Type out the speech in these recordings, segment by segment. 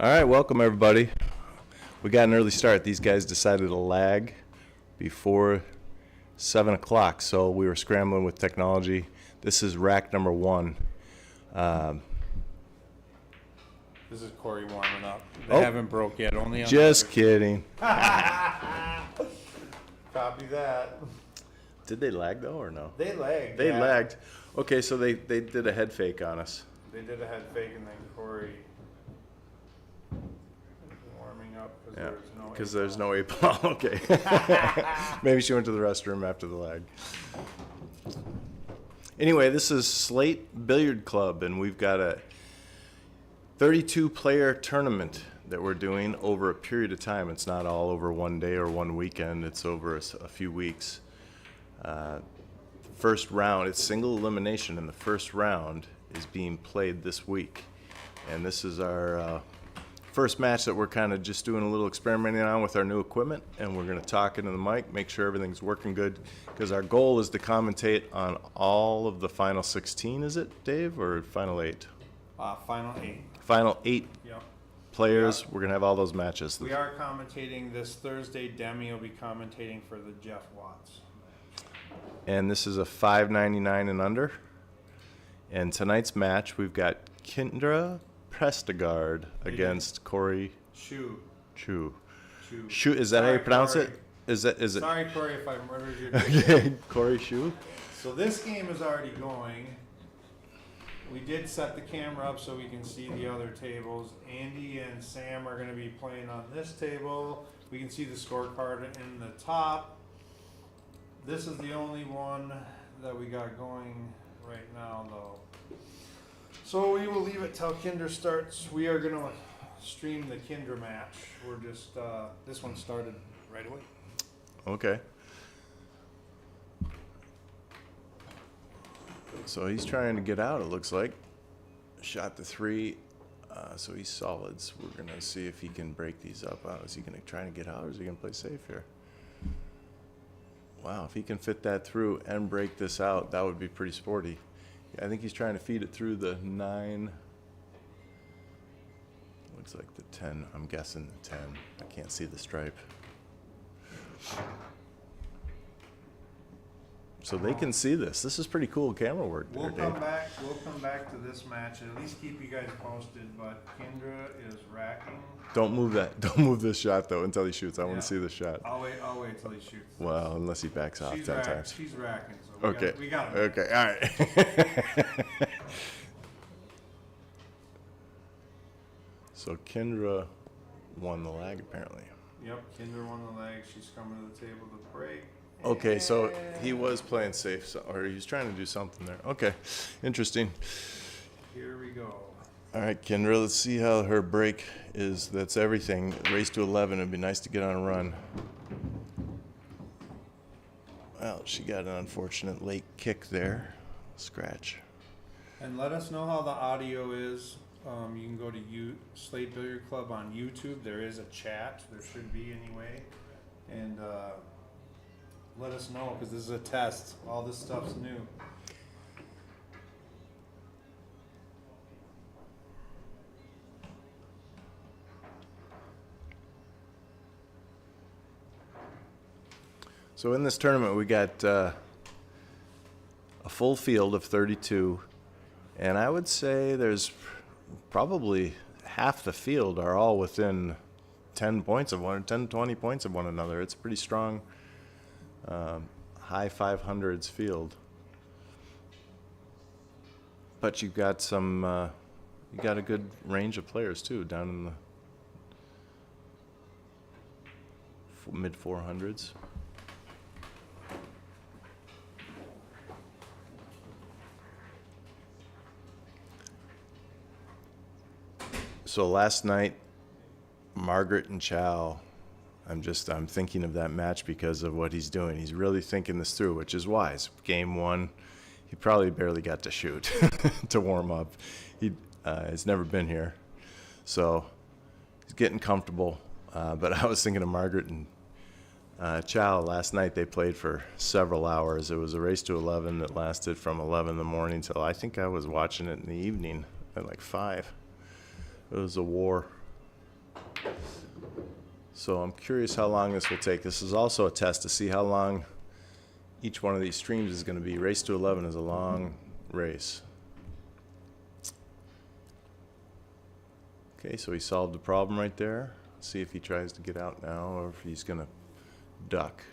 All right, welcome everybody. We got an early start. These guys decided to lag before 7 o'clock, so we were scrambling with technology. This is rack number 1. This is Cory warming up. They haven't broke yet. Only on just kidding. Copy that. Did they lag though or no? They lagged. They lagged. Okay, so they did a head fake on us. They did a head fake and then Cory warming up Because there's no 8 ball. Okay. Maybe she went to the restroom after the lag. Anyway, this is Slate Billiard Club, and we've got a 32-player tournament that we're doing over a period of time. It's not all over one day or one weekend. It's over a few weeks. First round, it's single elimination, and the first round is being played this week. And this is our first match that we're kind of just doing a little experimenting on with our new equipment, and we're going to talk into the mic, make sure everything's working good, because our goal is to commentate on all of the final 16, is it, Dave, or final 8? Final 8. Final 8 Yep. players. We're going to have all those matches. We are commentating this Thursday. Demi will be commentating for the Jeff Watts. And this is a $5.99 and under. And tonight's match, we've got Kindra Prestegard against Cory Schuh. Schuh. Is that how you pronounce Cory. it? Is it? Sorry, Cory, if I murdered your Okay, name. Cory Schuh. So this game is already going. We did set the camera up so we can see the other tables. Andy and Sam are going to be playing on this table. We can see the scorecard in the top. This is the only one that we got going right now, though. So we will leave it till Kindra starts. We are going to stream the Kindra match. We're just, this one started right away. Okay. So he's trying to get out, it looks like. Shot the 3, so he's solids. We're going to see if he can break these up. Is he going to try to get out, or is he going to play safe here? Wow, if he can fit that through and break this out, that would be pretty sporty. I think he's trying to feed it through the 9. Looks like the 10. I'm guessing the 10. I can't see the stripe. So they can see this. This is pretty cool camera work there, We'll Dave. come back to this match and at least keep you guys posted, but Kindra is racking. Don't move that. Don't move this shot though until he shoots. I want to see the shot. I'll wait till he shoots. Well, unless he backs off 10 times. She's racking, so Okay. we got him. Okay. All right. So Kindra won the lag apparently. Yep, Kindra won the leg. She's coming to the table to break. Okay, so he was playing safe, or he was trying to do something there. Okay, interesting. Here we go. All right, Kindra, let's see how her break is. That's everything. Race to 11. It'd be nice to get on a run. Well, she got an unfortunate late kick there. Scratch. And let us know how the audio is. You can go to Slate Billiard Club on YouTube. There is a chat. There should be anyway. And let us know, because this is a test. All this stuff's new. So in this tournament, we got a full field of 32, and I would say there's probably half the field are all within 10 points of 20 points of one another. It's a pretty strong high 500s field. But you've got some, you got a good range of players too, down in the mid 400s. So last night, Margaret and Chow, I'm thinking of that match because of what he's doing. He's really thinking this through, which is wise. Game 1, he probably barely got to shoot to warm up. He's never been here. So he's getting comfortable. But I was thinking of Margaret and Chow. Last night they played for several hours. It was a race to 11 that lasted from 11 in the morning till I think I was watching it in the evening at like 5. It was a war. So I'm curious how long this will take. This is also a test to see how long each one of these streams is going to be. Race to 11 is a long race. Okay, so he solved the problem right there. Let's see if he tries to get out now or if he's going to duck.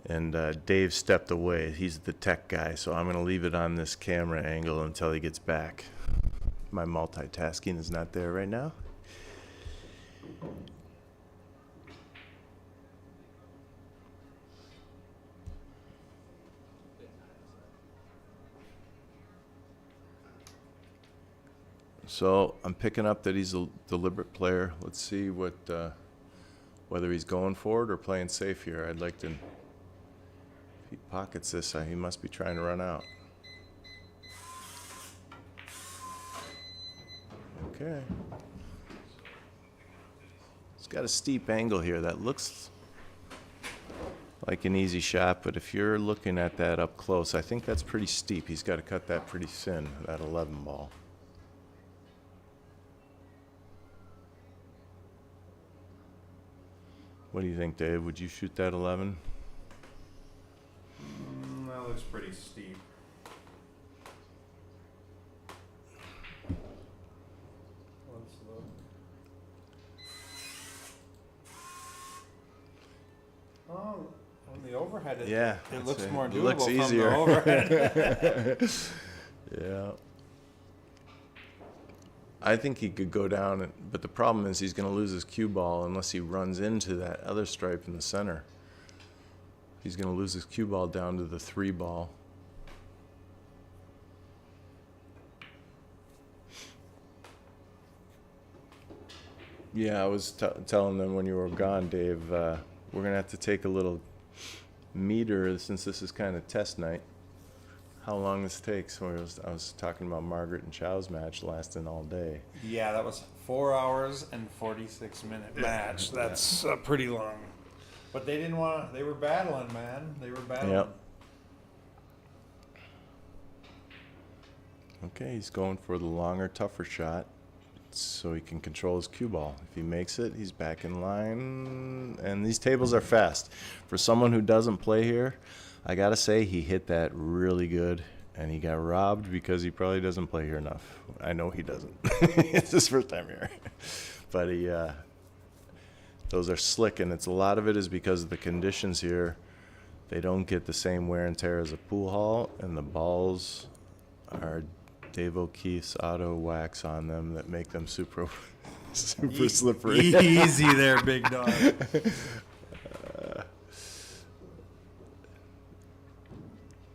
And Dave stepped away. He's the tech guy, so I'm going to leave it on this camera angle until he gets back. My multitasking is not there right now. So I'm picking up that he's a deliberate player. Let's see what whether he's going for it or playing safe here. I'd like to. If he pockets this, he must be trying to run out. Okay. It's got a steep angle here that looks like an easy shot, but if you're looking at that up close, I think that's pretty steep. He's got to cut that pretty thin, that 11 ball. What do you think, Dave? Would you shoot that 11? That looks pretty steep. Let's look. Oh, on the overhead, it looks more doable. It looks easier. From the overhead. Yeah. I think he could go down, but the problem is he's going to lose his cue ball unless he runs into that other stripe in the center. He's going to lose his cue ball down to the 3 ball. Yeah, I was telling them when you were gone, Dave, we're going to have to take a little meter since this is kind of test night. How long this takes. I was talking about Margaret and Chow's match lasting all day. Yeah, that was 4 hours and 46-minute match. That's pretty long. But they didn't want to. They were battling, man. They were battling. Yep. Okay, he's going for the longer, tougher shot so he can control his cue ball. If he makes it, he's back in line. And these tables are fast. For someone who doesn't play here, I got to say he hit that really good. And he got robbed because he probably doesn't play here enough. I know he doesn't. It's his first time here. But he, those are slick, and a lot of it is because of the conditions here. They don't get the same wear and tear as a pool hall, and the balls are Dave O'Keefe's auto wax on them that make them super slippery. Easy there, big dog.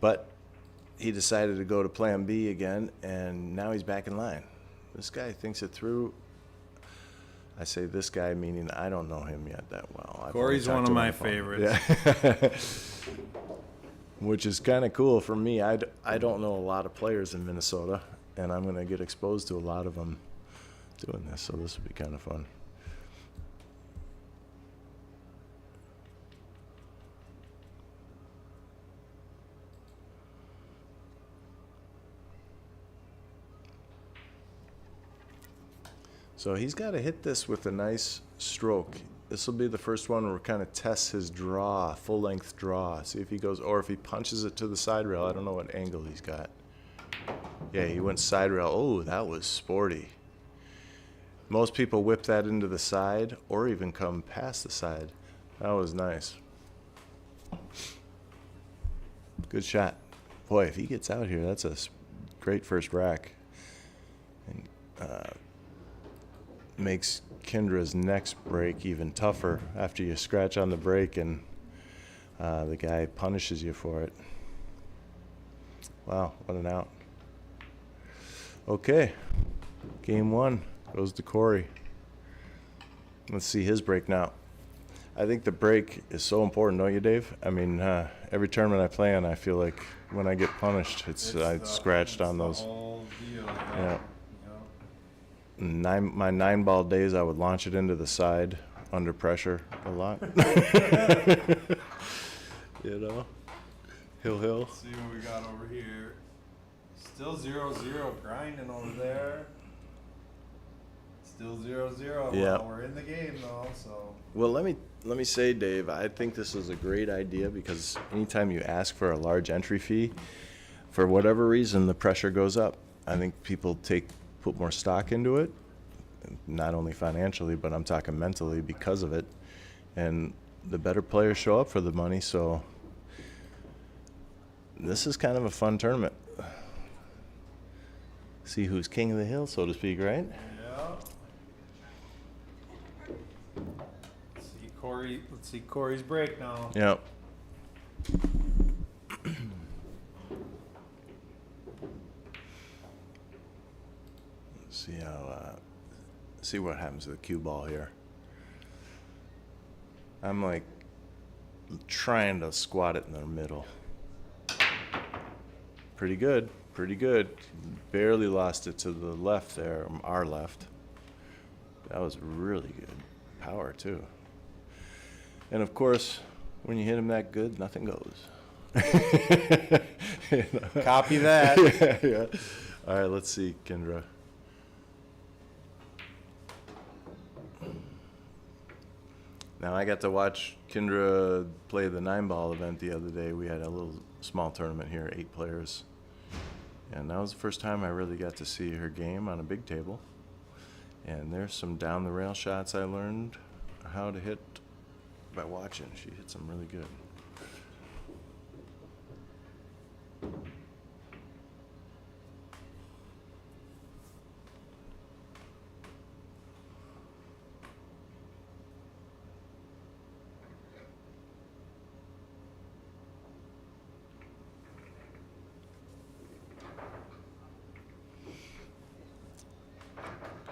But he decided to go to plan B again, and now he's back in line. This guy thinks it through. I say this guy, meaning I don't know him yet that well. Cory's one of my favorites. Yeah. Which is kind of cool for me. I don't know a lot of players in Minnesota, and I'm going to get exposed to a lot of them doing this, so this will be kind of fun. So he's got to hit this with a nice stroke. This will be the first one where we kind of test his draw, full-length draw. See if he goes, or if he punches it to the side rail. I don't know what angle he's got. Yeah, he went side rail. Oh, that was sporty. Most people whip that into the side or even come past the side. That was nice. Good shot. Boy, if he gets out here, that's a great first rack. And, makes Kindra's next break even tougher after you scratch on the break and the guy punishes you for it. Wow, what an out. Okay, game 1 goes to Cory. Let's see his break now. I think the break is so important, don't you, Dave? I mean, every tournament I play in, I feel like when I get punished, I scratched on those. Whole deal, yeah. My 9-ball days, I would launch it into the side under pressure a lot. You know? Hill. Let's see what we got over here. Still 0-0, grinding over there. Still 0-0. Yeah. Well, we're in the game though, so. Well, let me say, Dave, I think this is a great idea because anytime you ask for a large entry fee, for whatever reason, the pressure goes up. I think people put more stock into it, not only financially, but I'm talking mentally because of it. And the better players show up for the money, so this is kind of a fun tournament. See who's king of the hill, so to speak, right? Yeah. Let's see Cory's break now. Yep. See what happens to the cue ball here. I'm like trying to squat it in the middle. Pretty good. Barely lost it to the left there, our left. That was really good power too. And of course, when you hit him that good, nothing goes. You know? Copy that. Yeah. All right, let's see, Kindra. Now, I got to watch Kindra play the 9-ball event the other day. We had a little small tournament here, 8 players. And that was the first time I really got to see her game on a big table. And there's some down-the-rail shots I learned how to hit by watching. She hits them really good.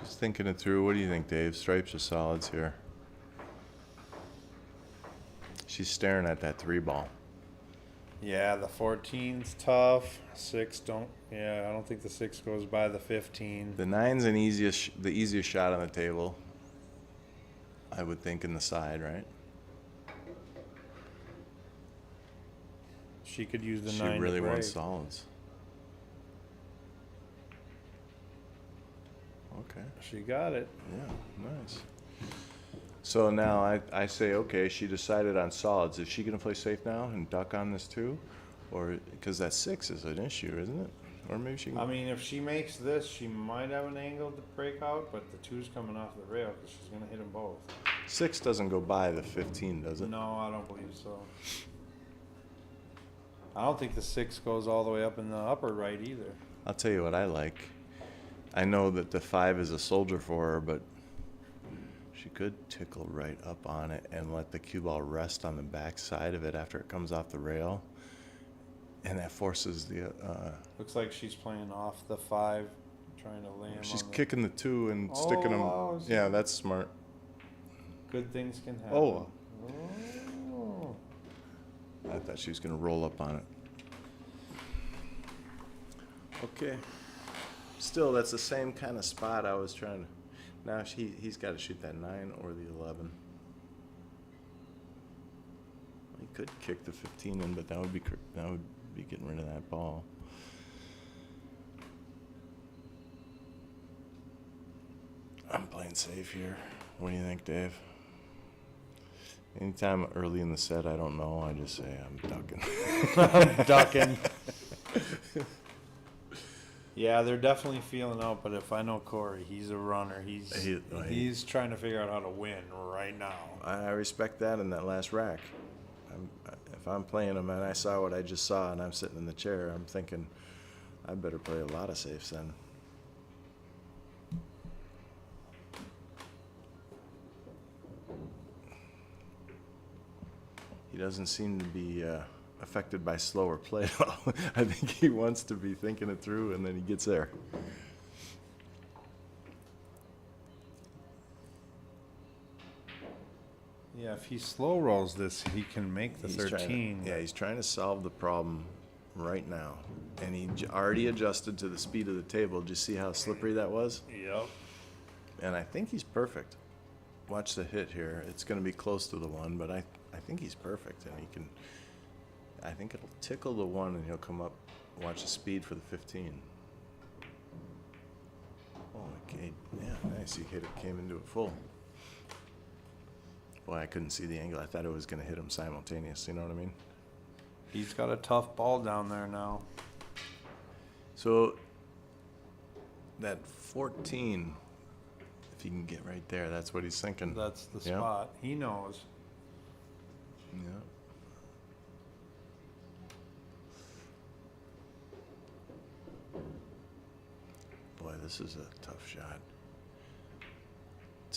Just thinking it through. What do you think, Dave? Stripes or solids here? She's staring at that 3-ball. Yeah, the 14's tough. 6 don't. Yeah, I don't think the 6 goes by the 15. The 9's the easiest shot on the table, I would think, in the side, right? She could use the She 9 really to break. wants solids. Okay. She got it. Yeah, nice. So now I say, okay, she decided on solids. Is she going to play safe now and duck on this too? Or, because that 6 is an issue, isn't it? Or maybe she can. I mean, if she makes this, she might have an angle to break out, but the 2's coming off the rail because she's going to hit them both. 6 doesn't go by the 15, does it? No, I don't believe so. I don't think the 6 goes all the way up in the upper right either. I'll tell you what I like. I know that the 5 is a soldier for her, but she could tickle right up on it and let the cue ball rest on the back side of it after it comes off the rail. And that forces the... Looks like she's playing off the 5, trying to land. she's kicking the 2 and sticking them. wow, Yeah, that's smart. Good things can happen. Oh, Oh. I thought she was going to roll up on it. Okay. Still, that's the same kind of spot I was trying to... Now he's got to shoot that 9 or the 11. He could kick the 15 in, but that would be getting rid of that ball. I'm playing safe here. What do you think, Dave? Anytime early in the set I don't know, I just say I'm ducking. I'm ducking. Yeah, they're definitely feeling out, but if I know Cory, he's a runner. He's trying to figure out how to win right now. I respect that in that last rack. If I'm playing him and I saw what I just saw and I'm sitting in the chair, I'm thinking I better play a lot of safes then. He doesn't seem to be affected by slower play at all. I think he wants to be thinking it through and then he gets there. Yeah, if he slow rolls this, he can make the 13. He's trying to solve the problem right now. And he already adjusted to the speed of the table. Did you see how slippery that was? Yep. And I think he's perfect. watch the hit here. It's going to be close to the 1, but I think he's perfect, and he can. I think it'll tickle the 1, and he'll come up. Watch the speed for the 15. Oh, okay, yeah, nice. He hit it, came into it full. Boy, I couldn't see the angle. I thought it was going to hit him simultaneous. You know what I mean? He's got a tough ball down there now. So that 14, if he can get right there, that's what he's thinking. That's the Yeah. spot. He knows. Yeah. Boy, this is a tough shot.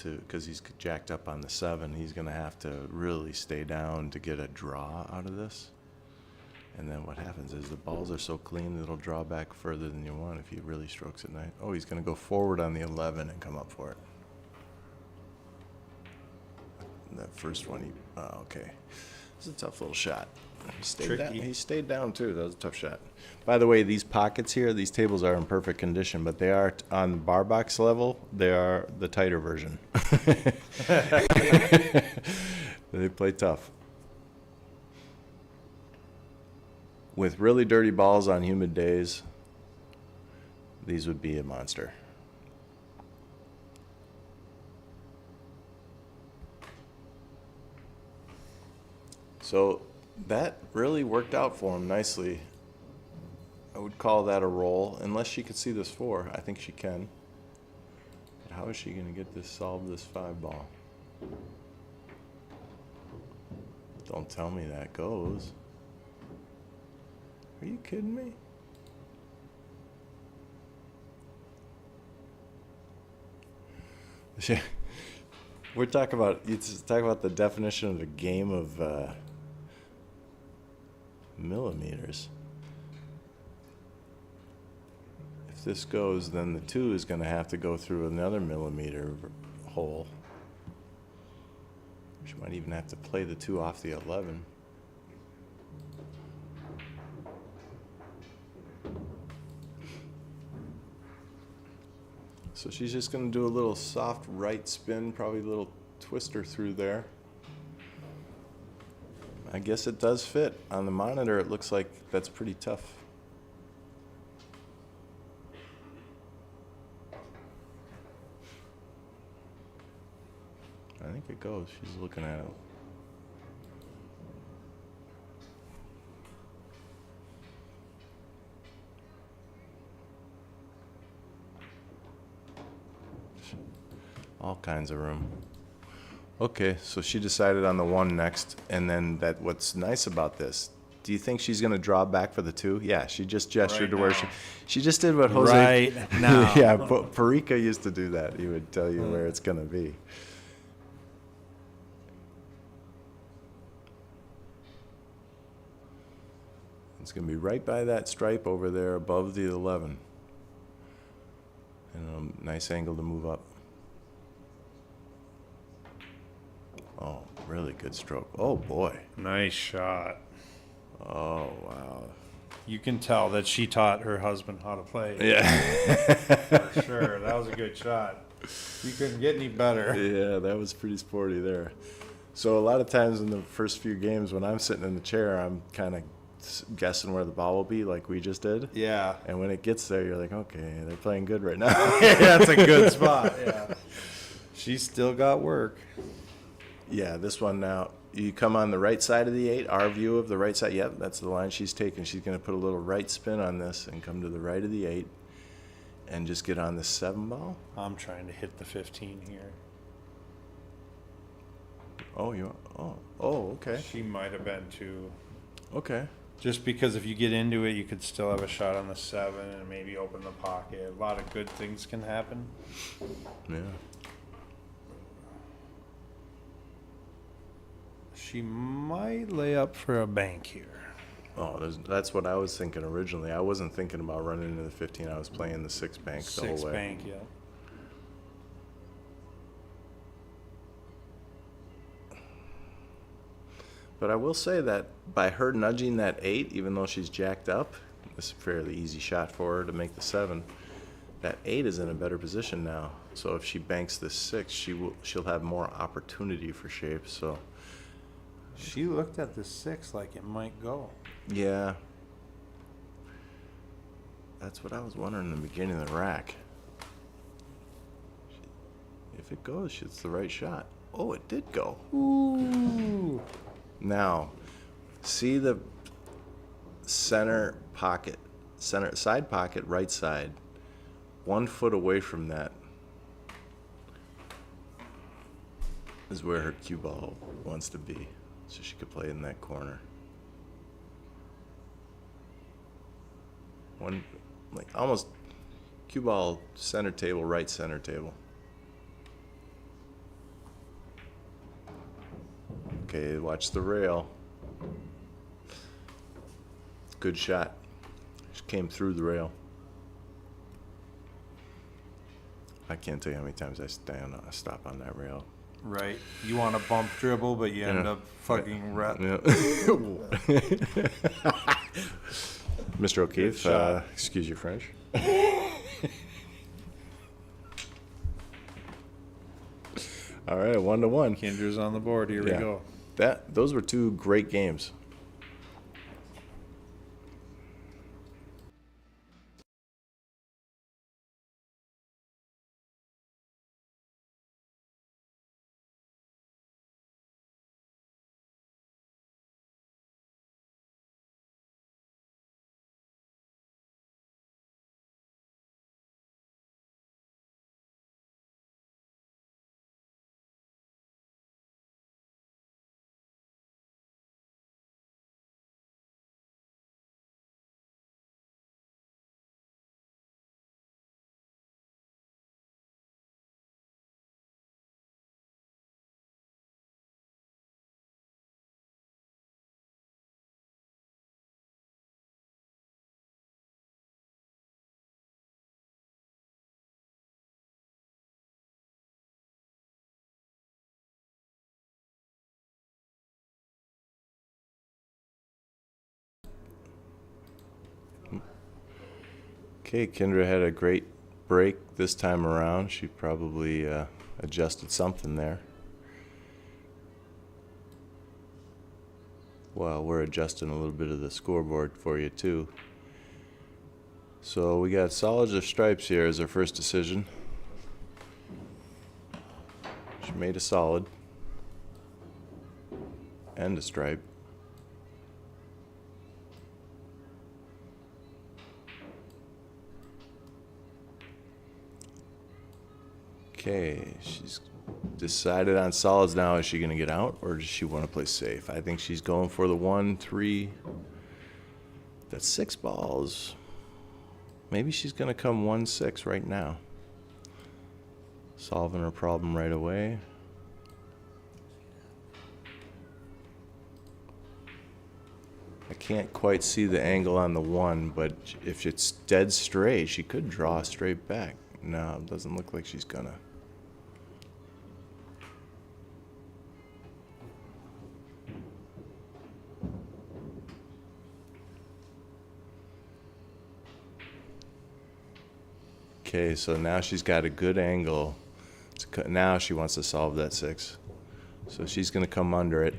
Because he's jacked up on the 7, he's going to have to really stay down to get a draw out of this. And then what happens is the balls are so clean it'll draw back further than you want if he really strokes it nice. Oh, he's going to go forward on the 11 and come up for it. That first one, okay. It's a tough little shot. He stayed down too. That was a tough shot. By the way, these pockets here, these tables are in perfect condition, but they are on the bar box level. They are the tighter version. They play tough. With really dirty balls on humid days, these would be a monster. So that really worked out for him nicely. I would call that a roll, unless she could see this 4. I think she can. But how is she going to get this, solve this 5 ball? Don't tell me that goes. Are you kidding me? We're talking about the definition of a game of millimeters. If this goes, then the 2 is going to have to go through another millimeter hole. She might even have to play the 2 off the 11. So she's just going to do a little soft right spin, probably a little twister through there. I guess it does fit. On the monitor, it looks like that's pretty tough. I think it goes. She's looking at it. All kinds of room. Okay, so she decided on the 1 next, and then what's nice about this, do you think she's going to draw back for the 2? Yeah, she just gestured to where she just did what Jose... Right now. Yeah, but Parika used to do that. He would tell you where it's going to be. It's going to be right by that stripe over there above the 11. And a nice angle to move up. Oh, really good stroke. Oh, boy. Nice shot. Oh, wow. You can tell that she taught her husband how to play. Yeah. For sure. That was a good shot. You couldn't get any better. Yeah, that was pretty sporty there. So a lot of times in the first few games when I'm sitting in the chair, I'm kind of guessing where the ball will be like we just did. Yeah. And when it gets there, you're like, okay, they're playing good right now. That's a good spot. Yeah. She's still got work. Yeah, this one now, you come on the right side of the 8, our view of the right side. Yep, that's the line she's taking. She's going to put a little right spin on this and come to the right of the 8 and just get on the 7 ball. I'm trying to hit the 15 here. Oh, okay. She might have been too. Okay. Just because if you get into it, you could still have a shot on the 7 and maybe open the pocket. A lot of good things can happen. Yeah. She might lay up for a bank here. Oh, that's what I was thinking originally. I wasn't thinking about running into the 15. I was playing the 6 bank the whole way. 6 bank, yeah. But I will say that by her nudging that 8, even though she's jacked up, it's a fairly easy shot for her to make the 7. that 8 is in a better position now. So if she banks this 6, she'll have more opportunity for shape. So She looked at the 6 like it might go. yeah, that's what I was wondering in the beginning of the rack. If it goes, it's the right shot. Oh, it did go. Ooh. Now, see the center pocket, side pocket, right side. 1 foot away from that is where her cue ball wants to be, so she could play in that corner. One, like almost cue ball center table, right center table. Okay, watch the rail. Good shot. Just came through the rail. I can't tell you how many times I stop on that rail. Right. You want to bump dribble, but you end up fucking rep. Yeah. Mr. O'Keefe, excuse your French. All right, 1-1. Kindra's on the board. Here we Yeah. go. Those were 2 great games. Okay, Kindra had a great break this time around. She probably adjusted something there. Well, we're adjusting a little bit of the scoreboard for you too. So we got solids or stripes here as our first decision. She made a solid and a stripe. Okay, she's decided on solids now. Is she going to get out or does she want to play safe? I think she's going for the 1, 3. That's 6 balls. Maybe she's going to come 1-6 right now. Solving her problem right away. I can't quite see the angle on the 1, but if it's dead straight, she could draw straight back. No, it doesn't look like she's gonna. Okay, so now she's got a good angle. Now she wants to solve that 6. So she's gonna come under it.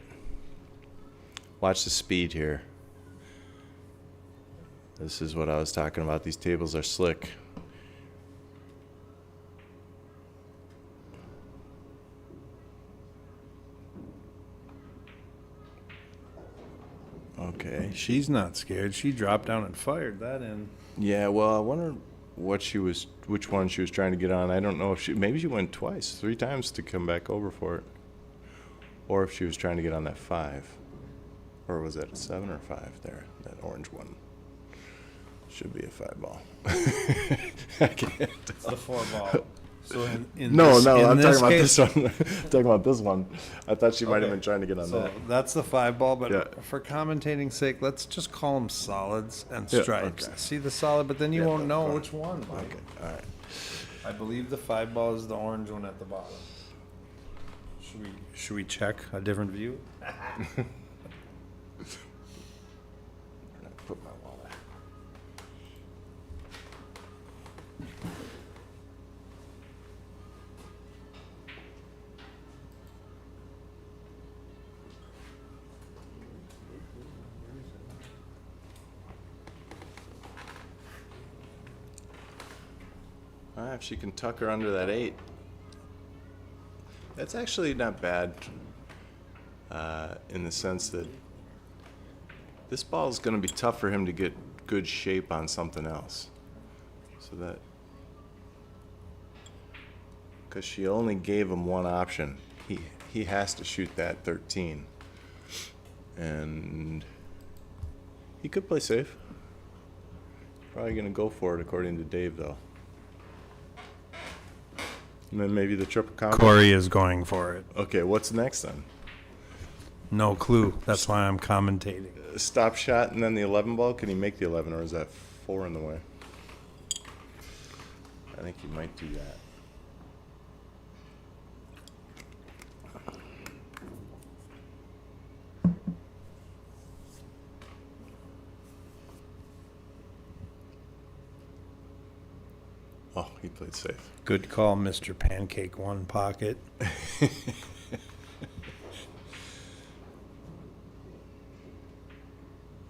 Watch the speed here. This is what I was talking about. These tables are slick. Okay. She's not scared. She dropped down and fired that in. Yeah, well, I wonder which one she was trying to get on. I don't know if maybe she went twice, 3 times to come back over for it. Or if she was trying to get on that 5. Or was that a 7 or 5 there? That orange one. Should be a 5 ball. I can't It's the 4 ball. So in No, this, no, in I'm this talking case, about this one. I'm talking about this one. I thought she might have Okay. been trying to get on So that. that's the 5 ball, but Yeah. for commentating sake, let's just call them solids and Yeah, stripes. okay. See the solid, but then you Yeah, won't know fine. which one. Mike. Okay, all right. I believe the 5 ball is the orange one at the bottom. Should we check a different view? Put my wallet. if she can tuck her under that 8. That's actually not bad in the sense that this ball is going to be tough for him to get good shape on something else. So that, because she only gave him one option. He has to shoot that 13. And he could play safe. Probably going to go for it according to Dave, though. And then maybe the triple combo. Cory is going for it. Okay, what's next then? No clue. That's why I'm commentating. Stop shot and then the 11 ball. Can he make the 11, or is that 4 in the way? I think he might do that. Oh, he played safe. Good call, Mr. Pancake One Pocket.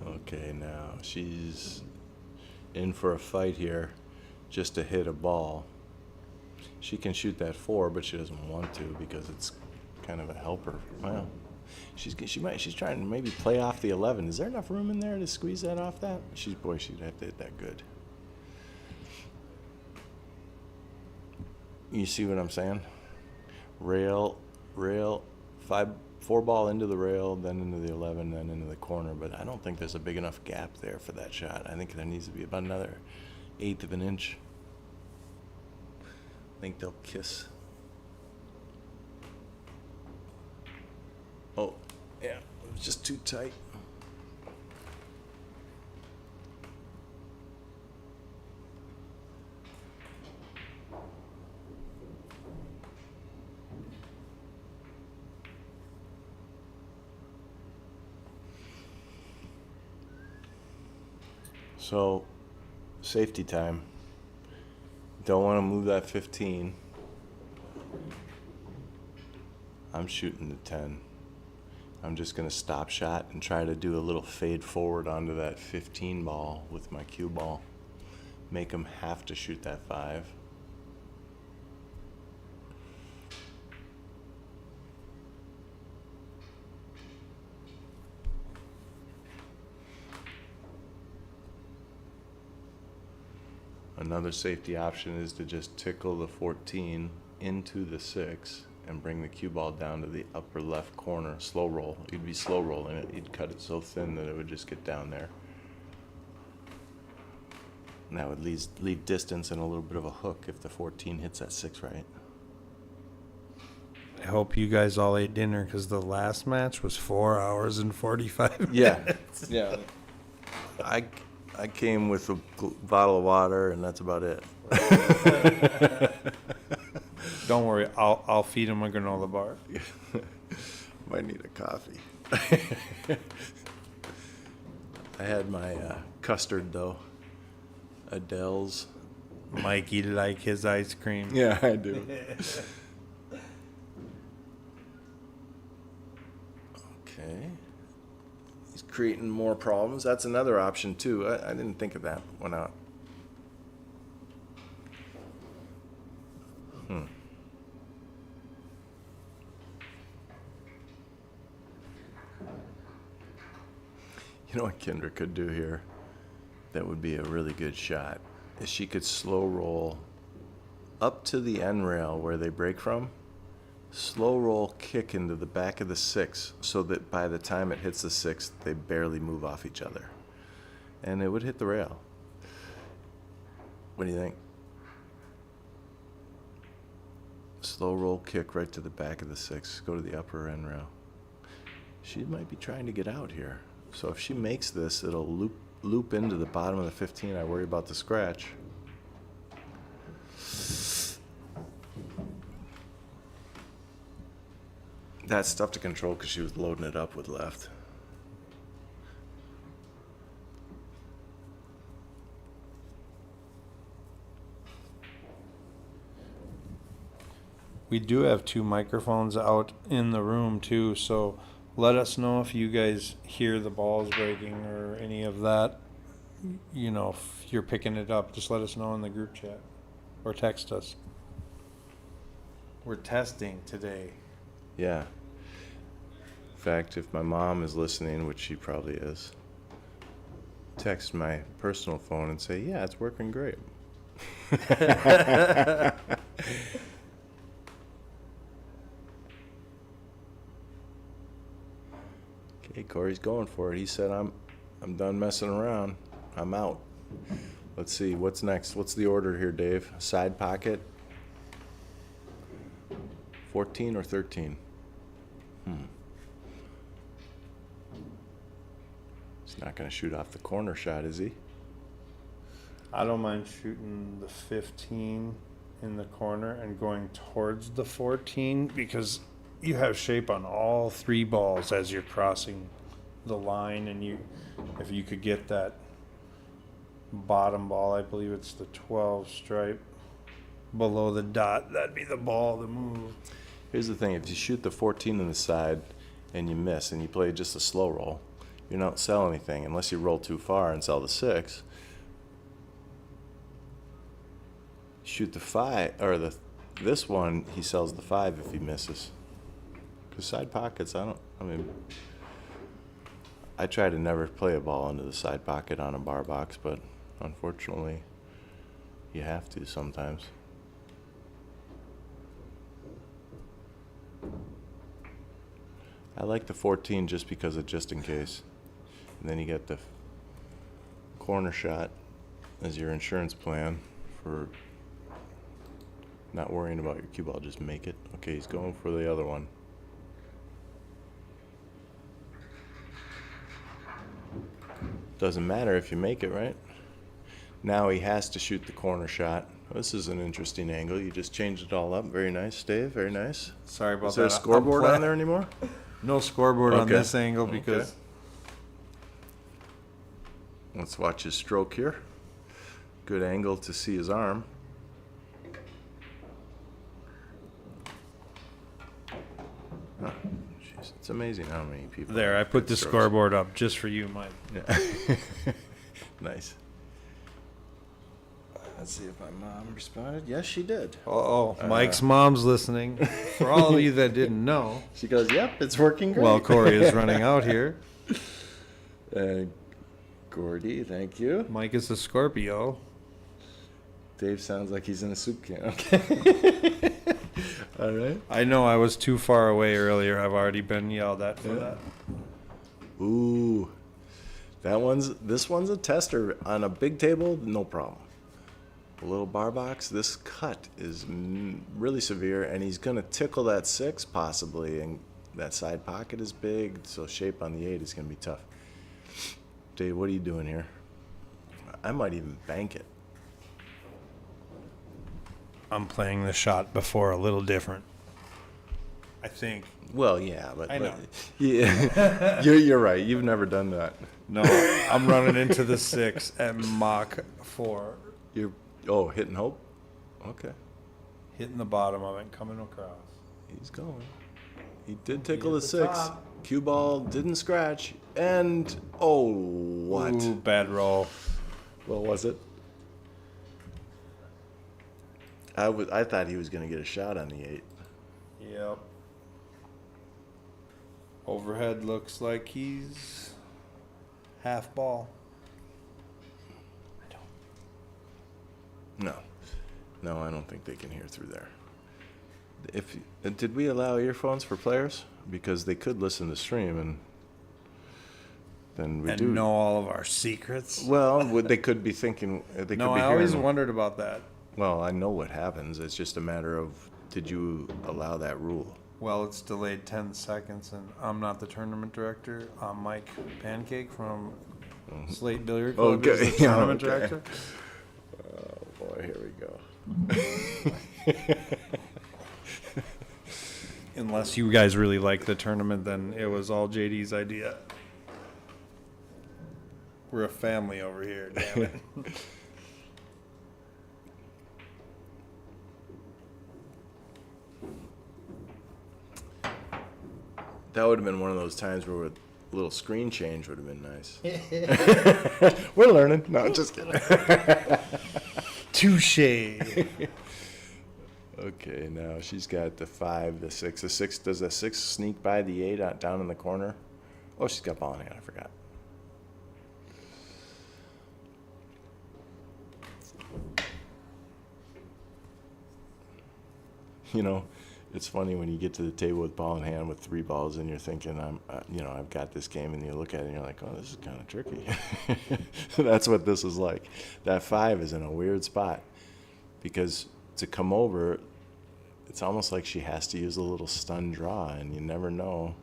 Okay, now she's in for a fight here just to hit a ball. She can shoot that 4, but she doesn't want to because it's kind of a helper. Well, she's trying to maybe play off the 11. Is there enough room in there to squeeze that off that? She'd have to hit that good. You see what I'm saying? Rail, 4 ball into the rail, then into the 11, then into the corner. But I don't think there's a big enough gap there for that shot. I think there needs to be about another 1/8 of an inch. I think they'll kiss. Oh, yeah, it was just too tight. So, safety time. Don't want to move that 15. I'm shooting the 10. I'm just going to stop shot and try to do a little fade forward onto that 15 ball with my cue ball. Make him have to shoot that 5. Another safety option is to just tickle the 14 into the 6 and bring the cue ball down to the upper left corner. Slow roll. You'd be slow rolling it. You'd cut it so thin that it would just get down there. And that would leave distance and a little bit of a hook if the 14 hits that 6 right. I hope you guys all ate dinner because the last match was 4 hours and 45 minutes. Yeah. I came with a bottle of water, and that's about it. Don't worry, I'll feed him a granola bar. Might need a coffee. I had my custard, though. Adele's. Mikey like his ice cream. Yeah, I do. Okay. He's creating more problems. That's another option, too. I didn't think of that one out. You know what Kindra could do here? That would be a really good shot. Is she could slow roll up to the end rail where they break from. Slow roll kick into the back of the 6 so that by the time it hits the 6, they barely move off each other. And it would hit the rail. What do you think? Slow roll kick right to the back of the 6. Go to the upper end rail. She might be trying to get out here. So if she makes this, it'll loop into the bottom of the 15. I worry about the scratch. That's tough to control because she was loading it up with left. We do have 2 microphones out in the room too, so let us know if you guys hear the balls breaking or any of that. You know, if you're picking it up, just let us know in the group chat. or text us. We're testing today. Yeah. In fact, if my mom is listening, which she probably is, text my personal phone and say, yeah, it's working great. Okay, Cory's going for it. He said, I'm done messing around. I'm out. Let's see, what's next? What's the order here, Dave? Side pocket? 14 or 13? He's not going to shoot off the corner shot, is he? I don't mind shooting the 15 in the corner and going towards the 14 because you have shape on all three balls as you're crossing the line, and if you could get that bottom ball, I believe it's the 12 stripe below the dot, that'd be the ball to move. Here's the thing, if you shoot the 14 in the side and you miss and you play just a slow roll, you don't sell anything unless you roll too far and sell the 6. Shoot the 5, or this one, he sells the 5 if he misses. Because side pockets, I try to never play a ball into the side pocket on a bar box, but unfortunately, you have to sometimes. I like the 14 just because of just in case. And then you get the corner shot as your insurance plan for not worrying about your cue ball, just make it. Okay, he's going for the other one. Doesn't matter if you make it, right? Now he has to shoot the corner shot. This is an interesting angle. You just changed it all up. Very nice, Dave. Very nice. Sorry about Is there that. a scoreboard on there anymore? No scoreboard on Okay. this angle because Okay. Let's watch his stroke here. Good angle to see his arm. Oh, jeez, it's amazing how many people. there, I have put good the strokes. scoreboard up just for you, Mike. Yeah. Nice. Let's see if my mom responded. Yes, she did. Oh, Mike's mom's listening. For all of you that didn't know, She goes, "Yep, it's working great." well, Cory is running out here. Gordy, thank you. Mike is a Scorpio. Dave sounds like he's in a soup can. Okay. All right. I know I was too far away earlier. I've already been yelled at for that. Ooh, this one's a tester on a big table. No problem. A little bar box. This cut is really severe, and he's gonna tickle that 6 possibly, and that side pocket is big, so shape on the 8 is gonna be tough. Dave, what are you doing here? I might even bank it. I'm playing the shot before a little different. I think. Well, yeah, but I know. Yeah, you're right. You've never done that. No, I'm running into the 6 at Mach 4. You're hitting hope. Okay, Hitting the bottom of it, coming across. he's going. He did tickle Be the at 6. top. Cue ball didn't scratch, and what? Ooh, bad roll. What was it? I thought he was going to get a shot on the 8. Yep. Overhead looks like he's half ball. No, I don't think they can hear through there. Did we allow earphones for players? Because they could listen to stream, and then we And do know all of our secrets. Well, they could be thinking. They could No, be I always hearing- wondered about that. Well, I know what happens. It's just a matter of, did you allow that rule? Well, it's delayed 10 seconds, and I'm not the tournament director. I'm Mike Pancake from Slate Billiard Club. Okay. Is the tournament Okay. director. Oh boy, here we go. Unless you guys really like the tournament, then it was all JD's idea. We're a family over here, damn it. That would have been one of those times where a little screen change would have been nice. We're learning. No, just kidding. Touche. Okay, now she's got the 5, the 6. The 6, does the 6 sneak by the 8 down in the corner? Oh, she's got ball in hand, I forgot. You know, it's funny when you get to the table with ball in hand with 3 balls and you're thinking, I've got this game, and you look at it and you're like, oh, this is kind of tricky. That's what this is like. That 5 is in a weird spot because to come over, it's almost like she has to use a little stun draw, and you never know.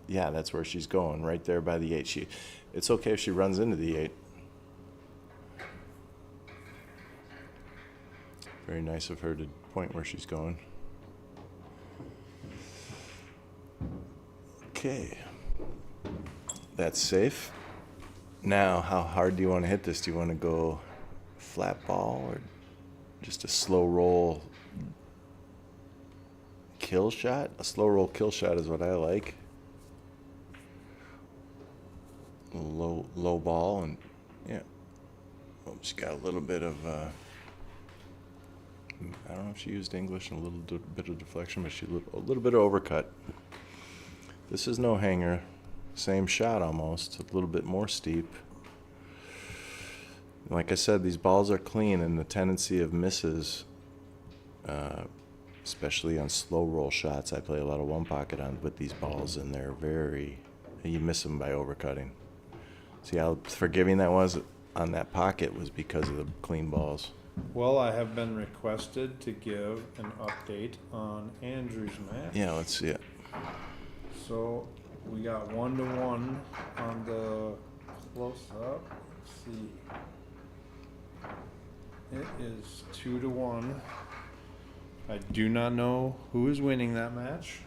Yeah, that's where she's going, right there by the 8. It's okay if she runs into the 8. Very nice of her to point where she's going. Okay, that's safe. Now, how hard do you want to hit this? Do you want to go flat ball or just a slow roll kill shot? A slow roll kill shot is what I like. Low ball, and yeah. Oh, she got a little bit of I don't know if she used English and a little bit of deflection, but a little bit of overcut. This is no hanger. Same shot almost, a little bit more steep. Like I said, these balls are clean, and the tendency of misses, especially on slow roll shots, I play a lot of one pocket on with these balls, and you miss them by overcutting. See how forgiving that was on that pocket was because of the clean balls. Well, I have been requested to give an update on Andrew's match. Yeah, let's see it. So we got 1-1 on the close up. Let's see. It is 2-1. I do not know who is winning that match.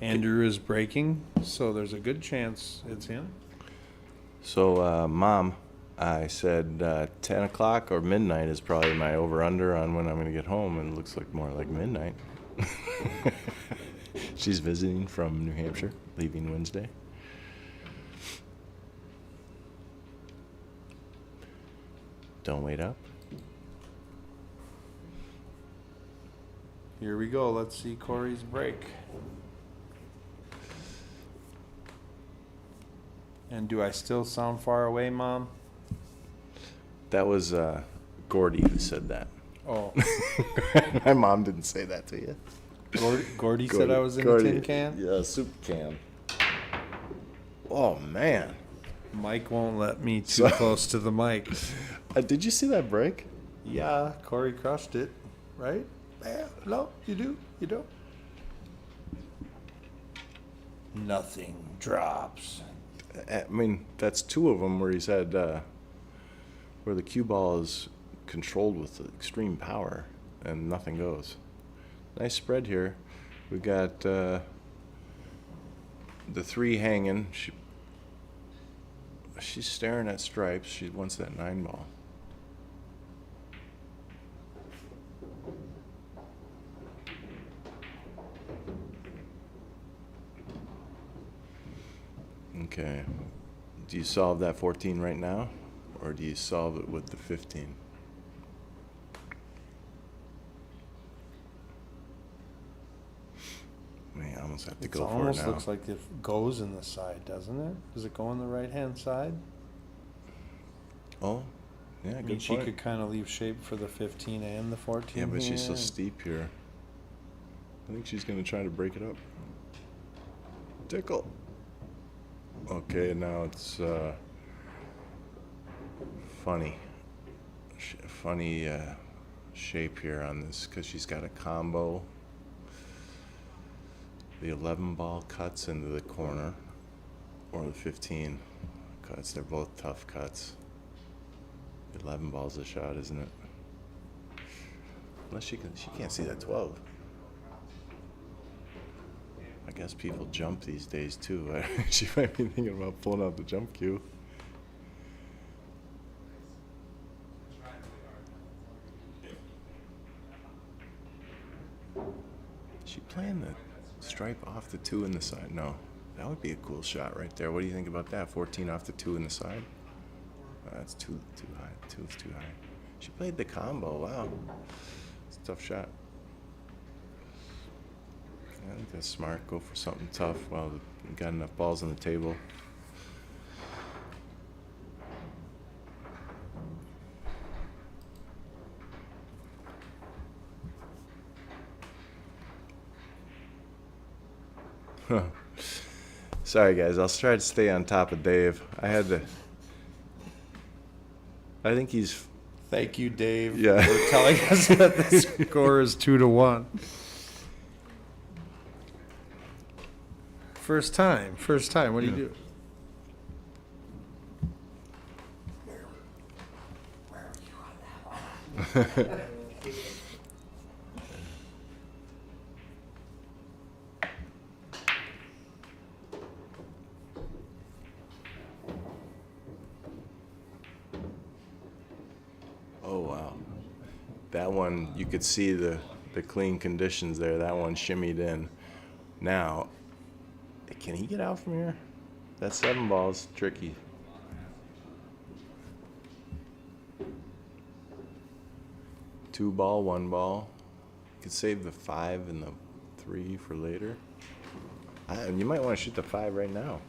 Andrew is breaking, so there's a good chance it's him. So, Mom, I said 10 o'clock or midnight is probably my over-under on when I'm going to get home, and it looks like more like midnight. She's visiting from New Hampshire, leaving Wednesday. Don't wait up. Here we go. Let's see Cory's break. And do I still sound far away, Mom? That was Gordy who said that. Oh. My mom didn't say that to you. Gordy said I was in a tin can? Yeah, soup can. Oh, man. Mike won't let me too close to the mic. Did you see that break? Yeah, Cory crushed it, right? Yeah, no, you do? You don't? Nothing drops. I mean, that's 2 of them where he said where the cue ball is controlled with extreme power and nothing goes. Nice spread here. We got the 3 hanging. She's staring at stripes. She wants that 9 ball. Okay. Do you solve that 14 right now, or do you solve it with the 15? Man, I almost have to go for it now. It almost looks like it goes in the side, doesn't it? Does it go on the right-hand side? Oh, yeah, good I mean, point. she could kind of leave shape for the 15 and the 14. Yeah, but she's so here. steep here. I think she's going to try to break it up. Tickle. Okay, now it's funny shape here on this because she's got a combo. The 11 ball cuts into the corner, or the 15 cuts. They're both tough cuts. The 11 ball's a shot, isn't it? Unless she can't see that 12. I guess people jump these days too. She might be thinking about pulling out the jump cue. Is she playing the stripe off the 2 in the side? No. That would be a cool shot right there. What do you think about that? 14 off the 2 in the side? That's too high. 2 is too high. She played the combo. Wow. It's a tough shot. I think that's smart. Go for something tough while you got enough balls on the table. Sorry, guys. I'll try to stay on top of Dave. I think he's. Thank you, Dave, Yeah. for telling us that the score is 2-1. First time. What do you do? Oh, wow. That one, you could see the clean conditions there. That one shimmied in. Now, can he get out from here? That 7 ball is tricky. Two ball, 1 ball. Could save the 5 and the 3 for later. You might want to shoot the 5 right now.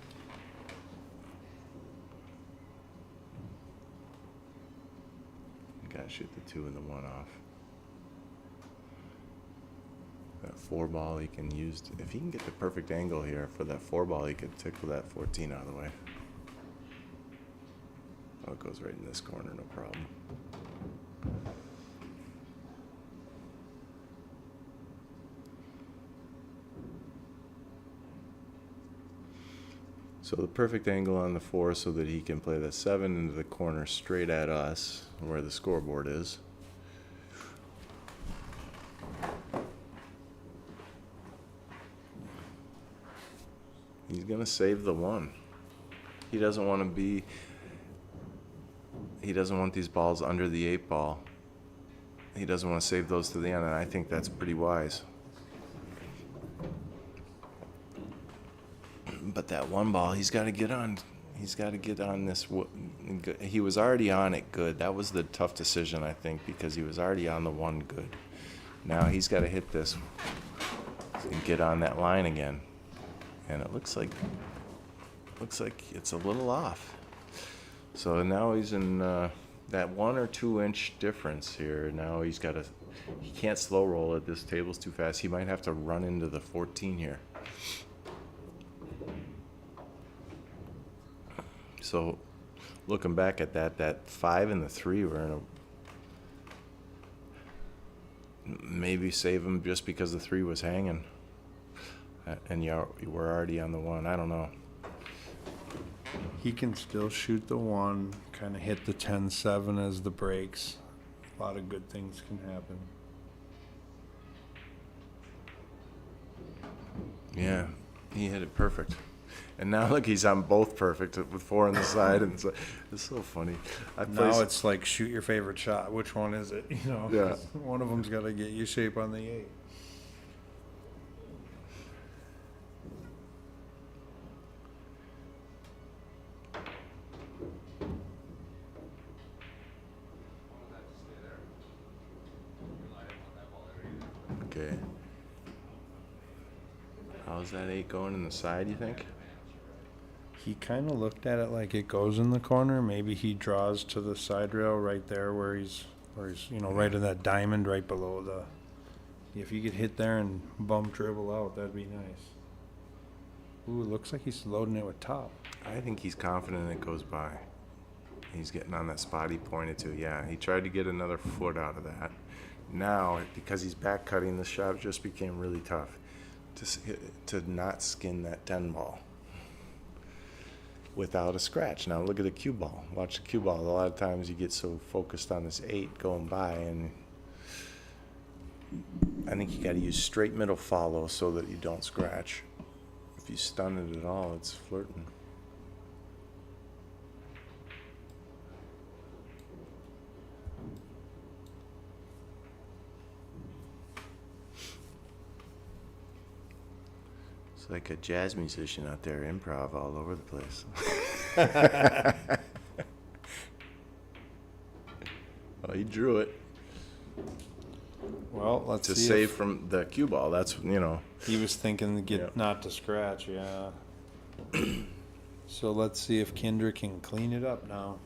Gotta shoot the 2 and the 1 off. That 4 ball he can use. If he can get the perfect angle here for that 4 ball, he could tickle that 14 out of the way. Oh, it goes right in this corner, no problem. So the perfect angle on the 4 so that he can play the 7 into the corner straight at us, where the scoreboard is. He's gonna save the 1. He doesn't want these balls under the 8 ball. He doesn't want to save those to the end, and I think that's pretty wise. But that 1 ball, he's got to get on. He's got to get on this. He was already on it good. That was the tough decision, I think, because he was already on the 1 good. Now he's got to hit this and get on that line again. And it looks like it's a little off. So now he's in that 1 or 2 inch difference here. Now he can't slow roll it. This table's too fast. He might have to run into the 14 here. So, looking back at that 5 and the 3 were in maybe save him just because the 3 was hanging, and you were already on the 1. I don't know. He can still shoot the 1, kind of hit the 10-7 as the breaks. A lot of good things can happen. Yeah, he hit it perfect. And now look, he's on both perfect with 4 on the side, and it's so funny. Now it's like shoot your favorite shot. Which one is it? You know, Yeah. One of them's got to get you shape on the 8. Okay. How's that 8 going in the side, you think? He kind of looked at it like it goes in the corner. Maybe he draws to the side rail right there where he's right in that diamond right below the. If you could hit there and bump dribble out, that'd be nice. Ooh, it looks like he's loading it with top. I think he's confident it goes by. He's getting on that spot he pointed to. Yeah, he tried to get another foot out of that. Now, because he's back cutting, the shot just became really tough to not skin that 10 ball without a scratch. Now look at the cue ball. Watch the cue ball. A lot of times you get so focused on this 8 going by, and I think you got to use straight middle follow so that you don't scratch. If you stun it at all, it's flirting. It's like a jazz musician out there, improv all over the place. Oh, he drew it Well, let's to see. save from the cue ball. That's, He was thinking to get Yeah. not to scratch, yeah. So let's see if Kindra can clean it up now.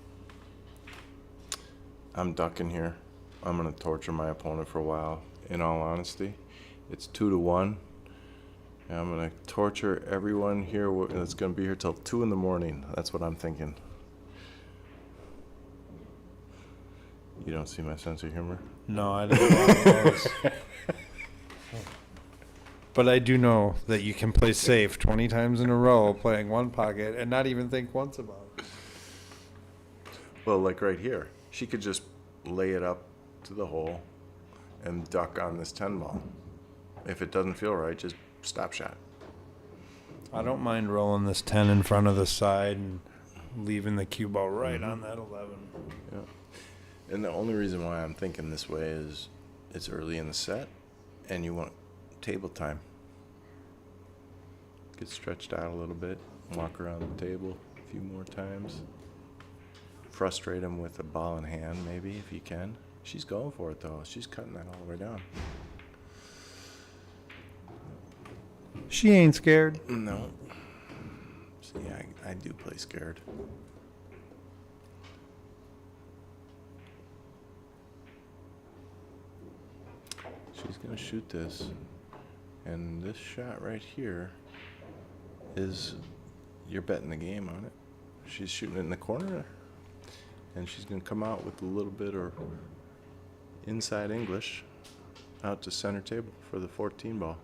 I'm ducking here. I'm going to torture my opponent for a while, in all honesty. It's 2-1. And I'm going to torture everyone here that's going to be here till 2 in the morning. That's what I'm thinking. You don't see my sense of humor? No, I don't know those. But I do know that you can play safe 20 times in a row playing one pocket and not even think once about it. Well, like right here. She could just lay it up to the hole and duck on this 10 ball. If it doesn't feel right, just stop shot. I don't mind rolling this 10 in front of the side and leaving the cue ball right on that 11. Yeah. And the only reason why I'm thinking this way is it's early in the set and you want table time. Get stretched out a little bit, walk around the table a few more times. Frustrate him with a ball in hand, maybe, if you can. She's going for it, though. She's cutting that all the way down. She ain't scared. No. See, I do play scared. She's going to shoot this. And this shot right here is, you're betting the game on it. She's shooting it in the corner. And she's going to come out with a little bit of inside English out to center table for the 14 ball.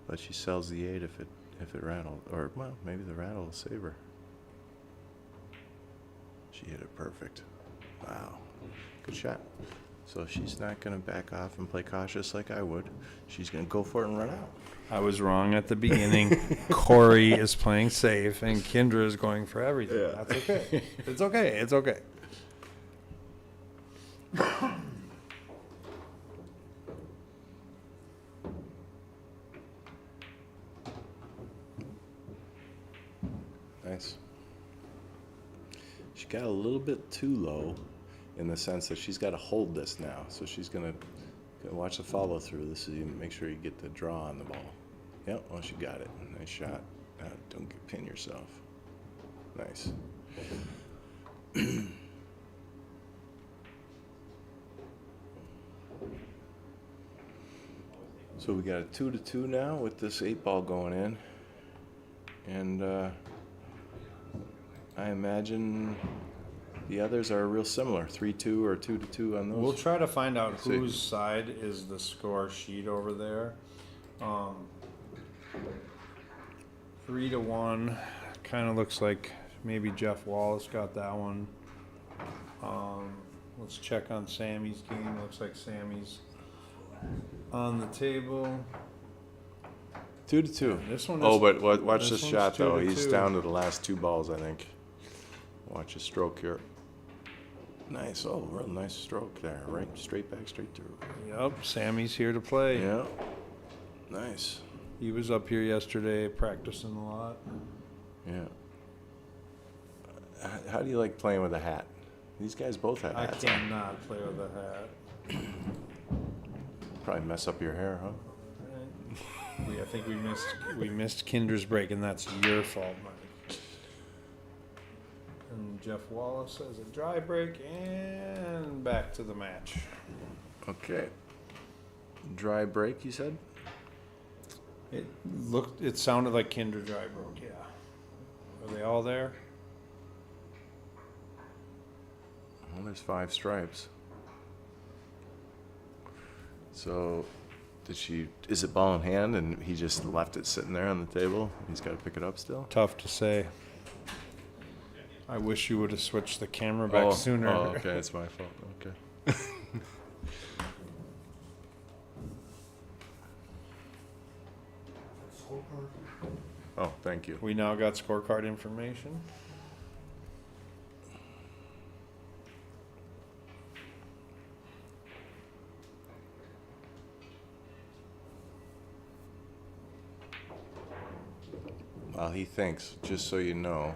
But she sells the 8 if it rattled. Or, well, maybe the rattle will save her. She hit it perfect. Wow. Good shot. So she's not going to back off and play cautious like I would. She's going to go for it and run out. I was wrong at the beginning. Cory is playing safe, and Kindra is going for everything. Yeah. That's okay. It's okay. It's okay. Nice. She got a little bit too low in the sense that she's got to hold this now. So she's going to watch the follow through. This is, you make sure you get the draw on the ball. Yep, well, she got it. Nice shot. Don't pin yourself. Nice. So we got a 2-2 now with this 8 ball going in. And I imagine the others are real similar, 3-2 or 2-2 on those. We'll try to find out See. whose side is the score sheet over there. 3-1. Kind of looks like maybe Jeff Wallace got that one. Let's check on Sammy's game. Looks like Sammy's on the table. 2-2. This one. Oh, is, but watch this this one's shot though. 2-2. He's down to the last 2 balls, I think. Watch his stroke here. Nice. Oh, real nice stroke there. Right, straight back, straight through. Yep, Sammy's here to play. Yeah. Nice. He was up here yesterday practicing a lot. Yeah. How do you like playing with a hat? These guys both have I hats on. cannot play with a hat. Probably mess up your hair, huh? I think we missed Kindra's break, and that's your fault, Mike. And Jeff Wallace has a dry break, and back to the match. Okay. Dry break, you said? It sounded like Kindra dry broke, yeah. Are they all there? Well, there's 5 stripes. So, is it ball in hand and he just left it sitting there on the table? He's got to pick it up still? Tough to say. I wish you would have switched the camera back sooner. Oh, okay, it's my fault. Okay. Oh, thank you. We now got scorecard information. While he thinks, just so you know,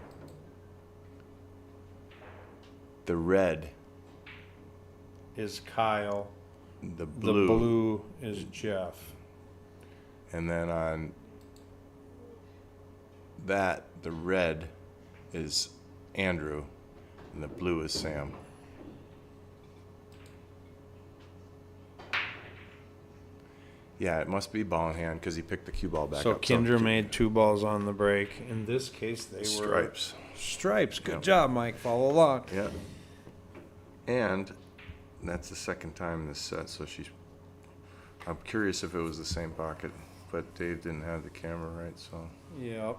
the red is Kyle. The The blue. blue is Jeff. And then on that, the red is Andrew, and the blue is Sam. Yeah, it must be ball in hand because he picked the cue ball back So up. Kindra made 2 balls on the break. In this case, they were stripes. Stripes. Good Yep. job, Mike. Follow along. Yeah. And that's the second time in this set, so I'm curious if it was the same pocket, but Dave didn't have the camera right, so. Yep.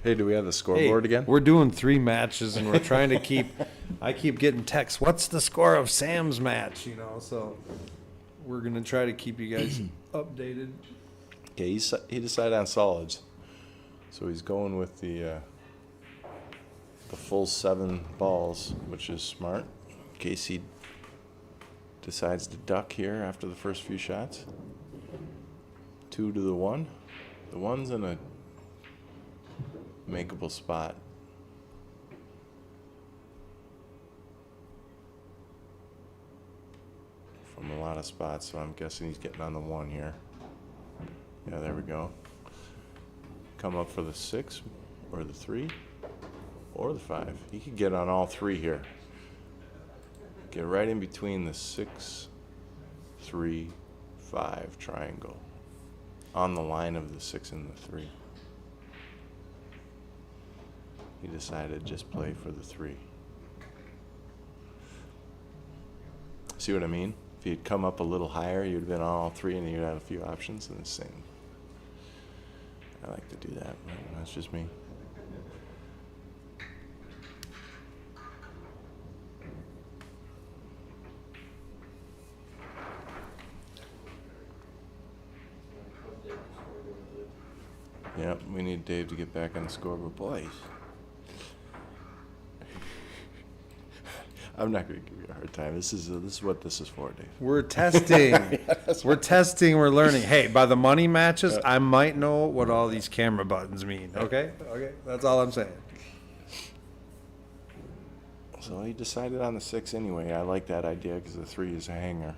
Hey, do we have the scoreboard again? We're doing 3 matches, and we're trying to keep. I keep getting texts. What's the score of Sam's match? So we're gonna try to keep you guys updated. Okay, he decided on solids, so he's going with the full 7 balls, which is smart, in case he decides to duck here after the first few shots. 2 to the 1. The 1's in a makeable spot. From a lot of spots, so I'm guessing he's getting on the 1 here. Yeah, there we go. Come up for the 6 or the 3 or the 5. He could get on all 3 here. Get right in between the 6, 3, 5 triangle. On the line of the 6 and the 3. He decided to just play for the 3. See what I mean? If he'd come up a little higher, you'd have been on all 3 and you'd have a few options in the same. I like to do that, but that's just me. Yep, we need Dave to get back on the scoreboard. Boys. I'm not going to give you a hard time. This is what this is for, Dave. We're testing. We're testing. We're learning. Hey, by the money matches, I might know what all these camera buttons mean. Okay. That's all I'm saying. So he decided on the 6 anyway. I like that idea because the 3 is a hanger.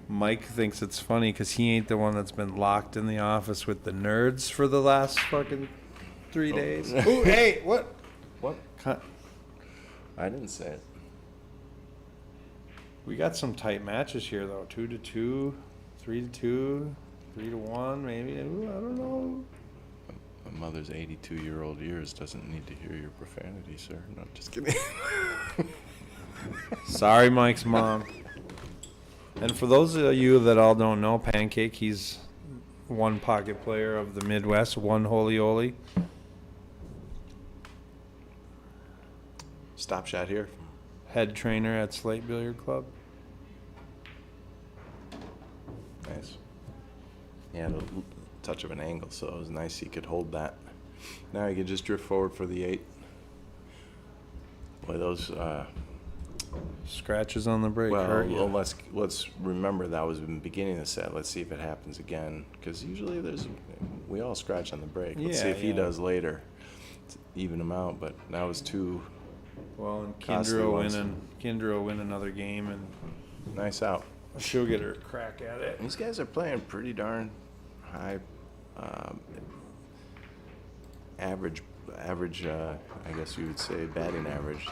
Mike thinks it's funny because he ain't the one that's been locked in the office with the nerds for the last fucking 3 days. Ooh, hey, what? What? I didn't say it. We got some tight matches here, though. 2 to 2, 3 to 2, 3 to 1, maybe. Ooh, I don't know. My mother's 82-year-old years doesn't need to hear your profanity, sir. No, just kidding. Sorry, Mike's mom. And for those of you that all don't know, Pancake, he's one pocket player of the Midwest, one holy oly. Stop shot here. Head trainer at Slate Billiard Club. Nice. He had a touch of an angle, so it was nice he could hold that. Now he can just drift forward for the 8. Boy, those. Scratches on the break. Well, hurt ya. let's remember that was in the beginning of the set. Let's see if it happens again, because usually we all scratch on the break. Let's see if he does later, to even them out. But that was 2. Well, and Costly ones. Kindra will win another game, and Nice out. she'll get her crack at it. These guys are playing pretty darn high, average. I guess you would say batting average.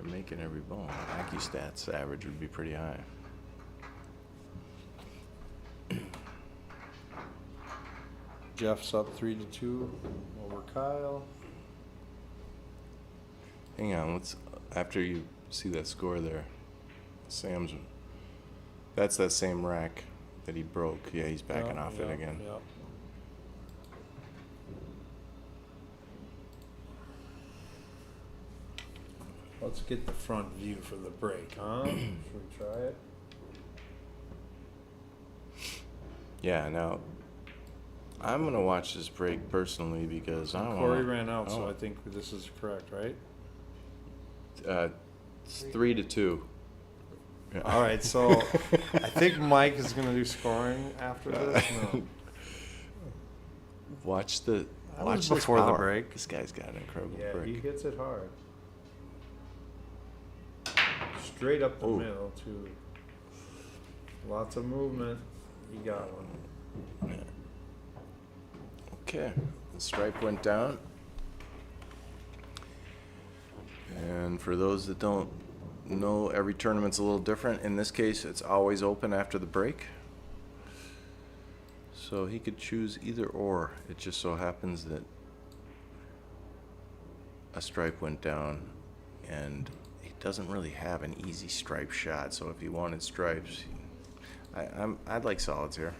They're making every ball. AccuStats average would be pretty high. Jeff's up 3 to 2 over Kyle. Hang on, after you see that score there, that's that same rack that he broke. Yeah, he's backing off it again. Yep. Let's get the front view for the break, huh? Should we try it? Yeah, now I'm gonna watch this break personally because I don't Cory want. ran out, so I think this is correct, right? It's 3 to 2. Yeah. All right, so I think Mike is going to do scoring after this. No. Watch the. That Watch was this before the power. break. This guy's got an incredible Yeah, break. he hits it hard. straight up the Ooh. middle too. Lots of movement. You got one. Okay, the stripe went down. And for those that don't know, every tournament's a little different. In this case, it's always open after the break. So he could choose either or. It just so happens that a stripe went down, and he doesn't really have an easy stripe shot. So if he wanted stripes, I'd like solids here.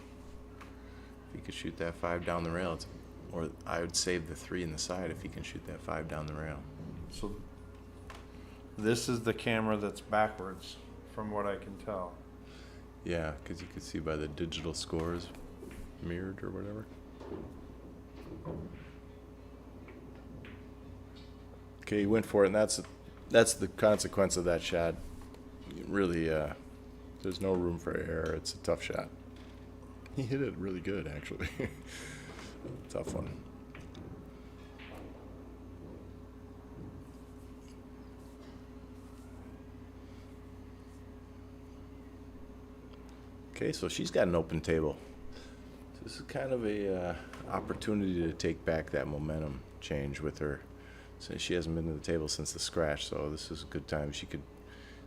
If he could shoot that 5 down the rail, or I would save the 3 in the side if he can shoot that 5 down the rail. So this is the camera that's backwards, from what I can tell. Yeah, because you could see by the digital scores mirrored or whatever. Okay, he went for it, and that's the consequence of that shot. Really, there's no room for error. It's a tough shot. He hit it really good, actually. Tough one. Okay, so she's got an open table. So this is kind of a opportunity to take back that momentum change with her. So she hasn't been to the table since the scratch, so this is a good time. She could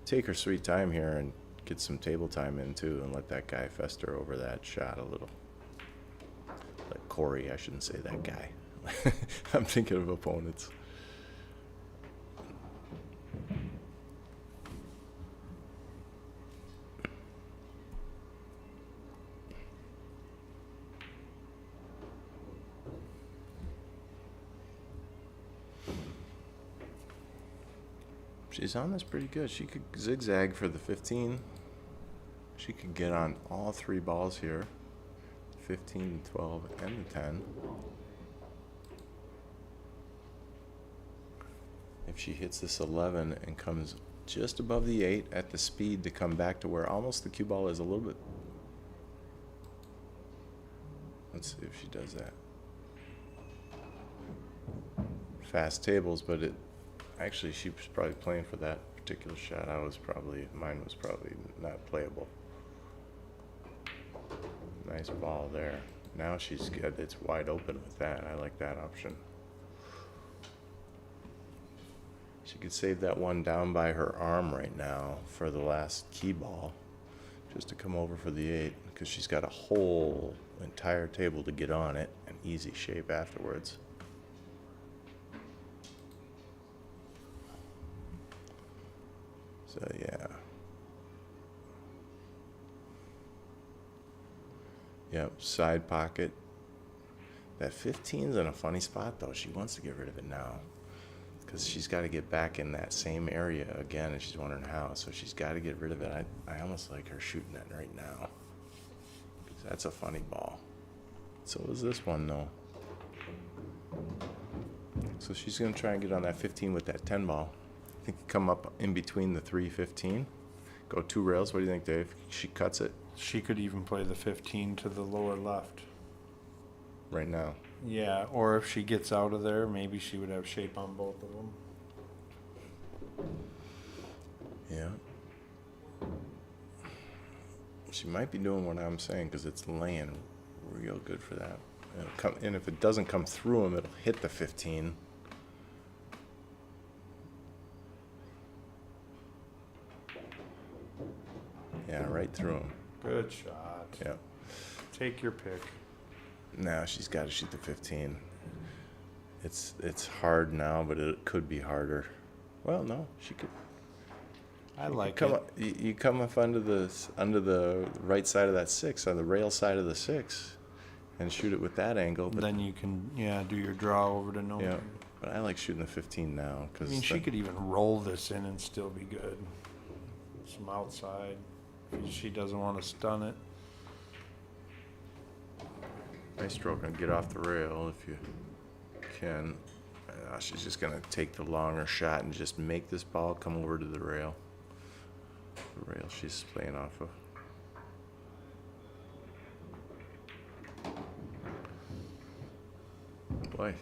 take her sweet time here and get some table time in too, and let that guy fester over that shot a little. Like Cory, I shouldn't say that guy. I'm thinking of opponents. She's on this pretty good. She could zigzag for the 15. She could get on all 3 balls here. 15, 12, and the 10. If she hits this 11 and comes just above the 8 at the speed to come back to where almost the cue ball is a little bit. Let's see if she does that. Fast tables, but it actually, she was probably playing for that particular shot. Mine was probably not playable. Nice ball there. Now she's good. It's wide open with that. I like that option. She could save that one down by her arm right now for the last key ball, just to come over for the 8, because she's got a whole entire table to get on it, an easy shape afterwards. So yeah. Yep, side pocket. That 15's in a funny spot though. She wants to get rid of it now, because she's got to get back in that same area again, and she's wondering how. So she's got to get rid of it. I almost like her shooting it right now, 'cause that's a funny ball. So is this one though. So she's gonna try and get on that 15 with that 10 ball. I think you come up in between the 3-15. Go 2 rails. What do you think, Dave? She cuts it She could even play the 15 to the lower left. right now. Yeah, or if she gets out of there, maybe she would have shape on both of them. Yeah. She might be doing what I'm saying, because it's laying real good for that. And if it doesn't come through him, it'll hit the 15. Yeah, right through him. Good shot. Yeah. Take your pick. Now she's got to shoot the 15. It's hard now, but it could be harder. Well, no, she could. I like Come it. up, you come up under the right side of that 6, on the rail side of the 6, and shoot it with that angle. But Then you can, do your draw over to no. yeah, but I like shooting the 15 now, because I mean, she could even roll this in and still be good. Some outside. If she doesn't want to stun it. nice stroke and get off the rail if you can. She's just gonna take the longer shot and just make this ball come over to the rail. The rail she's playing off of. Boy,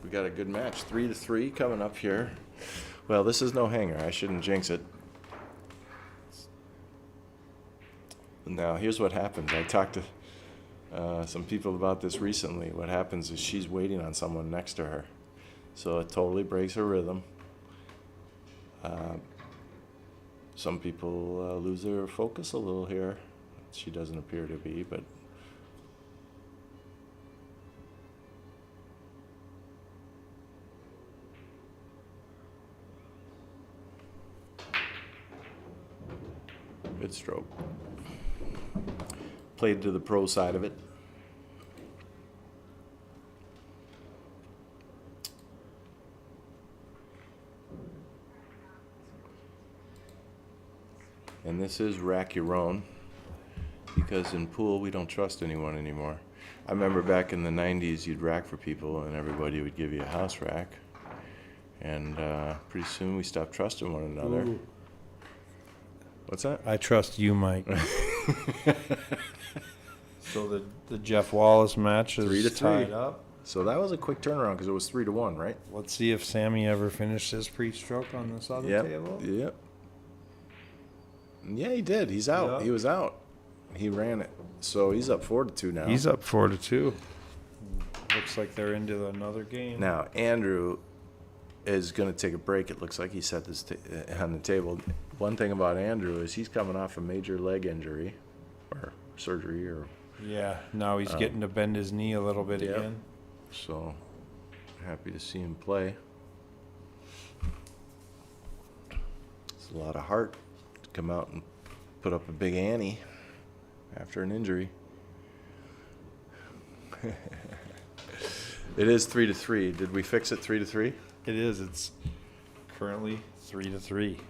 we got a good match. 3-3 coming up here. Well, this is no hanger. I shouldn't jinx it. Now, here's what happens. I talked to some people about this recently. What happens is she's waiting on someone next to her. So it totally breaks her rhythm. Some people lose their focus a little here. She doesn't appear to be, but good stroke. Played to the pro side of it. And this is rack your own, because in pool we don't trust anyone anymore. I remember back in the 90s you'd rack for people and everybody would give you a house rack. And pretty soon we stopped trusting one another. Ooh. What's that? I trust you, Mike. So the Jeff Wallace match is 3-3. tied up. So that was a quick turnaround because it was 3-1, right? Let's see if Sammy ever finished his pre-stroke on this other table. Yep. Yeah, he did. He's out. Yep. He was out. He ran it. So he's up 4-2 now. He's up 4-2. Looks like they're into another game. Now, Andrew is going to take a break. It looks like he set this on the table. One thing about Andrew is he's coming off a major leg injury or surgery. Yeah, now he's getting to bend his knee a little bit Yep. again. So happy to see him play. It's a lot of heart to come out and put up a big ante after an injury. It is 3-3. Did we fix it 3-3? It is. It's currently 3-3.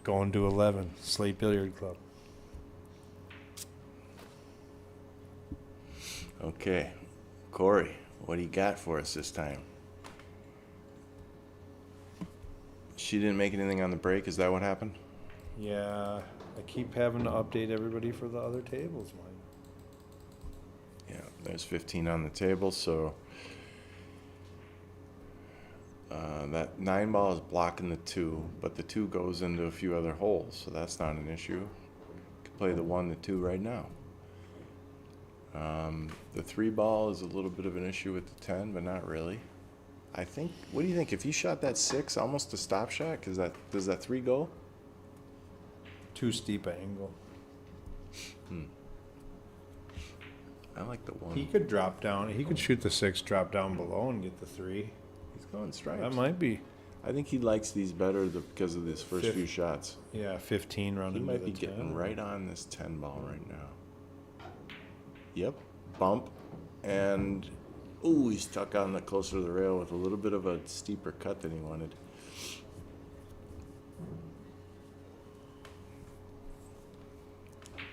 Going to 11. Slate Billiard Club. Okay. Cory, what do you got for us this time? She didn't make anything on the break. Is that what happened? Yeah, I keep having to update everybody for the other tables, Mike. Yeah, there's 15 on the table, so that 9 ball is blocking the 2, but the 2 goes into a few other holes, so that's not an issue. You can play the 1, the 2 right now. The 3 ball is a little bit of an issue with the 10, but not really. I think, what do you think? If you shot that 6, almost a stop shot, does that 3 go? Too steep an angle. I like the 1. He could drop down. He could shoot the 6, drop down below, and get the 3. He's going stripes. That might be. I think he likes these better because of his first few shots. Yeah, 15 running. He to might the be getting 10. right on this 10 ball right now. Yep, bump, and ooh, he's stuck on the closer to the rail with a little bit of a steeper cut than he wanted.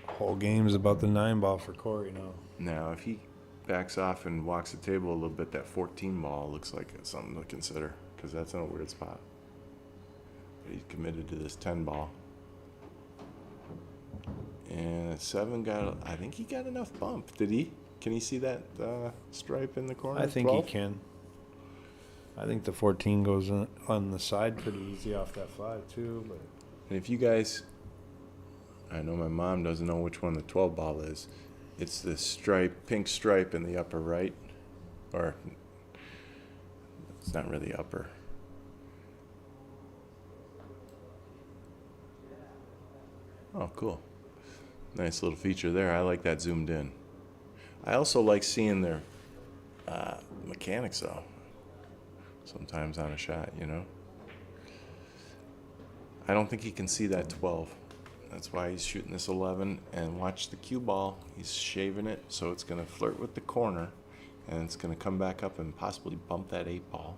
Whole game's about the 9 ball for Cory now. Now, if he backs off and walks the table a little bit, that 14 ball looks like it's something to consider because that's in a weird spot. But he's committed to this 10 ball. And at 7 I think he got enough bump. Did he? Can he see that stripe in the corner? I think 12? he can. I think the 14 goes on the side pretty easy off that 5 too. But And if you guys, I know my mom doesn't know which one the 12 ball is. It's the stripe, pink stripe in the upper right. Or, it's not really upper. Oh, cool. Nice little feature there. I like that zoomed in. I also like seeing their mechanics, though. Sometimes on a shot, you know. I don't think he can see that 12. That's why he's shooting this 11. And watch the cue ball. He's shaving it, so it's going to flirt with the corner. And it's going to come back up and possibly bump that 8 ball.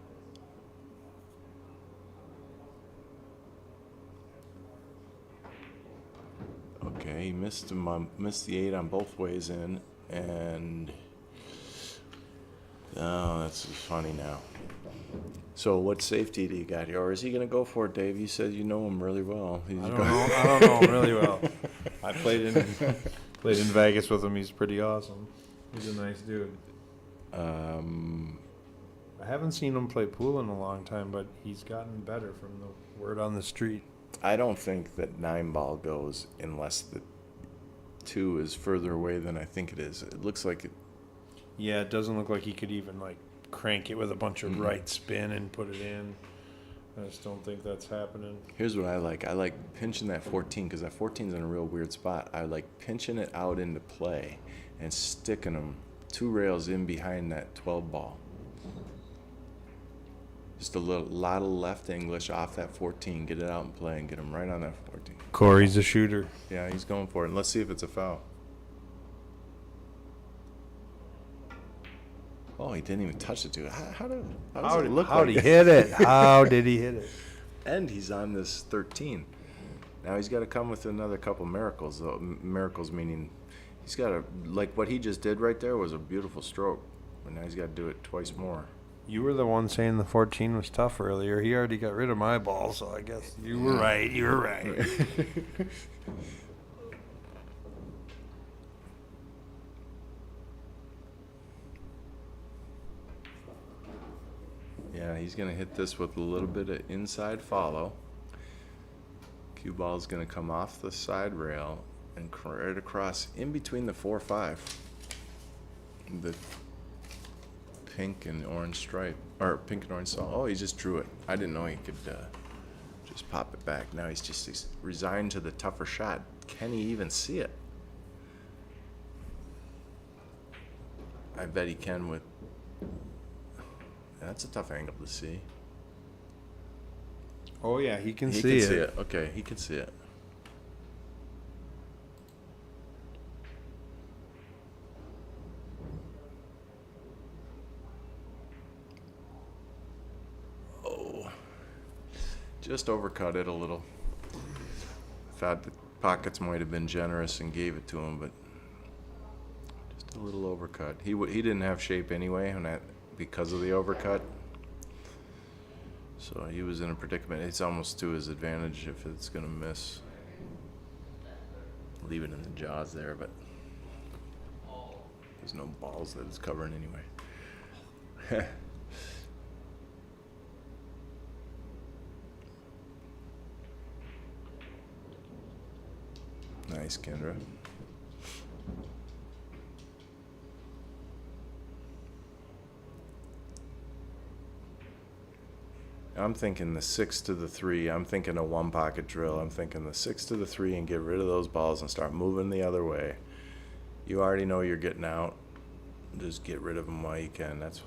Okay, he missed the 8 on both ways in, and oh, that's funny now. So what safety do you got here? Or is he going to go for it, Dave? You said you know him really well. I don't know him really well. I played in Vegas with him. He's pretty awesome. He's a nice dude. I haven't seen him play pool in a long time, but he's gotten better from the word on the street. I don't think that 9 ball goes unless 2 is further away than I think it is. It looks like it. Yeah, it doesn't look like he could even like crank it with a bunch of right spin and put it in. I just don't think that's happening. Here's what I like. I like pinching that 14 because that 14's in a real weird spot. I like pinching it out into play and sticking them 2 rails in behind that 12 ball. Just a lot of left English off that 14. Get it out and play and get him right on that 14. Cory's a shooter. Yeah, he's going for it. And let's see if it's a foul. Oh, he didn't even touch it, dude. How does it look How'd like he hit it? How did he hit it? And he's on this 13. Now he's got to come with another couple miracles, though. Miracles meaning he's got to, like what he just did right there was a beautiful stroke. But now he's got to do it twice more. You were the one saying the 14 was tough earlier. He already got rid of my ball, so I guess you were right. You were right. Yeah, he's going to hit this with a little bit of inside follow. Cue ball is going to come off the side rail and right across in between the 4-5. The pink and orange stripe, or pink and orange saw. Oh, he just drew it. I didn't know he could just pop it back. Now he's resigned to the tougher shot. Can he even see it? I bet he can with. That's a tough angle to see. Oh, yeah, he can He see can it. see it. Okay, he can see it. Oh, just overcut it a little. Thought the pockets might have been generous and gave it to him, but just a little overcut. He didn't have shape anyway, because of the overcut. So he was in a predicament. It's almost to his advantage if it's going to miss. Leave it in the jaws there, but there's no balls that it's covering anyway. Nice, Kindra. I'm thinking the 6 to the 3. I'm thinking a 1 pocket drill. I'm thinking the 6 to the 3 and get rid of those balls and start moving the other way. You already know you're getting out. Just get rid of them while you can. That's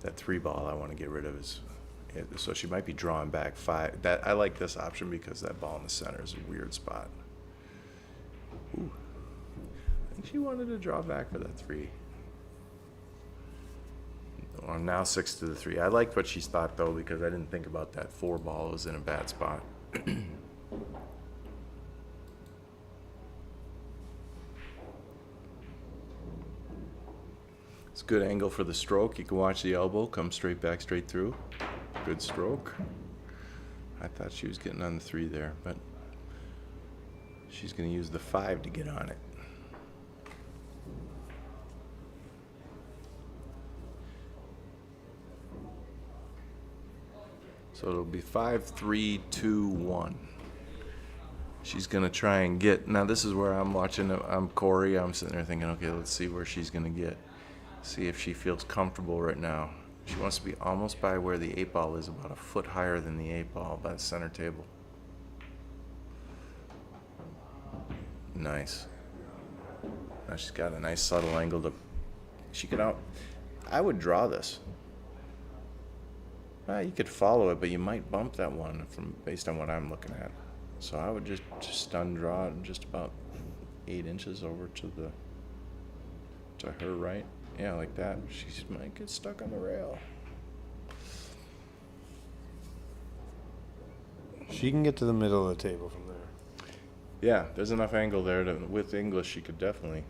that 3 ball I want to get rid of so she might be drawing back 5. I like this option because that ball in the center is a weird spot. Ooh. I think she wanted to draw back for that 3. Well, now 6 to the 3. I liked what she thought, though, because I didn't think about that 4 ball. It was in a bad spot. It's a good angle for the stroke. You can watch the elbow come straight back, straight through. Good stroke. I thought she was getting on the 3 there, but she's going to use the 5 to get on it. So it'll be 5, 3, 2, 1. She's going to try and get. Now, this is where I'm watching. I'm Cory. I'm sitting there thinking, okay, let's see where she's going to get. See if she feels comfortable right now. She wants to be almost by where the 8 ball is, about a foot higher than the 8 ball by the center table. Nice. Now she's got a nice subtle angle to. She could out. I would draw this. You could follow it, but you might bump that one based on what I'm looking at. So I would just stun draw it just about 8 inches over to her right. Yeah, like that. She might get stuck on the rail. She can get to the middle of the table from there. Yeah, there's enough angle there with English she could definitely.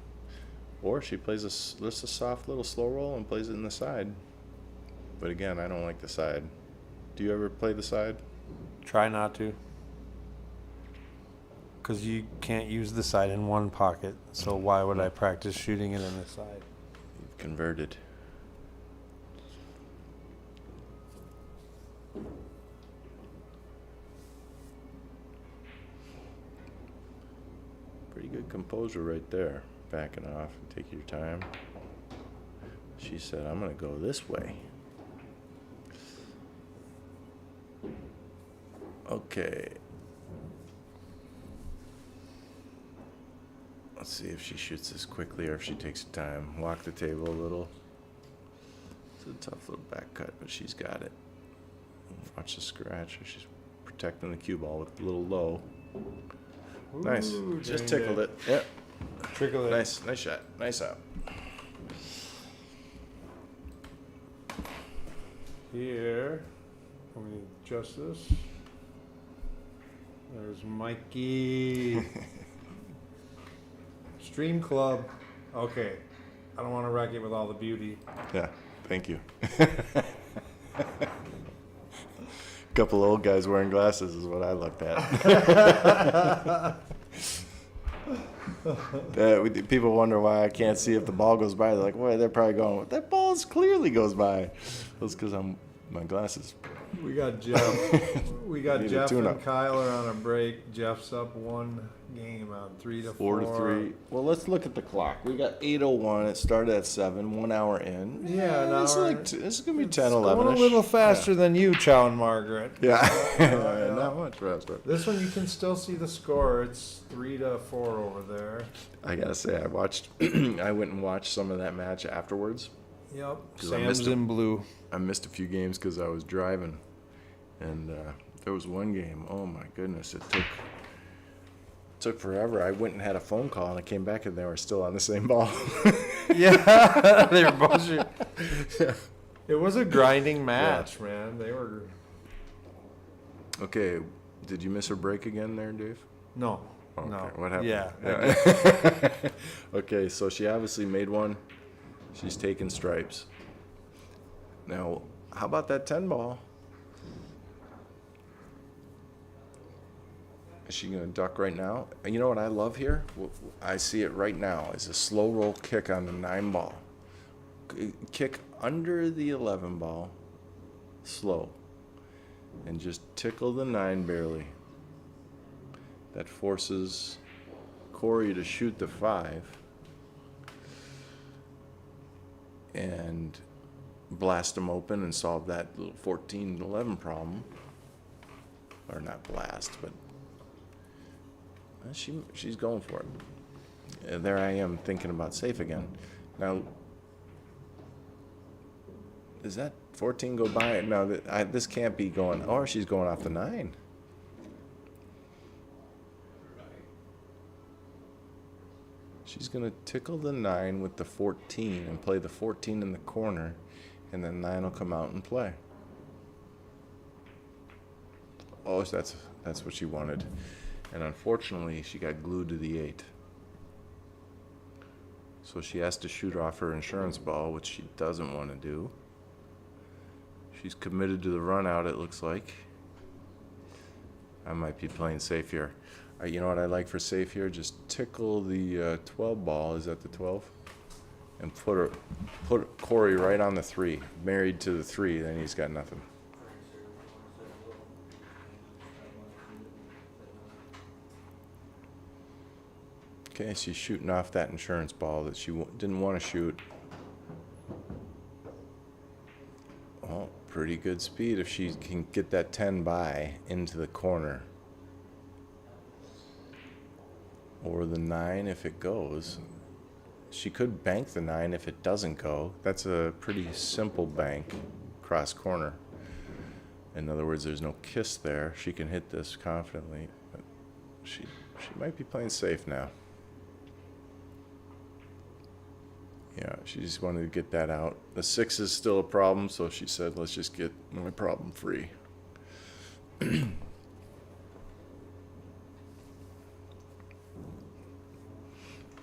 Or she plays just a soft little slow roll and plays it in the side. But again, I don't like the side. Do you ever play the side? Try not to. Because you can't use the side in one pocket. So why would I practice shooting it in the side? You've converted. Pretty good composure right there. Backing off and take your time. She said, I'm going to go this way. Okay. Let's see if she shoots this quickly or if she takes her time. Walk the table a little. It's a tough little back cut, but she's got it. Watch the scratch. She's protecting the cue ball with a little low. Ooh, Nice. Just tickled it. Yep. Trickle it. Nice shot. Nice out. Here, let me adjust this. There's Mikey. Stream Club. Okay. I don't want to wreck it with all the beauty. Yeah, thank you. Couple old guys wearing glasses is what I looked at. People wonder why I can't see if the ball goes by. They're like, "Well, they're probably going, that ball clearly goes by." That's because my glasses. We got Jeff. We got Need a Jeff and tune-up. Kyler on a break. Jeff's up one game on 3-4. 4-3. Well, let's look at the clock. We got 8:01. It started at 7. 1 hour in. Yeah, an It's hour. like this is gonna be 10, It's 11. going a little faster than you, Chow and Margaret. Yeah. Not much faster. This one you can still see the score. It's 3-4 over there. I gotta say, I watched. I went and watched some of that match afterwards. Yep. 'Cause I missed Sam's in blue. I missed a few games because I was driving, and there was one game. Oh my goodness! It took forever. I went and had a phone call, and I came back, and they were still on the same ball. Yeah, they were both. It was a grinding match, man. They were. Okay, did you miss a break again there, Dave? No. Okay, No. what happened? Yeah. Okay, so she obviously made one. She's taking stripes. Now, how about that 10 ball? Is she going to duck right now? And you know what I love here? I see it right now. Is a slow roll kick on the 9 ball. Kick under the 11 ball, slow, and just tickle the 9 barely. That forces Cory to shoot the 5 and blast them open and solve that little 14-11 problem. Or not blast, but she's going for it. And there I am thinking about safe again. Now, does that 14 go by? No, this can't be going. Or she's going off the 9. She's going to tickle the 9 with the 14 and play the 14 in the corner, and then 9 will come out and play. Oh, that's what she wanted. And unfortunately, she got glued to the 8. So she has to shoot off her insurance ball, which she doesn't want to do. She's committed to the run out, it looks like. I might be playing safe here. You know what I like for safe here? Just tickle the 12 ball. Is that the 12? And put Cory right on the 3. Married to the 3, then he's got nothing. Okay, she's shooting off that insurance ball that she didn't want to shoot. Oh, pretty good speed if she can get that 10 by into the corner. Or the 9 if it goes. She could bank the 9 if it doesn't go. That's a pretty simple bank, cross corner. In other words, there's no kiss there. She can hit this confidently. But she might be playing safe now. Yeah, she just wanted to get that out. The 6 is still a problem, so she said, let's just get my problem free.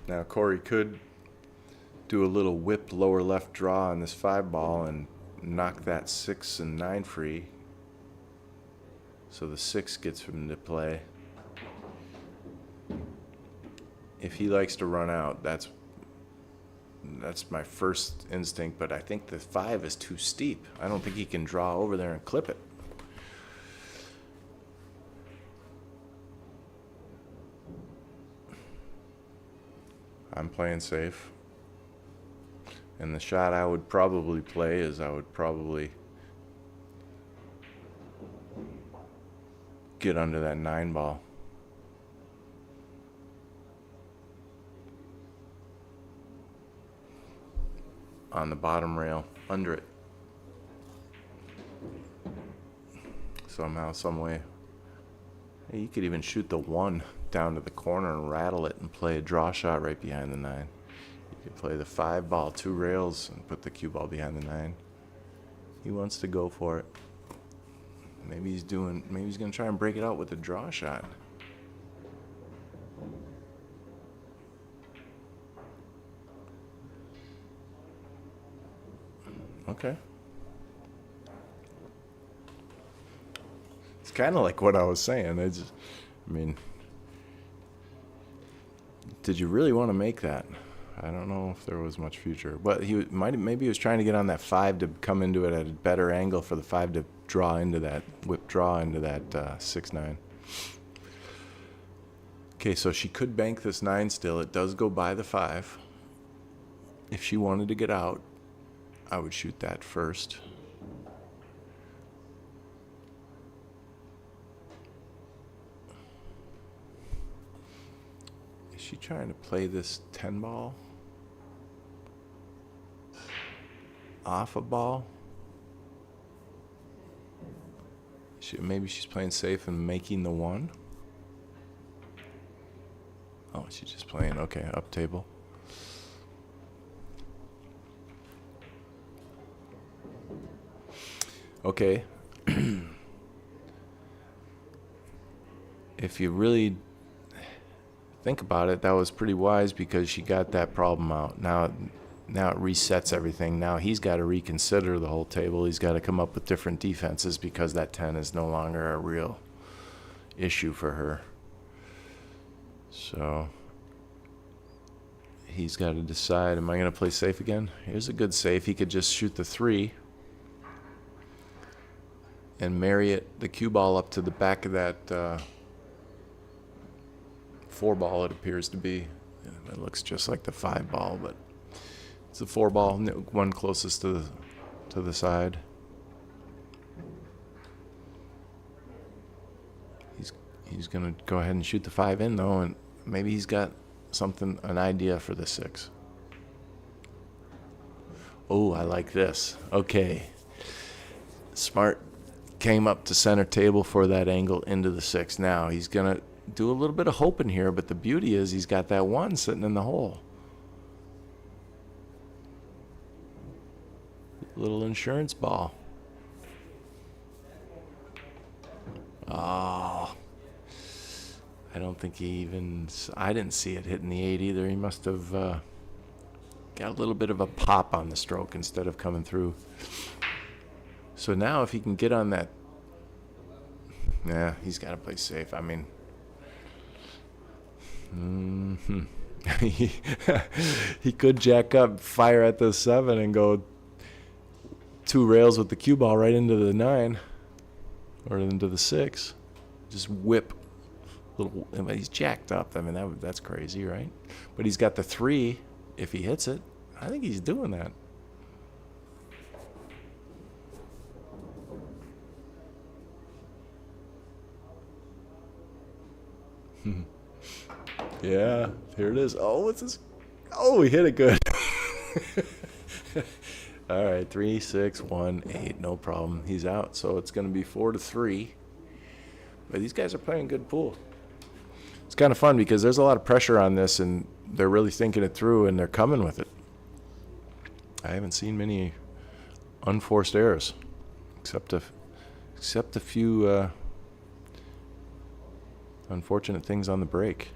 Now, Cory could do a little whip lower left draw on this 5 ball and knock that 6 and 9 free. So the 6 gets him to play. If he likes to run out, that's my first instinct, but I think the 5 is too steep. I don't think he can draw over there and clip it. I'm playing safe. And the shot I would probably play is I would probably get under that 9 ball. On the bottom rail, under it. Somehow, some way. Hey, you could even shoot the 1 down to the corner and rattle it and play a draw shot right behind the 9. You could play the 5 ball, 2 rails, and put the cue ball behind the 9. He wants to go for it. Maybe he's gonna try and break it out with a draw shot. Okay. It's kind of like what I was saying. Did you really want to make that? I don't know if there was much future, but maybe he was trying to get on that 5 to come into it at a better angle for the 5 to draw into that 6-9. Okay, so she could bank this 9 still. It does go by the 5. If she wanted to get out, I would shoot that first. Is she trying to play this 10 ball? Off a ball? Maybe she's playing safe and making the 1. Oh, she's just playing, okay, up table. Okay. If you really think about it, that was pretty wise because she got that problem out. Now it resets everything. Now he's got to reconsider the whole table. He's got to come up with different defenses because that 10 is no longer a real issue for her. So he's got to decide, am I going to play safe again? Here's a good safe. He could just shoot the 3 and marry the cue ball up to the back of that 4 ball, it appears to be. It looks just like the 5 ball, but it's the 4 ball, one closest to the side. He's going to go ahead and shoot the 5 in, though, and maybe he's got an idea for the 6. Oh, I like this. Okay. Smart came up to center table for that angle into the 6. Now he's going to do a little bit of hoping here, but the beauty is he's got that 1 sitting in the hole. Little insurance ball. Oh. I don't think I didn't see it hitting the 8 either. He must have got a little bit of a pop on the stroke instead of coming through. So now if he can get on that, he's got to play safe. I mean, he could jack up, fire at the 7 and go 2 rails with the cue ball right into the 9 or into the 6. Just whip. He's jacked up. I mean, that's crazy, right? But he's got the 3 if he hits it. I think he's doing that. Yeah, here it is. Oh, what's this? Oh, he hit it good. All right, 3, 6, 1, 8, no problem. He's out, so it's going to be 4-3. But these guys are playing good pool. It's kind of fun because there's a lot of pressure on this, and they're really thinking it through, and they're coming with it. I haven't seen many unforced errors, except a few unfortunate things on the break.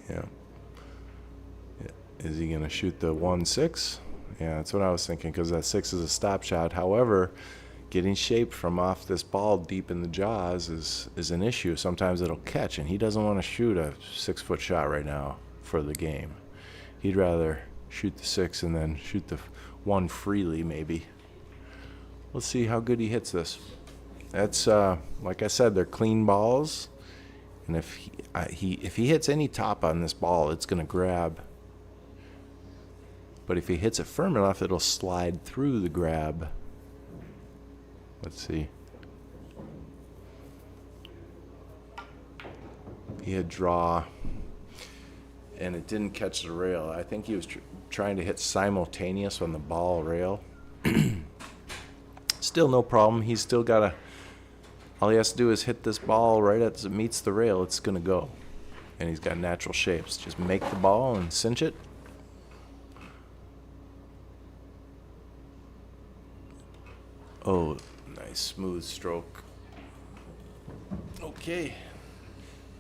Yeah. Is he going to shoot the 1-6? Yeah, that's what I was thinking, because that 6 is a stop shot. However, getting shaped from off this ball deep in the jaws is an issue. Sometimes it'll catch, and he doesn't want to shoot a 6-foot shot right now for the game. He'd rather shoot the 6 and then shoot the won freely, maybe. Let's see how good he hits this. That's like I said, they're clean balls, and if he hits any top on this ball, it's gonna grab. But if he hits it firm enough, it'll slide through the grab. Let's see. He had draw, and it didn't catch the rail. I think he was trying to hit simultaneous on the ball rail. Still no problem. He's still got to, all he has to do is hit this ball right as it meets the rail. It's going to go. And he's got natural shapes. Just make the ball and cinch it. Oh, nice smooth stroke. Okay.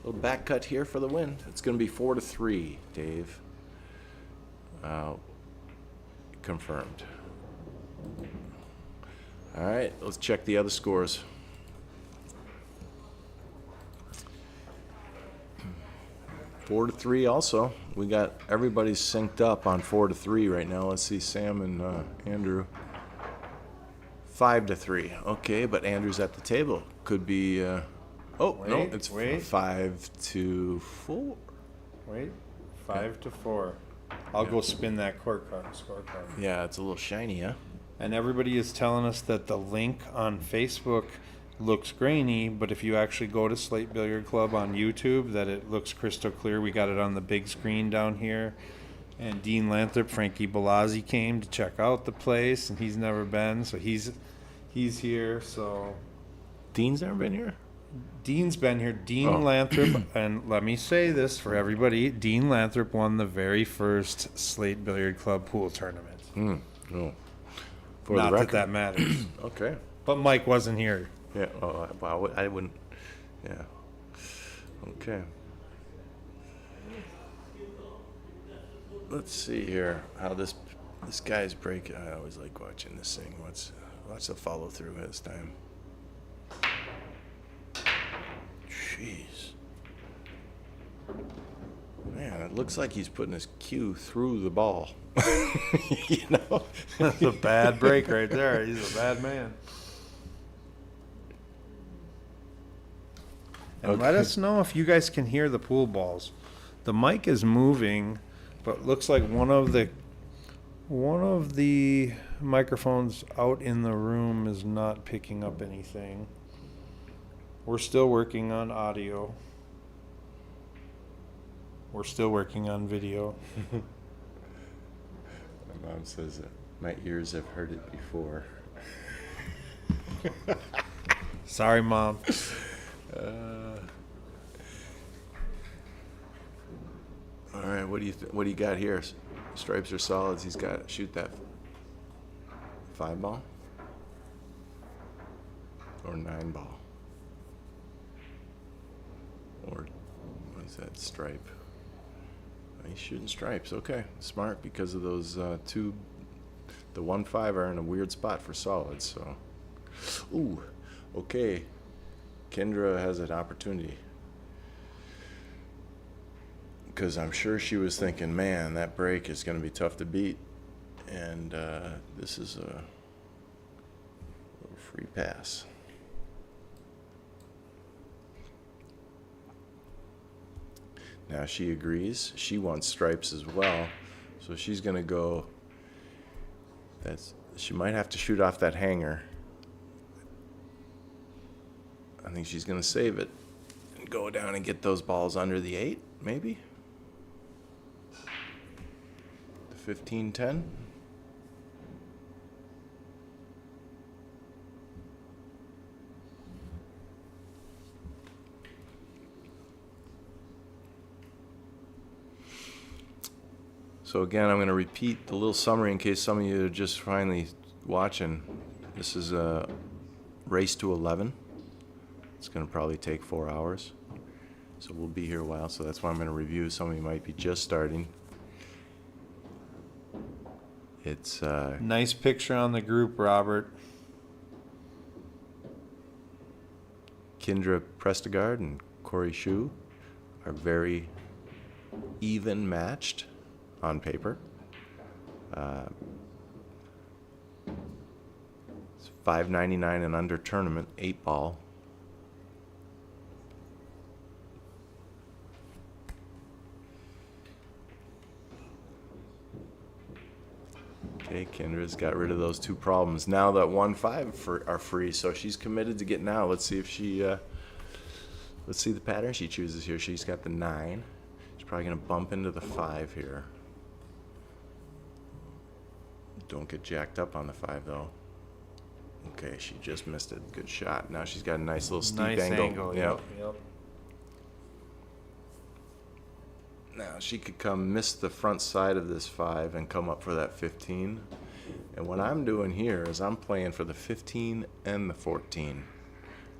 Little back cut here for the win. It's going to be 4-3, Dave. Confirmed. All right, let's check the other scores. 4-3 also. We got everybody's synced up on 4-3 right now. Let's see, Sam and Andrew. 5-3. Okay, but Andrew's at the table. Could be. No, it's 5-4. Wait, 5-4. I'll go spin that scorecard. Yeah, it's a little shiny, huh? And everybody is telling us that the link on Facebook looks grainy, but if you actually go to Slate Billiard Club on YouTube, that it looks crystal clear. We got it on the big screen down here. And Dean Lanthrop, Frankie Balazzi came to check out the place, and he's never been, so he's here. So Dean's never been here? Dean's been here. Dean Lanthrop, and let me say this for everybody, Dean Lanthrop won the very first Slate Billiard Club pool tournament. No. For Not the record. that matters. Okay. But Mike wasn't here. Yeah. Oh, wow. I wouldn't. Yeah. Okay. Let's see here how this guy's break. I always like watching this thing. Watch the follow through this time. Jeez. Man, it looks like he's putting his cue through the ball. You know? That's a bad break right there. He's a bad man. And let us know if you guys can hear the pool balls. The mic is moving, but looks like one of the microphones out in the room is not picking up anything. We're still working on audio. We're still working on video. My mom says that my ears have heard it before. Sorry, Mom. All right, what do you got here? Stripes or solids? He's got to shoot that 5-ball or 9-ball, or what is that, stripe? He's shooting stripes. Okay, smart, because of those two. The 1-5 are in a weird spot for solids. So, ooh, okay. Kindra has an opportunity, because I'm sure she was thinking, man, that break is going to be tough to beat, and this is a little free pass. Now she agrees. She wants stripes as well, so she's going to go. She might have to shoot off that hanger. I think she's going to save it and go down and get those balls under the 8, maybe? The 15-10? So again, I'm going to repeat the little summary in case some of you are just finally watching. This is a race to 11. It's going to probably take 4 hours. So we'll be here a while, so that's why I'm going to review. Some of you might be just starting. It's Nice picture on the group, Robert. Kindra Prestegard and Cory Schuh are very even matched on paper. $5.99 and under tournament, 8-ball. Okay, Kindra's got rid of those 2 problems. Now that 1-5 are free, so she's committed to getting out. Let's see if she, let's see the pattern she chooses here. She's got the 9. She's probably gonna bump into the 5 here. Don't get jacked up on the 5 though. Okay, she just missed it. Good shot. Now she's got a nice little steep angle. Yep. Now she could come miss the front side of this 5 and come up for that 15. And what I'm doing here is I'm playing for the 15 and the 14.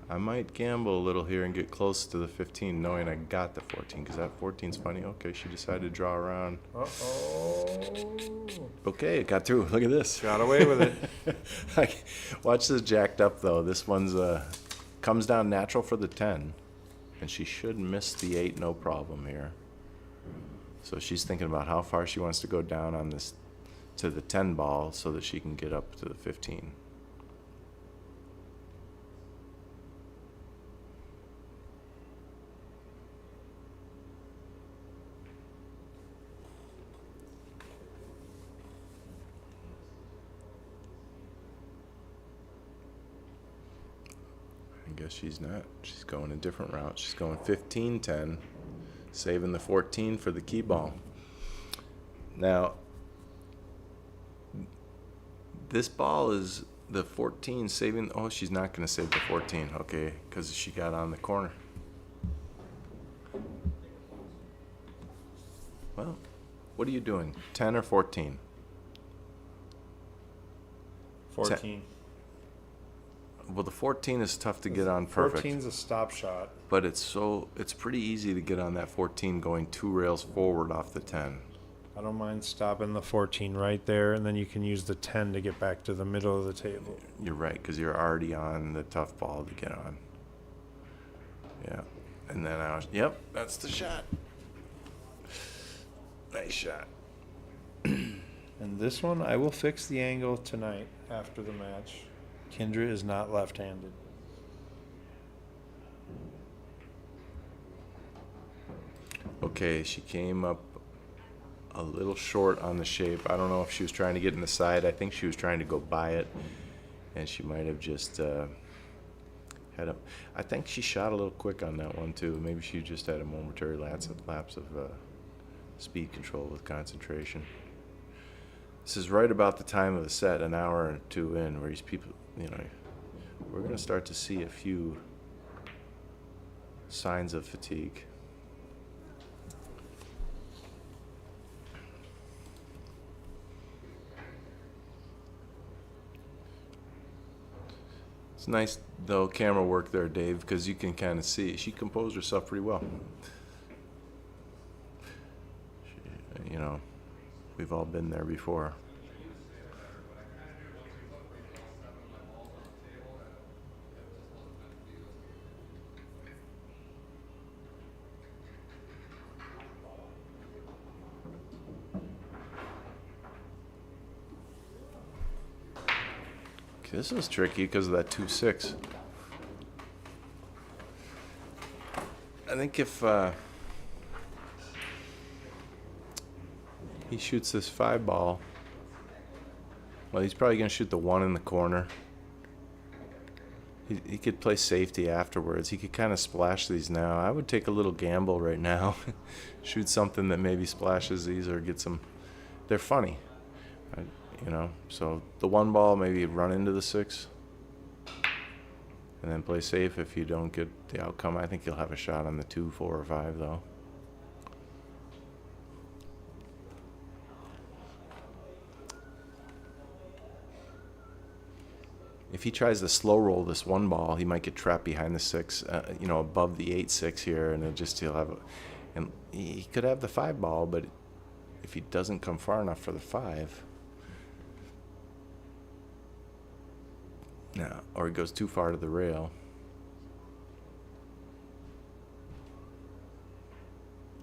I might gamble a little here and get close to the 15 knowing I got the 14 because that 14's funny. Okay, she decided to draw around. Uh-oh. Okay, it got through. Look at this. Got away with it. Watch this jacked up though. This one's comes down natural for the 10. And she should miss the 8 no problem here. So she's thinking about how far she wants to go down on this to the 10 ball so that she can get up to the 15. I guess she's not. She's going a different route. She's going 15-10, saving the 14 for the key ball. Now, this ball is the 14 saving. Oh, she's not going to save the 14. Okay, because she got on the corner. Well, what are you doing? 10 or 14? 14. Well, the 14 is tough to get on perfect. 14's a stop shot. But it's pretty easy to get on that 14 going 2 rails forward off the 10. I don't mind stopping the 14 right there, and then you can use the 10 to get back to the middle of the table. You're right, because you're already on the tough ball to get on. Yeah. And then yep, that's the shot. Nice shot. And this one, I will fix the angle tonight after the match. Kindra is not left-handed. Okay, she came up a little short on the shape. I don't know if she was trying to get in the side. I think she was trying to go by it, and she might have just had a. I think she shot a little quick on that one too. Maybe she just had a momentary lapse of speed control with concentration. This is right about the time of the set, an hour or 2 in, where these people, we're going to start to see a few signs of fatigue. It's nice, though, camera work there, Dave, because you can kind of see. She composed herself pretty well. We've all been there before. Okay, this is tricky because of that 2-6. I think if he shoots this 5 ball, well, he's probably going to shoot the 1 in the corner. He could play safety afterwards. He could kind of splash these now. I would take a little gamble right now. Shoot something that maybe splashes these or get some. They're funny, so the 1 ball, maybe run into the 6 and then play safe. If you don't get the outcome, I think you'll have a shot on the 2, 4, or 5 though. If he tries to slow roll this 1 ball, he might get trapped behind the 6, above the 8-6 here, and he'll have, and he could have the 5 ball, but if he doesn't come far enough for the 5, no, or he goes too far to the rail,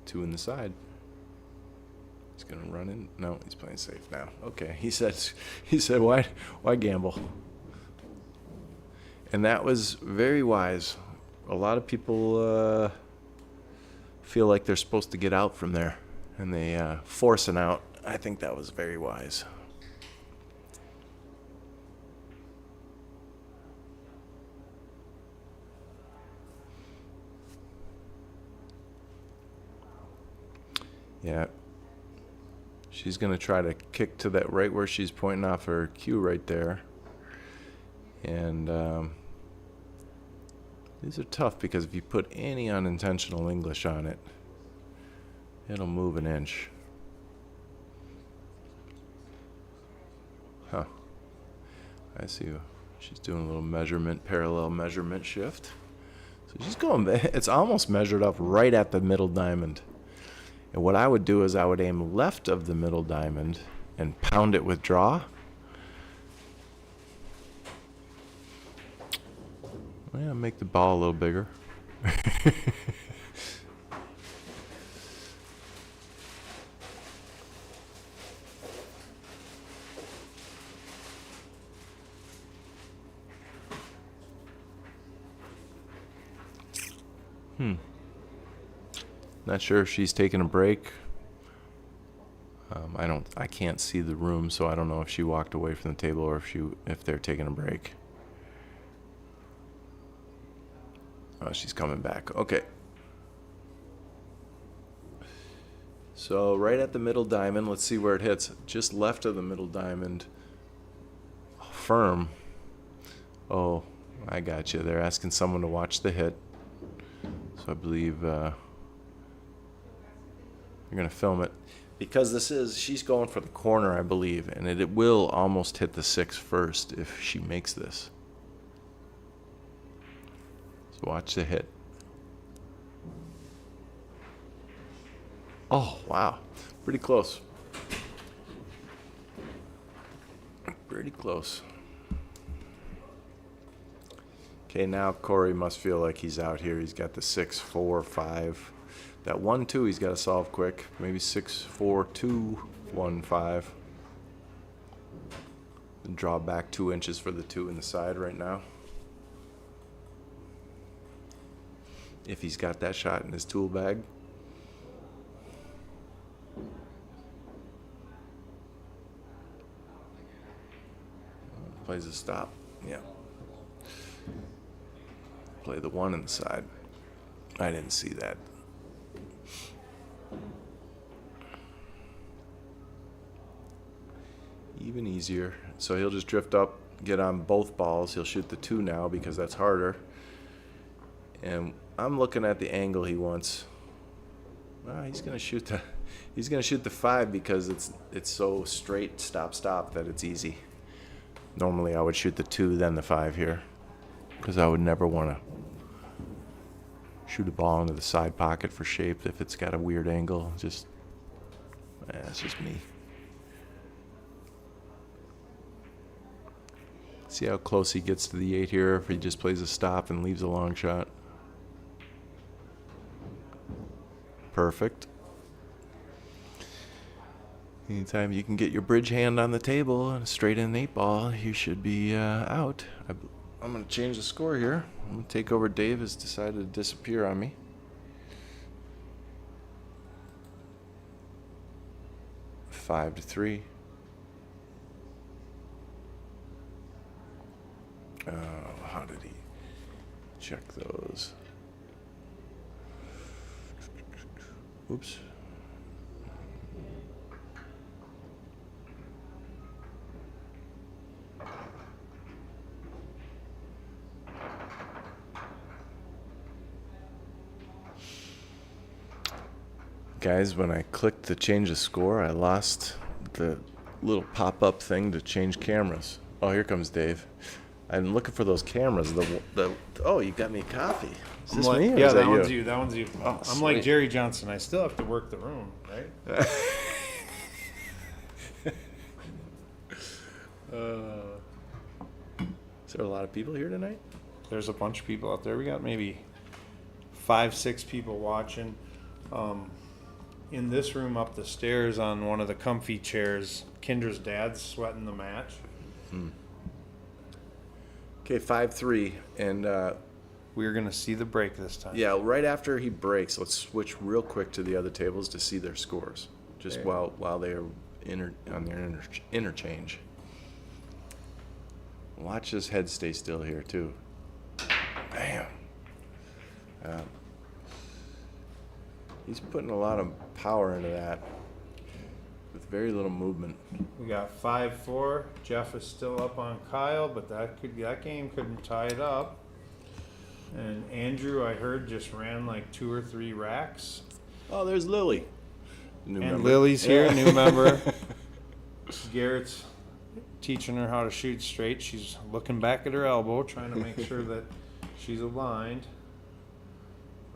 two in the side. He's gonna run in. No, he's playing safe now. Okay, he said, why gamble? And that was very wise. A lot of people feel like they're supposed to get out from there, and they force an out. I think that was very wise. Yeah. She's going to try to kick to that right where she's pointing off her cue right there. And these are tough because if you put any unintentional English on it, it'll move an inch. Huh. I see. She's doing a little measurement, parallel measurement shift. So she's going, it's almost measured up right at the middle diamond. And what I would do is I would aim left of the middle diamond and pound it with draw. Yeah, make the ball a little bigger. Not sure if she's taking a break. I can't see the room, so I don't know if she walked away from the table or if they're taking a break. Oh, she's coming back. Okay. So right at the middle diamond, let's see where it hits. Just left of the middle diamond. Firm. Oh, I got you. They're asking someone to watch the hit. So I believe you're going to film it. Because she's going for the corner, I believe, and it will almost hit the 6 first if she makes this. So watch the hit. Oh, wow. Pretty close. Pretty close. Okay, now Cory must feel like he's out here. He's got the 6, 4, 5. That 1, 2 he's got to solve quick. Maybe 6, 4, 2, 1, 5. And draw back 2 inches for the 2 in the side right now. If he's got that shot in his tool bag. Plays a stop. Yeah. Play the 1 in the side. I didn't see that. Even easier. So he'll just drift up, get on both balls. He'll shoot the 2 now because that's harder. And I'm looking at the angle he wants. He's gonna shoot the 5 because it's so straight stop that it's easy. Normally I would shoot the 2 then the 5 here because I would never want to shoot a ball into the side pocket for shape if it's got a weird angle. It's just me. See how close he gets to the 8 here if he just plays a stop and leaves a long shot. Perfect. Anytime you can get your bridge hand on the table and a straight in 8 ball, you should be out. I'm going to change the score here. I'm going to take over. Dave has decided to disappear on me. Five to 3. How did he check those? Oops. Guys, when I clicked to change the score, I lost the little pop-up thing to change cameras. Oh, here comes Dave. I'm looking for those cameras. Oh, you got me a coffee. Is this me? Or Yeah, is that you? one's you. That one's you. Oh, I'm like Jerry Johnson. I still have to work the room, right? Is there a lot of people here tonight? There's a bunch of people out there. We got maybe 5, 6 people watching. In this room up the stairs on one of the comfy chairs, Kindra's dad's sweating the match. Okay, 5-3, and We're gonna see the break this time. yeah, right after he breaks, let's switch real quick to the other tables to see their scores, just Okay. while they're on their interchange. Watch his head stay still here too. Bam. He's putting a lot of power into that with very little movement. We got 5-4. Jeff is still up on Kyle, but that game couldn't tie it up. And Andrew, I heard, just ran like 2 or 3 racks. Oh, there's Lily. New And member. Lily's here, Yeah. new member. Garrett's teaching her how to shoot straight. She's looking back at her elbow, trying to make sure that she's aligned.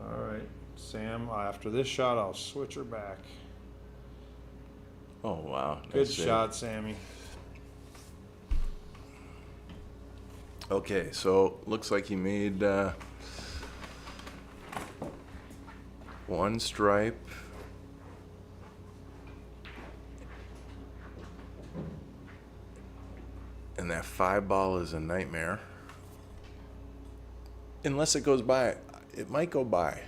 All right, Sam, after this shot, I'll switch her back. Oh, wow. Good Nice save. shot, Sammy. Okay, so looks like he made one stripe. And that 5 ball is a nightmare. Unless it goes by. It might go by.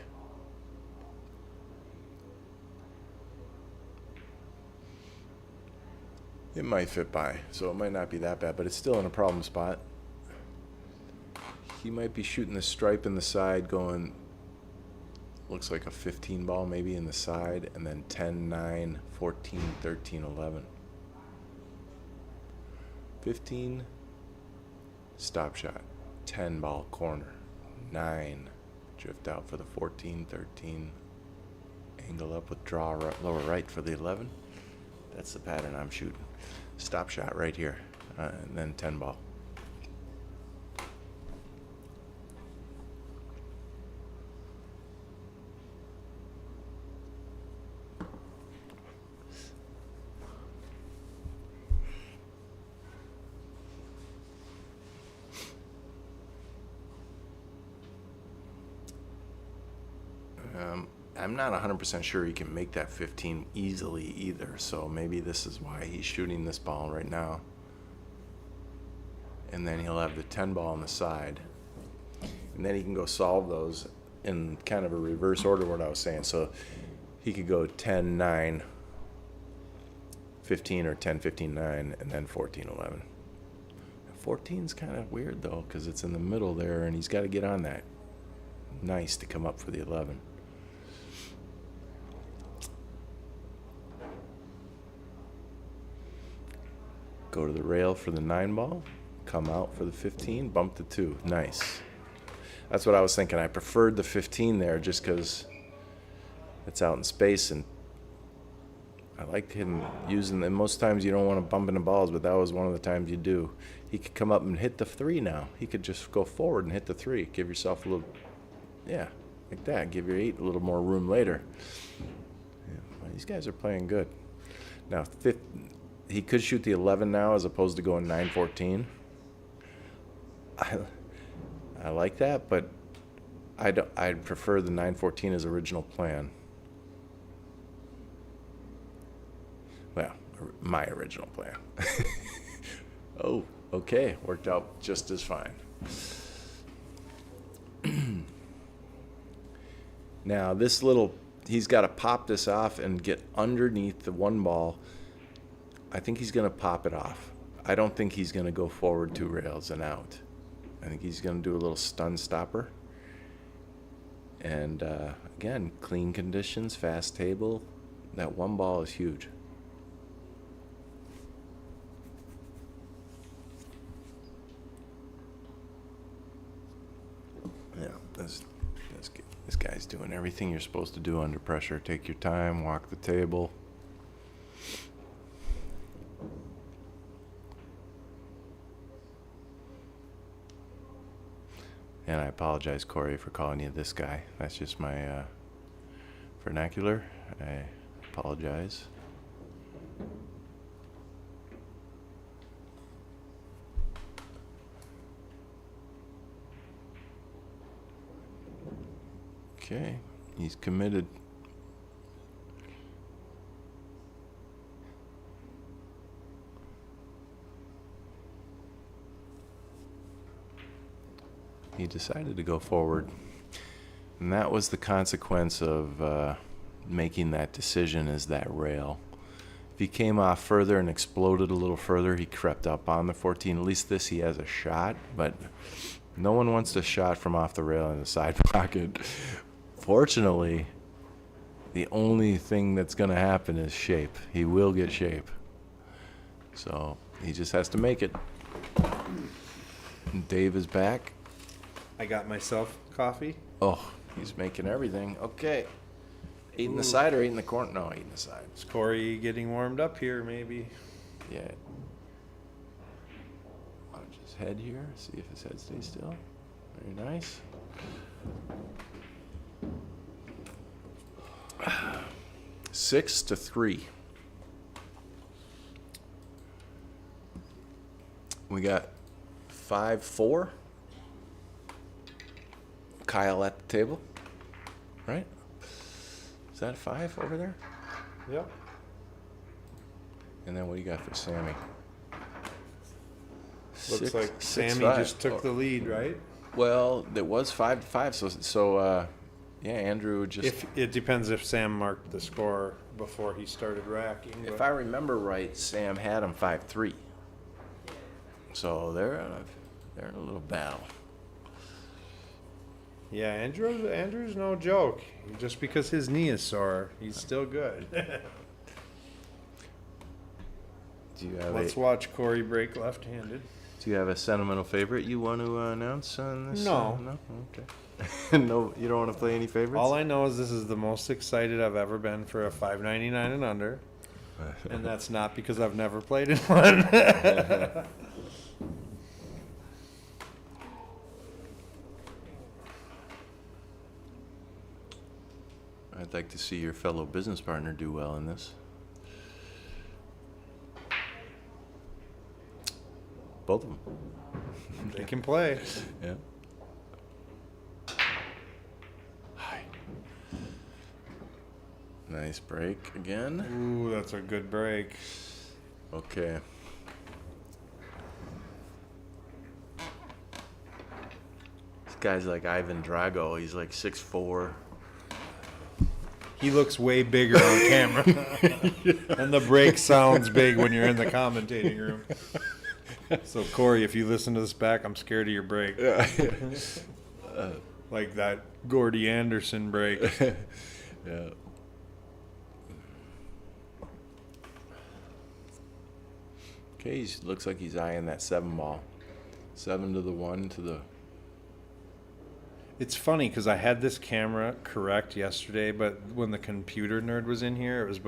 It might fit by, so it might not be that bad, but it's still in a problem spot. He might be shooting the stripe in the side going, looks like a 15 ball maybe in the side, and then 10, 9, 14, 13, 11. 15, stop shot, 10 ball corner, 9, drift out for the 14, 13, angle up with draw lower right for the 11. That's the pattern I'm shooting. Stop shot right here, and then 10 ball. I'm not 100% sure he can make that 15 easily either, so maybe this is why he's shooting this ball right now. And then he'll have the 10 ball on the side. And then he can go solve those in kind of a reverse order what I was saying. So he could go 10, 9, 15, or 10, 15, 9, and then 14, 11. 14's kind of weird though, because it's in the middle there, and he's got to get on that. Nice to come up for the 11. Go to the rail for the 9 ball, come out for the 15, bump the 2. Nice. That's what I was thinking. I preferred the 15 there just because it's out in space, and I liked him using them. Most times you don't want to bump into balls, but that was one of the times you do. He could come up and hit the 3 now. He could just go forward and hit the 3. Give yourself a little, yeah, like that. Give your 8 a little more room later. Yeah, well, these guys are playing good. Now, he could shoot the 11 now as opposed to going 9-14. I like that, but I'd prefer the 9-14 as original plan. Well, my original plan. Oh, okay, worked out just as fine. Now this he's got to pop this off and get underneath the 1 ball. I think he's going to pop it off. I don't think he's going to go forward 2 rails and out. I think he's going to do a little stun stopper. And again, clean conditions, fast table. That 1 ball is huge. Yeah, this guy's doing everything you're supposed to do under pressure. Take your time, walk the table. And I apologize, Cory, for calling you this guy. That's just my vernacular. I apologize. Okay, he's committed. he decided to go forward. And that was the consequence of making that decision, is that rail. If he came off further and exploded a little further, he crept up on the 14. At least this, he has a shot, but no one wants to shot from off the rail in the side pocket. Fortunately, the only thing that's going to happen is shape. He will get shape. So he just has to make it. Dave is back. I got myself coffee. Oh, he's making everything. Okay. 8 in the side or 8 in the corner? No, 8 in the side. Is Cory getting warmed up here, maybe? Yeah. Watch his head here. See if his head stays still. Very nice. Six to 3. We got 5-4. Kyle at the table, right? Is that a 5 over there? Yep. And then what do you got for Sammy? Looks like Sammy 6-5. just took the lead, right? Well, it was 5-5, so yeah, Andrew just. If it depends if Sam marked the score before he started racking. If but- I remember right, Sam had him 5-3. So they're in a little battle. Yeah, Andrew's no joke. Just because his knee is sore, he's still good. Do you have Let's watch Cory break left-handed. Do you have a sentimental favorite you want to announce on this? No. No? Okay. No, you don't want to play any favorites? All I know is this is the most excited I've ever been for a $5.99 and under, and that's not because I've never played in one. I'd like to see your fellow business partner do well in this. Both of them. They can play. Yeah. Hi. Nice break again. Ooh, that's a good break. Okay. This guy's like Ivan Drago. He's like 6'4". He looks way bigger on camera. And the break sounds big when you're in the commentating room. So, Cory, if you listen to this back, I'm scared of your break. Like that Gordy Anderson break. Yeah. Okay, he looks like he's eyeing that 7 ball. 7 to the 1 to the. It's funny because I had this camera correct yesterday, but when the computer nerd was in here, it was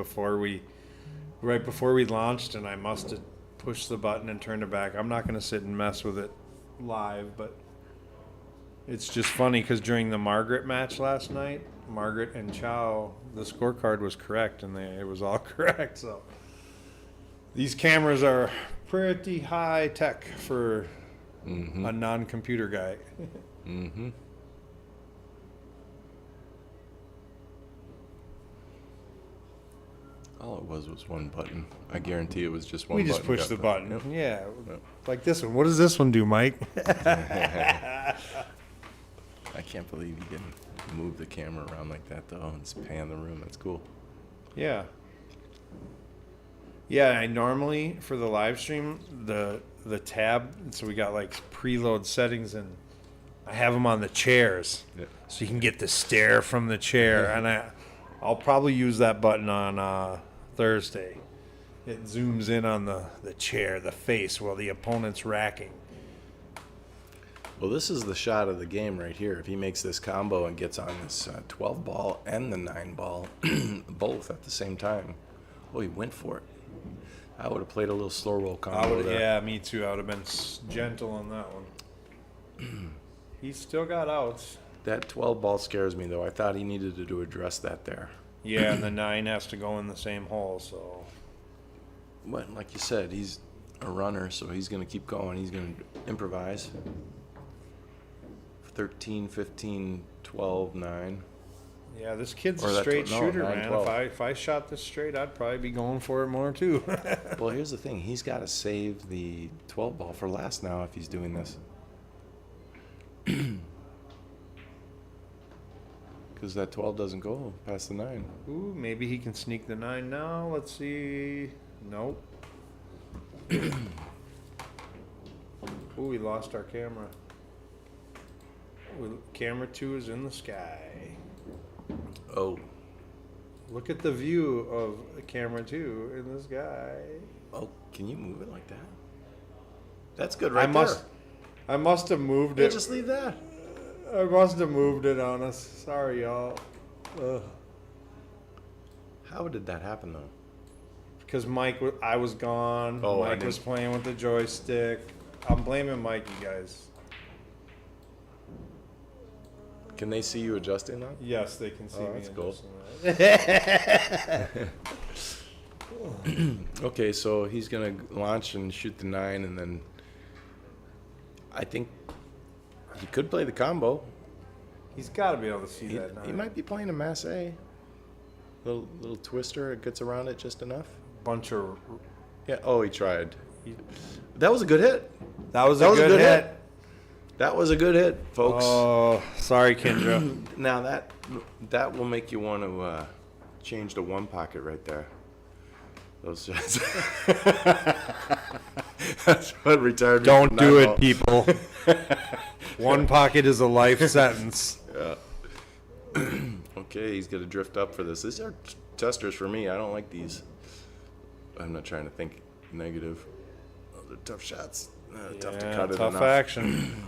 right before we launched, and I must have pushed the button and turned it back. I'm not going to sit and mess with it live, but it's just funny because during the Margaret match last night, Margaret and Chow, the scorecard was correct, and it was all correct. So these cameras are pretty high tech for a non-computer guy. Mm-hmm. All it was one button. I guarantee it was just one We button. just pushed the button. Yep. Yeah. Yep. Like this one. What does this one do, Mike? I can't believe you can move the camera around like that, though, and just pan the room. That's cool. Yeah. Yeah, I normally, for the live stream, the tab, so we got like preload settings, and I have them on the chairs. Yeah. So you can get the stare from the chair. And I'll probably use that button on Thursday. It zooms in on the chair, the face, while the opponent's racking. Well, this is the shot of the game right here. If he makes this combo and gets on this 12 ball and the 9 ball, both at the same time. Oh, he went for it. I would have played a little slow roll combo there. Yeah, me too. I would have been gentle on that one. He's still got outs. That 12 ball scares me, though. I thought he needed to address that there. Yeah, and the 9 has to go in the same hole, so. But like you said, he's a runner, so he's going to keep going. He's going to improvise. 13, 15, 12, 9. Yeah, this kid's Or a that's straight what- no, shooter, 9, man. 12. If I shot this straight, I'd probably be going for it more too. Well, here's the thing. He's got to save the 12 ball for last now if he's doing this. because that 12 doesn't go past the 9. Ooh, maybe he can sneak the 9 now. Let's see. Nope. Ooh, we lost our camera. Camera 2 is in the sky. Oh. Look at the view of camera 2 in the sky. Oh, can you move it like that? That's good right I must have moved there. it. Just leave that. I must have moved it on us. Sorry, y'all. Ugh. How did that happen, though? Because I was gone. Oh, Mike was playing with the joystick. I'm blaming Mike, you guys. Can they see you adjusting that? Yes, they can see me. That's cool. That. Okay, so he's going to launch and shoot the 9, and then I think he could play the combo. He's got to be able to see that now. He might be playing a mass A. Little twister, it gets around it just enough. Bunch of. Yeah. Oh, he tried. That was a good hit. That was a good hit. That was a good hit, folks. Oh, sorry, Kindra. Now that will make you want to change to one pocket right there. Those shots. That's what retired. Don't do it, people. One pocket is a life sentence. Yeah. Okay, he's gonna drift up for this. These are testers for me. I don't like these. I'm not trying to think negative. Oh, they're tough shots. Tough to cut it tough enough. action.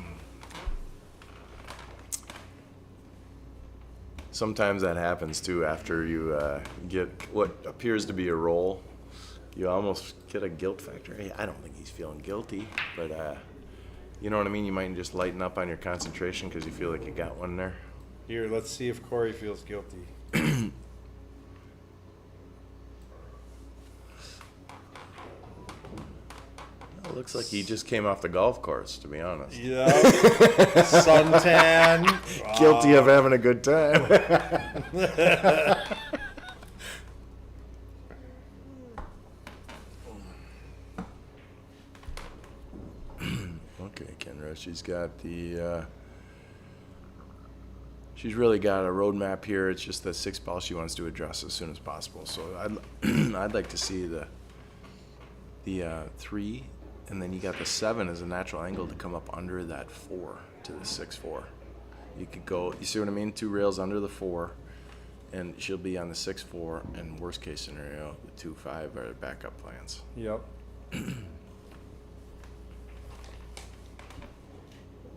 Sometimes that happens too after you get what appears to be a roll. You almost get a guilt factor. Hey, I don't think he's feeling guilty, but you know what I mean? You might just lighten up on your concentration because you feel like you got one there. Here, let's see if Cory feels guilty. It looks like he just came off the golf course, to be honest. Yeah. Suntan. Guilty of having a good time. Okay, Kindra, she's got the... she's really got a roadmap here. It's just the 6 ball she wants to address as soon as possible. So I'd like to see the 3, and then you got the 7 as a natural angle to come up under that 4 to the 6-4. You could go, you see what I mean? 2 rails under the 4, and she'll be on the 6-4. And worst case scenario, the 2-5 are backup plans. Yep.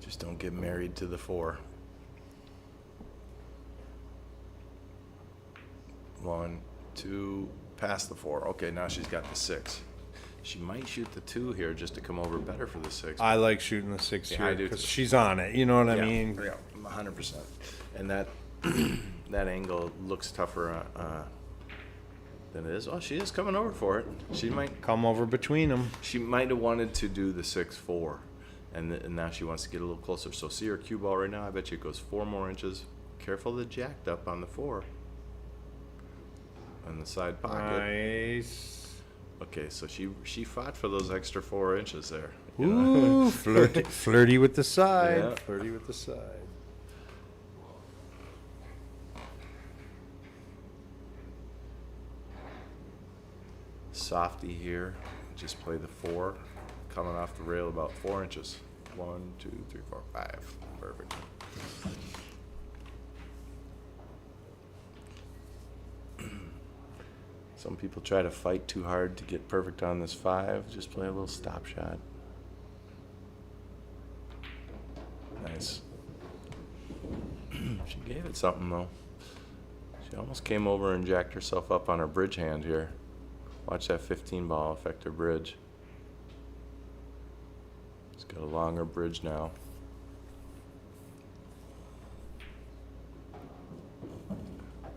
Just don't get married to the 4. 1, 2, past the 4. Okay, now she's got the 6. She might shoot the 2 here just to come over better for the 6. I like shooting the 6 Yeah, here I do because too. she's on it. You know what I mean? Yeah, 100%. And that that angle looks tougher than it is. Oh, she is coming over for it. She might Come over between them. She might have wanted to do the 6-4, and now she wants to get a little closer. So see her cue ball right now. I bet you it goes 4 more inches. Careful the jacked up on the 4. On the side pocket. Nice. Okay, so she fought for those extra 4 inches there. Ooh, flirty with the side. Yeah. Flirty with the side. Softy here. Just play the 4, coming off the rail about 4 inches. 1, 2, 3, 4, 5. Perfect. Some people try to fight too hard to get perfect on this 5. Just play a little stop shot. Nice. She gave it something though. She almost came over and jacked herself up on her bridge hand here. Watch that 15 ball affect her bridge. She's got a longer bridge now.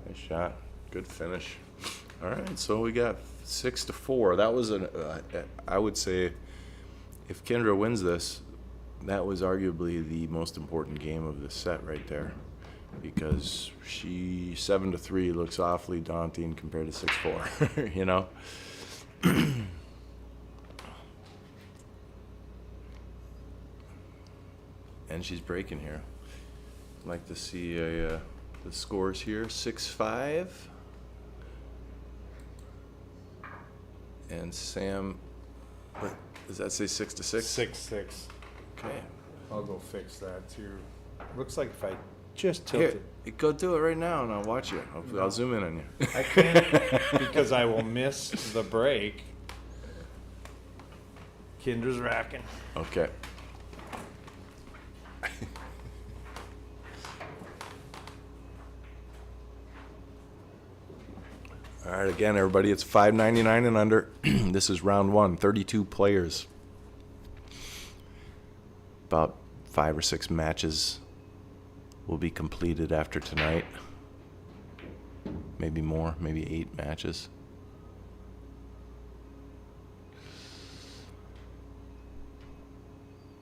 Nice shot. Good finish. All right, so we got 6-4. That was I would say, if Kindra wins this, that was arguably the most important game of the set right there, because 7-3 looks awfully daunting compared to 6-4. You know. And she's breaking here. I'd like to see a The scores here, 6-5. And Sam, what, does that say 6-6? 6-6. Okay. I'll go fix that too. Looks like if I just Here, tilted. go do it right now and I'll watch you. I'll zoom in on you. I can't because I will miss the break. Kindra's racking. Okay. All right, again, everybody, it's $5.99 and under. This is round one, 32 players. About 5 or 6 matches will be completed after tonight. Maybe more, maybe 8 matches.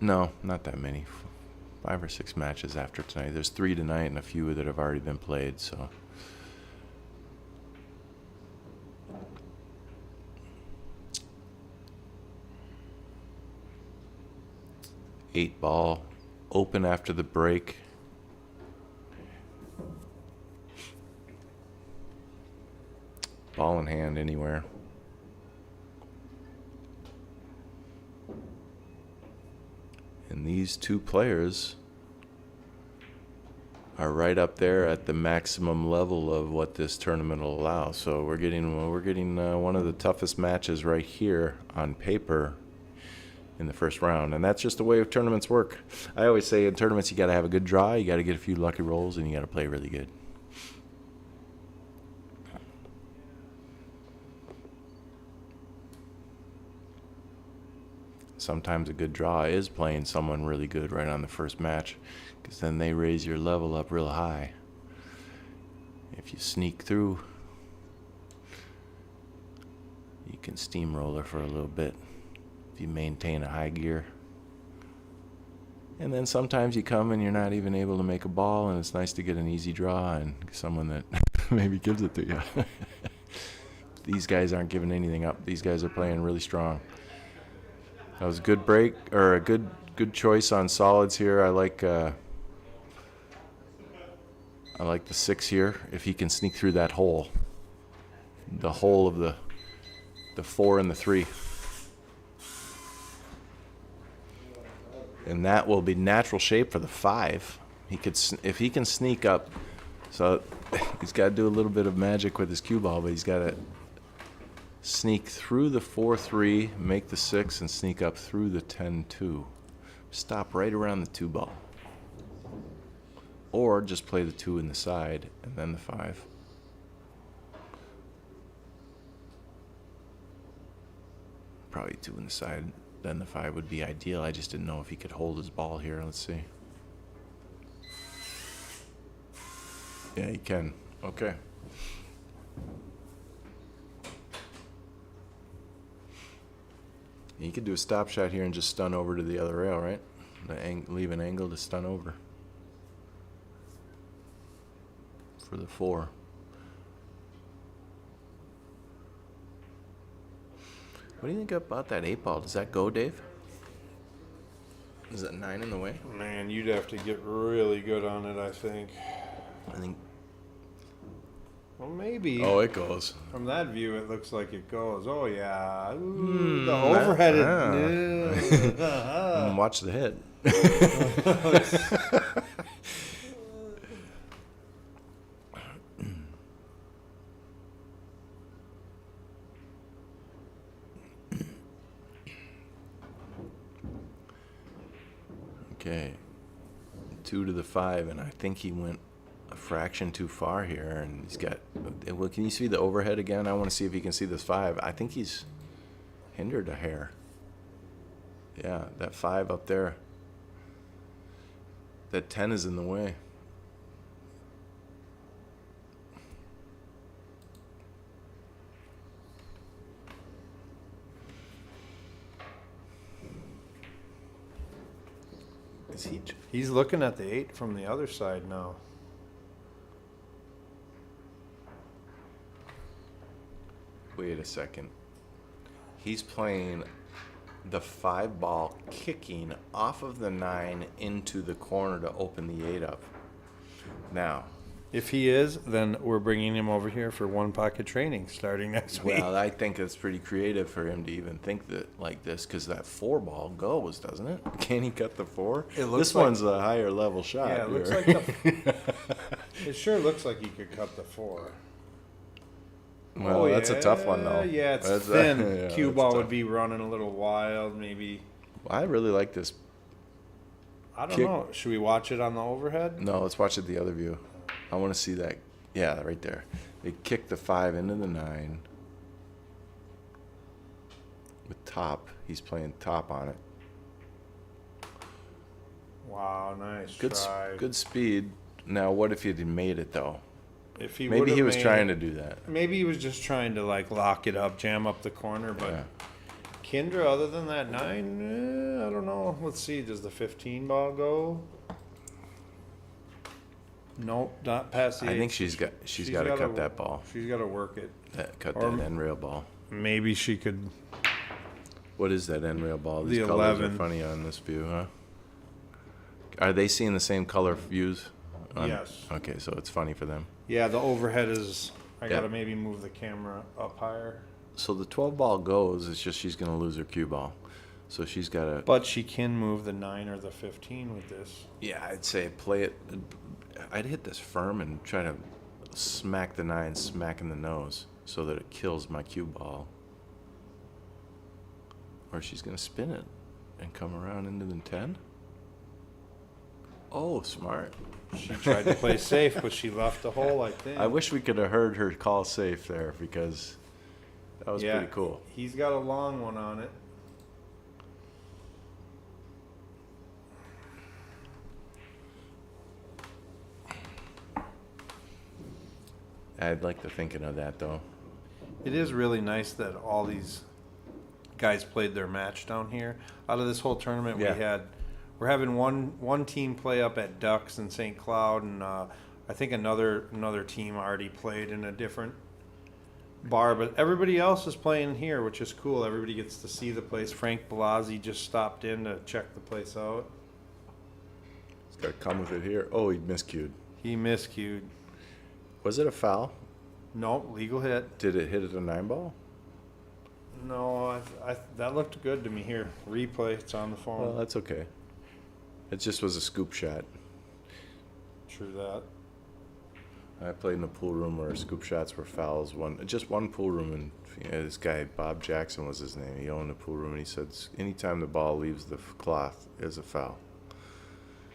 No, not that many. 5 or 6 matches after tonight. There's 3 tonight and a few that have already been played, so. Eight ball, open after the break. Ball in hand anywhere. And these 2 players are right up there at the maximum level of what this tournament will allow. So we're getting one of the toughest matches right here on paper in the first round, and that's just the way tournaments work. I always say in tournaments you got to have a good draw, you got to get a few lucky rolls, and you got to play really good. Sometimes a good draw is playing someone really good right on the first match, because then they raise your level up real high. If you sneak through, you can steamroller for a little bit if you maintain a high gear. And then sometimes you come and you're not even able to make a ball, and it's nice to get an easy draw and someone that maybe gives it to you. These guys aren't giving anything up. These guys are playing really strong. That was a good break, or a good choice on solids here. I like the 6 here. If he can sneak through that hole, the hole of the 4 and the 3. And that will be natural shape for the 5. If he can sneak up, so he's got to do a little bit of magic with his cue ball, but he's got to sneak through the 4-3, make the 6, and sneak up through the 10-2. Stop right around the 2 ball. Or just play the 2 in the side and then the 5. Probably 2 in the side. Then the 5 would be ideal. I just didn't know if he could hold his ball here. Let's see. Yeah, he can. Okay. You could do a stop shot here and just stun over to the other rail, right? Leave an angle to stun over. For the 4. What do you think about that 8 ball? Does that go, Dave? Is that 9 in the way? Man, you'd have to get really good on it, I think. I think. Well, maybe. Oh, it goes. From that view, it looks like it goes. Oh, yeah. Ooh, the overheaded. Watch the hit. Okay, 2 to the 5, and I think he went a fraction too far here, and he's got. Well, can you see the overhead again? I want to see if he can see this 5. I think he's hindered a hair. Yeah, that 5 up there. That 10 is in the way. Is he? He's looking at the 8 from the other side now. Wait a second. He's playing the 5 ball, kicking off of the 9 into the corner to open the 8 up. Now, If he is, then we're bringing him over here for one pocket training starting next week. Well, I think it's pretty creative for him to even think that like this, because that 4-ball goes, doesn't it? Can he cut the 4? It looks this like- one's a higher level shot. Yeah, it looks here. like it sure looks like he could cut the 4. Well, that's a tough one, though. Yeah, it's That's thin. yeah, Cue that's ball tough. would be running a little wild, maybe. I really like this. I don't Kick- know. Should we watch it on the overhead? No, let's watch it the other view. I want to see that. Yeah, right there. They kick the 5 into the 9. With top. He's playing top on it. Wow, nice Good, try. good speed. Now, what if he had made it, though? If he Maybe would've he was made trying it- to do that. Maybe he was just trying to like lock it up, jam up the corner. But Yeah. Kindra, other than that 9, I don't know. Let's see. Does the 15 ball go? Nope, not past the. I think 8. she's got to gotta- cut that ball. She's got to work it. Cut Or- that end rail ball. Maybe she could. What is that end rail ball? These The colors 11. are funny on this view, huh? Are they seeing the same color views? Yes. Okay, so it's funny for them. Yeah, the overhead is. I Yeah. gotta maybe move the camera up higher. So the 12 ball goes. It's just she's gonna lose her cue ball. So she's got to. But she can move the 9 or the 15 with this. Yeah, I'd say play it. I'd hit this firm and try to smack the 9 smack in the nose so that it kills my cue ball. Or she's gonna spin it and come around into the 10. Oh, smart. She tried to play safe, but she left the hole, I think. I wish we could have heard her call safe there because that was Yeah. pretty cool. He's got a long one on it. I'd like to thinking of that though. It is really nice that all these guys played their match down here. Out of this whole tournament, Yeah. we're having one team play up at Ducks in St. Cloud, and I think another team already played in a different bar. But everybody else is playing here, which is cool. Everybody gets to see the place. Frank Blasey just stopped in to check the place out. He's got to come with it here. Oh, he miscued. He miscued. Was it a foul? Nope, legal hit. Did it hit at a 9 ball? No, that looked good to me here. Replay, it's on the phone. Well, that's okay. It just was a scoop shot. True that. I played in a pool room where scoop shots were fouls. Just one pool room, and this guy Bob Jackson was his name. He owned a pool room, and he said anytime the ball leaves the cloth is a foul.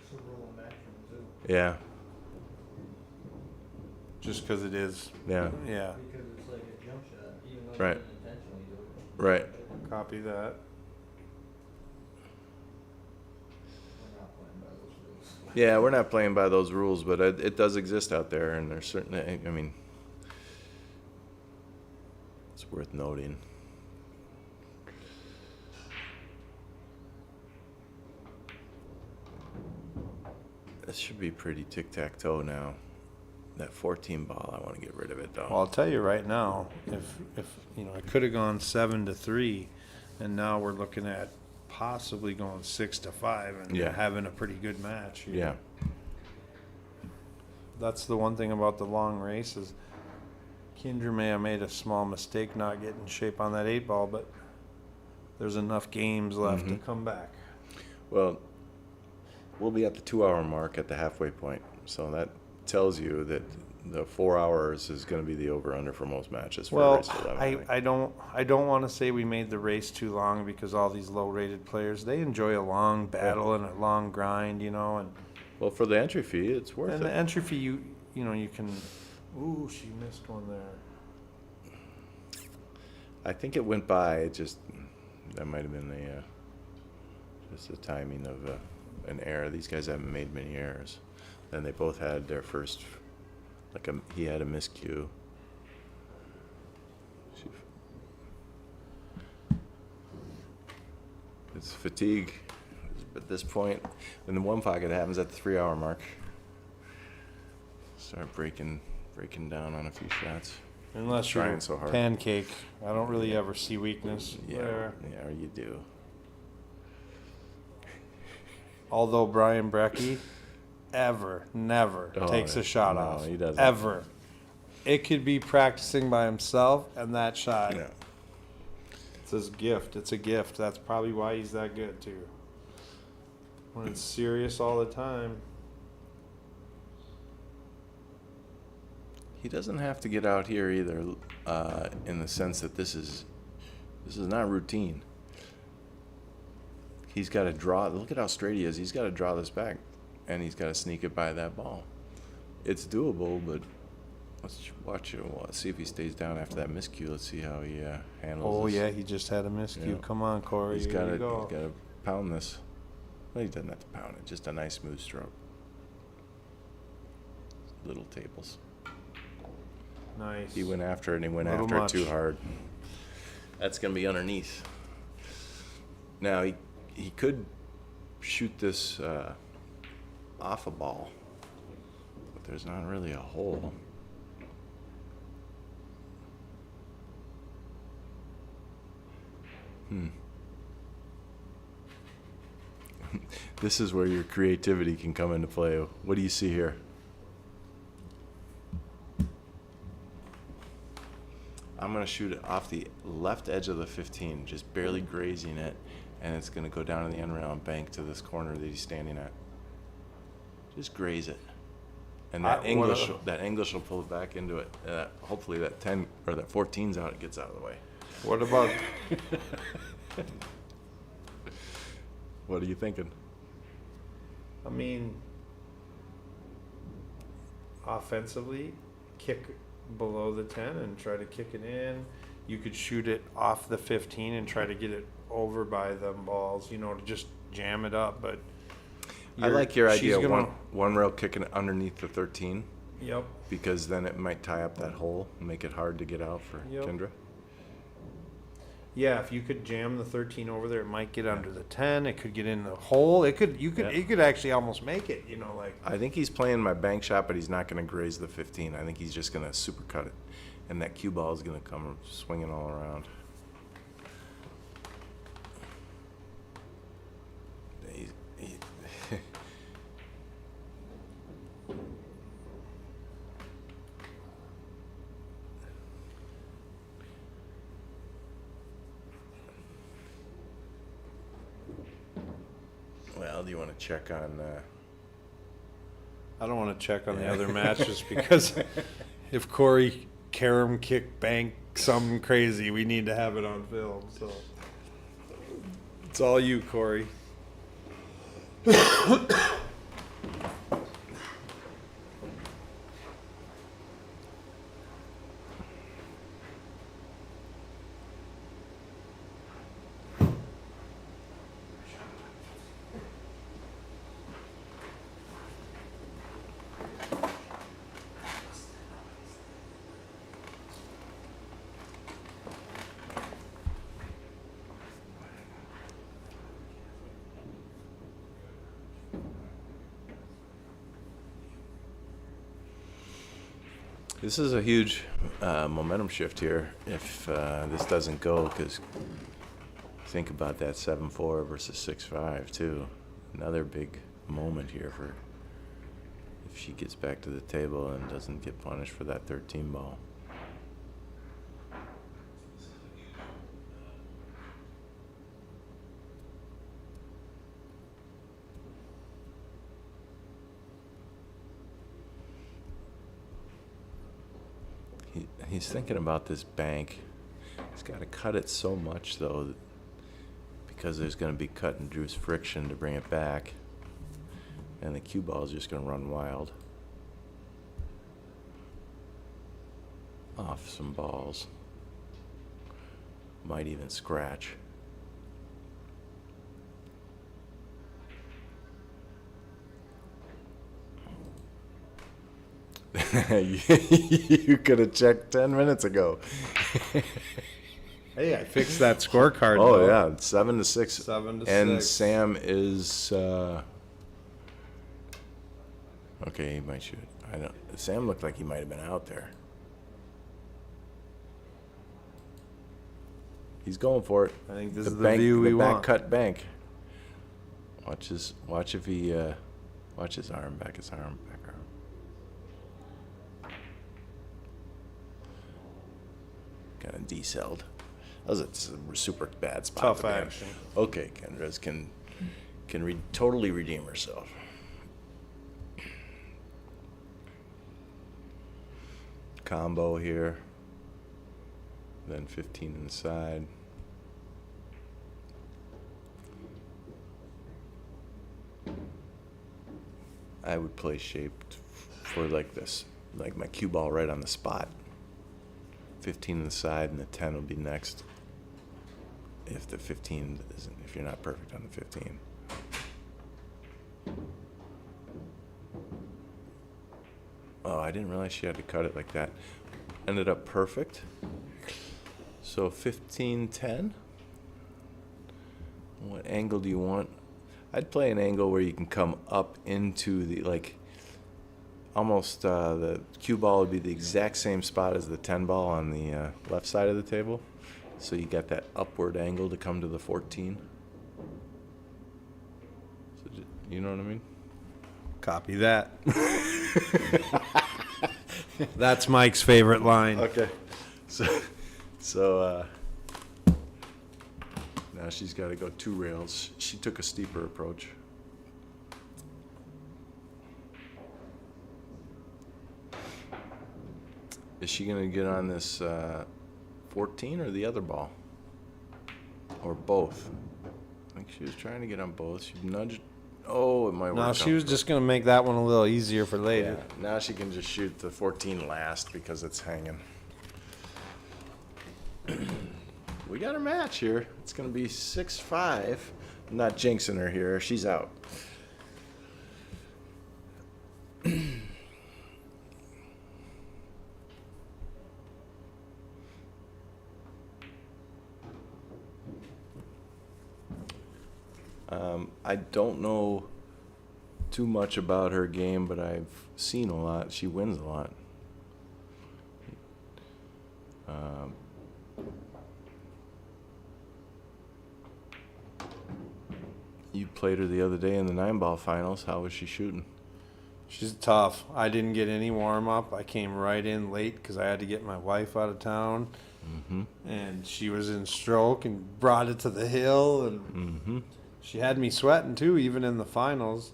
It's a rule in maximum too, Yeah, Just because it is. yeah, Yeah. because it's like a jump shot, even though Right. you didn't intentionally do it. right. Copy that. We're not playing by those rules. Yeah, we're not playing by those rules, but it does exist out there, and there's certainly. I mean, it's worth noting. This should be pretty tic-tac-toe now. That 14 ball, I want to get rid of it though. Well, I'll tell you right now, if it could have gone 7-3, and now we're looking at possibly going 6-5 and Yeah. having a pretty good match here. Yeah, That's the one thing about the long races. Kindra may have made a small mistake not getting shape on that 8 ball, but there's enough games left to Mhm. come back. well, we'll be at the 2-hour mark at the halfway point, so that tells you that the 4 hours is going to be the over/under for most matches. For Well, race 11, think. I don't want to say we made the race too long because all these low-rated players, they enjoy a long battle and a long grind, and Well, for the entry fee, it's worth and the it. entry fee you can. Ooh, she missed one there. I think it went by. It just that might have been just the timing of an error. These guys haven't made many errors. Then they both had their first, he had a miscue. It's fatigue at this point. In the one pocket, it happens at the 3-hour mark. Start breaking down on a few shots. Unless you're Trying so hard. pancake, I don't really ever see weakness there. Yeah, you do. Although Brian Brecky never Oh, takes a shot no, off. he doesn't. Ever. It could be practicing by himself, and that shot, Yeah. it's his gift. It's a gift. That's probably why he's that good, too. When it's serious all the time. He doesn't have to get out here either, in the sense that this is not routine. He's got to draw. Look at how straight he is. He's got to draw this back, and he's got to sneak it by that ball. It's doable, but let's watch it. See if he stays down after that miscue. Let's see how he handles. Oh, this. yeah, he just had a miscue. Yeah. Come on, Cory. He's Here got you to go. pound this. Well, he doesn't have to pound it. Just a nice smooth stroke. Little tables. Nice. He went after it, and he went Little after much. it too hard. That's going to be underneath. Now, he could shoot this off a ball, but there's not really a hole. This is where your creativity can come into play. What do you see here? I'm going to shoot it off the left edge of the 15, just barely grazing it, and it's going to go down in the end rail and bank to this corner that he's standing at. Just graze it. And that English will pull it back into it. Hopefully that 10 or that 14's out, it gets out of the way. What about... What are you thinking? I mean, offensively, kick below the 10 and try to kick it in. You could shoot it off the 15 and try to get it over by them balls, to just jam it up. But I like your idea she's of one rail kicking it underneath the 13. Yep. Because then it might tie up that hole and make it hard to get out for Yep. Kindra. Yeah, if you could jam the 13 over there, it might get under the 10. It could get in the hole. It could actually almost make it. I think he's playing my bank shot, but he's not going to graze the 15. I think he's just going to super cut it, and that cue ball is going to come swinging all around. Well, do you want to check on? I don't want to check on the other matches because if Cory carom kick bank something crazy, we need to have it on film. So it's all you, Cory. This is a huge momentum shift here if this doesn't go, because think about that 7-4 versus 6-5 too. Another big moment here for if she gets back to the table and doesn't get punished for that 13 ball. He's thinking about this bank. He's got to cut it so much, though, because there's going to be cut-and-juice friction to bring it back. And the cue ball is just going to run wild. Off some balls. Might even scratch. You could have checked 10 minutes ago. Hey, I fixed that scorecard. Oh, though. yeah, 7-6. 7 to And 6. Sam is okay, he might shoot. I don't. Sam looked like he might have been out there. He's going for it. I think this The is the bank, view we the back want. cut bank. Watch if he Watch his arm, back arm. Kind of decelled. That was a super bad spot. Tough to be in. action. Okay, Kendra's can totally redeem herself. Combo here. Then 15 inside. I would play shaped for like this, like my cue ball right on the spot. 15 on the side, and the 10 will be next. If the 15 isn't, if you're not perfect on the 15. Oh, I didn't realize she had to cut it like that. Ended up perfect. So 15, 10. What angle do you want? I'd play an angle where you can come up into the, like, almost the cue ball would be the exact same spot as the 10 ball on the left side of the table. So you got that upward angle to come to the 14. So, you know what I mean? Copy that. That's Mike's favorite line. Okay. So now she's got to go 2 rails. She took a steeper approach. Is she going to get on this 14 or the other ball? Or both? I think she was trying to get on both. She nudged. Oh, it might work. No, out she was for- just going to make that one a little easier for later. Yeah, now she can just shoot the 14 last because it's hanging. We got a match here. It's going to be 6-5. I'm not jinxing her here. She's out. I don't know too much about her game, but I've seen a lot. She wins a lot. You played her the other day in the 9-ball finals. How was she shooting? She's tough. I didn't get any warm-up. I came right in late because I had to get my wife out of town. Mm-hmm. And she was in stroke and brought it to the hill. And Mm-hmm. she had me sweating, too, even in the finals.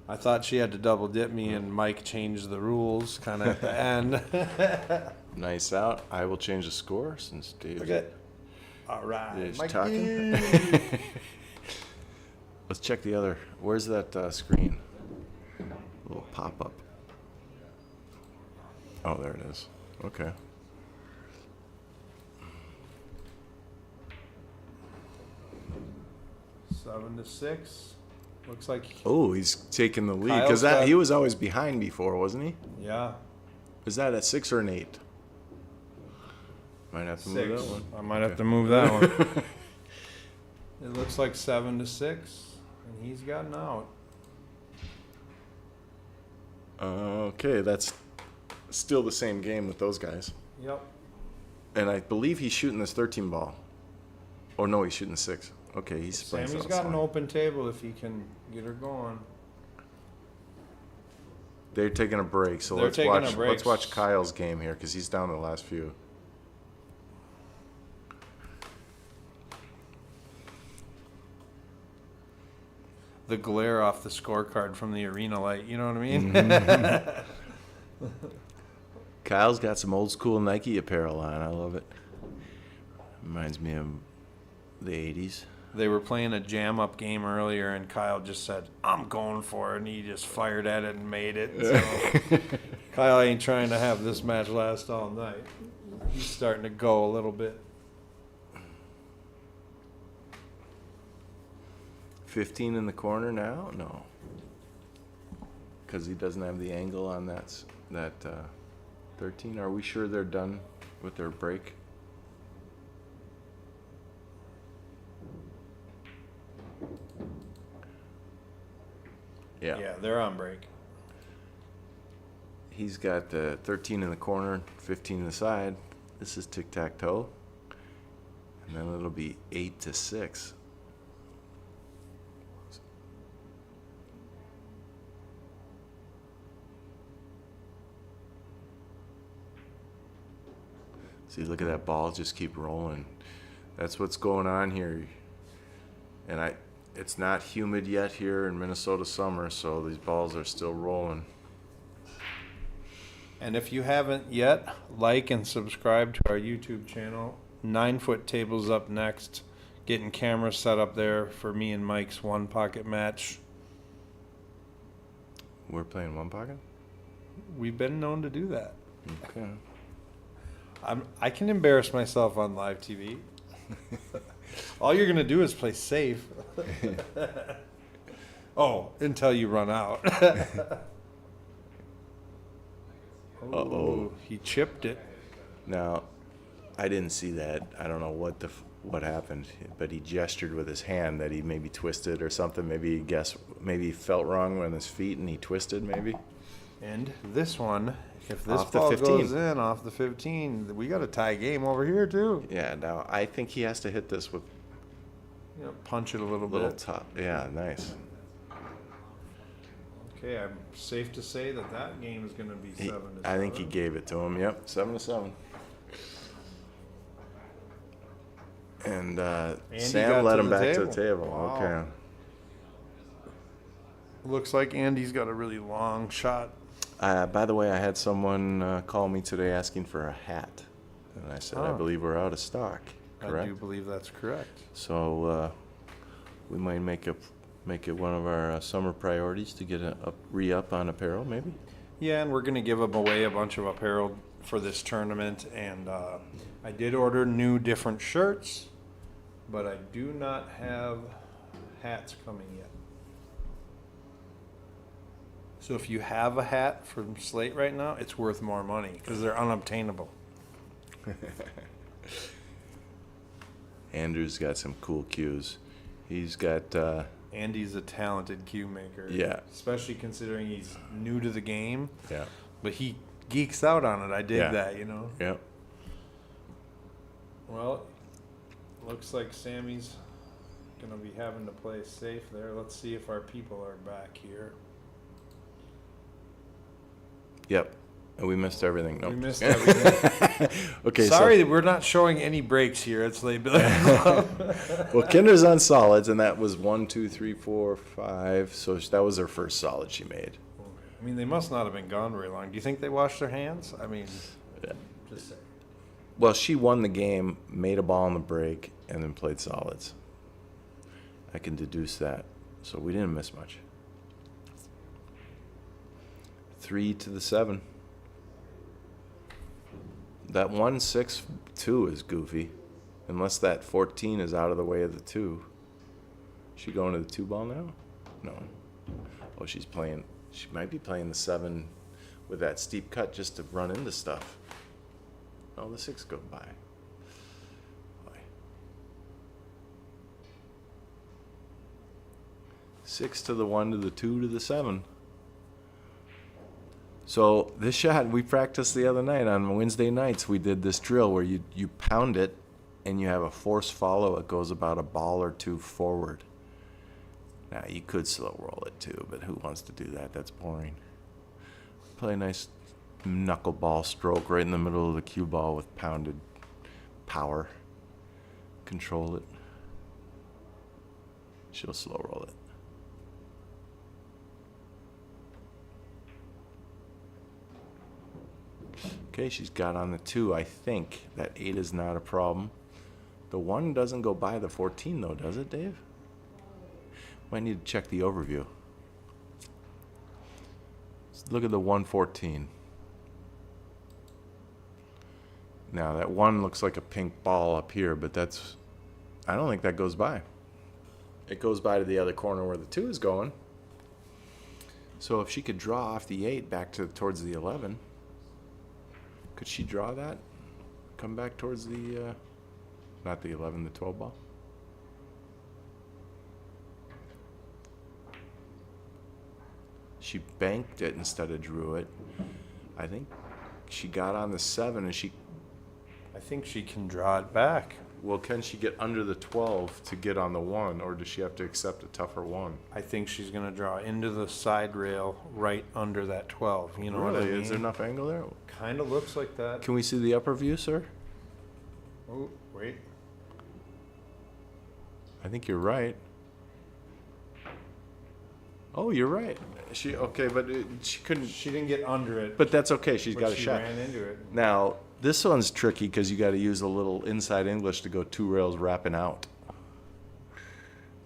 I thought she had to double dip me, and Mike changed the rules kind of at the end. Nice out. I will change the score since Dave's Okay. All right. Dave's Mikey. talking. Let's check the other. Where's that screen? Little pop-up. Oh, there it is. Okay. Seven to 6. Looks like, Oh, he's taking the lead Kyle's because got- he was always behind before, wasn't he? yeah, Is that a 6 or an 8? Might have to move 6. that one. I might have to move that one. It looks like 7 to 6, and he's gotten out. Okay, that's still the same game with those guys. Yep. And I believe he's shooting this 13 ball. Oh, no, he's shooting 6. Okay, he's playing Sammy's something got an slow. open table if he can get her going. They're taking a break, so They're let's taking a watch. break. Let's watch Kyle's game here because he's down to the last few. The glare off the scorecard from the arena light, you know what I mean? Mm-hmm. Kyle's got some old school Nike apparel on. I love it. Reminds me of the 80s. They were playing a jam-up game earlier, and Kyle just said, I'm going for it, and he just fired at it and made it. So Kyle ain't trying to have this match last all night. He's starting to go a little bit. 15 in the corner now? No. Because he doesn't have the angle on that 13. Are we sure they're done with their break? Yeah. Yeah, they're on break. He's got 13 in the corner, 15 in the side. This is tic-tac-toe. And then it'll be 8 to 6. See, look at that ball just keep rolling. That's what's going on here. And it's not humid yet here in Minnesota summer, so these balls are still rolling. And if you haven't yet, like and subscribe to our YouTube channel. 9-foot tables up next. Getting cameras set up there for me and Mike's one pocket match. We're playing one pocket? We've been known to do that. Okay. I can embarrass myself on live TV. All you're gonna do is play safe. Oh, until you run out. Uh-oh. He chipped it. Now, I didn't see that. I don't know what happened, but he gestured with his hand that he maybe twisted or something. Maybe he felt wrong on his feet and he twisted maybe. And this one, if this Off the ball 15. goes in off the 15, we got a tie game over here too. Yeah, now I think he has to hit this with You know, punch it a little little bit. top. Yeah, nice. Okay, I'm safe to say that game is going to be 7-7. I think he gave it to him. Yep, 7-7. And Andy Sam got led to him the back to the table. table. Wow. Okay. Looks like Andy's got a really long shot. By the way, I had someone call me today asking for a hat, and I said I Oh. believe we're out of stock. Correct. I do believe that's correct. So we might make it one of our summer priorities to get re-up on apparel, maybe. Yeah, and we're going to give away a bunch of apparel for this tournament. And I did order new different shirts, but I do not have hats coming yet. So if you have a hat from Slate right now, it's worth more money because they're unobtainable. Andrew's got some cool cues. He's got Andy's a talented cue maker. Yeah. Especially considering he's new to the game. yeah. But he geeks out on it. I dig Yeah. that, you know. Yep. Well, looks like Sammy's going to be having to play safe there. Let's see if our people are back here. Yep. And we missed everything. We Nope. missed everything. Okay. Sorry that we're not showing any breaks here at Slate Billiards. Well, Kinder's on solids, and that was 1, 2, 3, 4, 5. So that was her first solid she made. I mean, they must not have been gone very long. Do you think they washed their hands? I mean, Yeah. just say. Well, she won the game, made a ball on the break, and then played solids. I can deduce that. So we didn't miss much. 3 to the 7. That 1-6-2 is goofy, unless that 14 is out of the way of the 2. She going to the 2 ball now? No. Oh, she's playing. She might be playing the 7 with that steep cut just to run into stuff. Oh, the 6 go by. Boy. 6 to the 1 to the 2 to the 7. So this shot we practiced the other night on Wednesday nights. We did this drill where you pound it and you have a force follow. It goes about a ball or 2 forward. Now you could slow roll it too, but who wants to do that? That's boring. Play a nice knuckleball stroke right in the middle of the cue ball with pounded power. Control it. She'll slow roll it. Okay, she's got on the 2. I think that 8 is not a problem. The 1 doesn't go by the 14 though, does it, Dave? Might need to check the overview. Let's look at the 114. Now that 1 looks like a pink ball up here, but I don't think that goes by. It goes by to the other corner where the 2 is going. So if she could draw off the 8 back towards the 11. Could she draw that? Come back towards the, not the 11, the 12 ball? She banked it instead of drew it. I think she got on the 7 and I think she can draw it back. well, can she get under the 12 to get on the 1, or does she have to accept a tougher 1? I think she's going to draw into the side rail right under that 12. You know what I Really? mean? Is there enough angle there? Kind of looks like that. Can we see the upper view, sir? Oh, wait. I think you're right. Oh, you're right. She couldn't. She didn't get under it. But that's okay. She's but got a she shot. ran into it. Now this one's tricky because you got to use a little inside English to go 2 rails wrapping out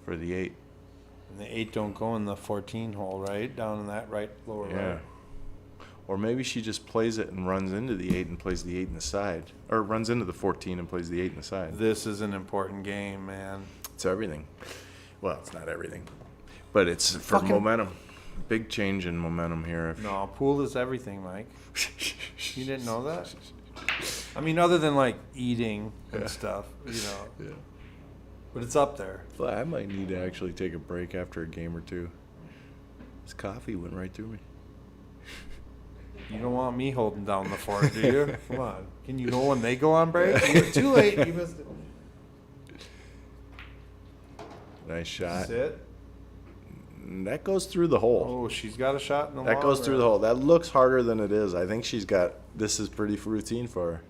for the 8. And the 8 don't go in the 14 hole, right? Down in that right lower Yeah. right. Or maybe she just plays it and runs into the 8 and plays the 8 in the side, or runs into the 14 and plays the 8 in the side. This is an important game, man. It's everything. Well, it's not everything, but it's for Fucking- momentum. Big change in momentum here. No, pool is everything, Mike. You didn't know that? I mean, other than like eating and stuff, you know. Yeah. But it's up there. Well, I might need to actually take a break after a game or two. This coffee went right through me. You don't want me holding down the fort, do you? Come on. Can you know when they go on break? You're too late. You missed it. Nice shot. Sit. That goes through the hole. Oh, she's got a shot in the That goes through the hole. That looks harder than it is. I think she's got, this is pretty routine for her.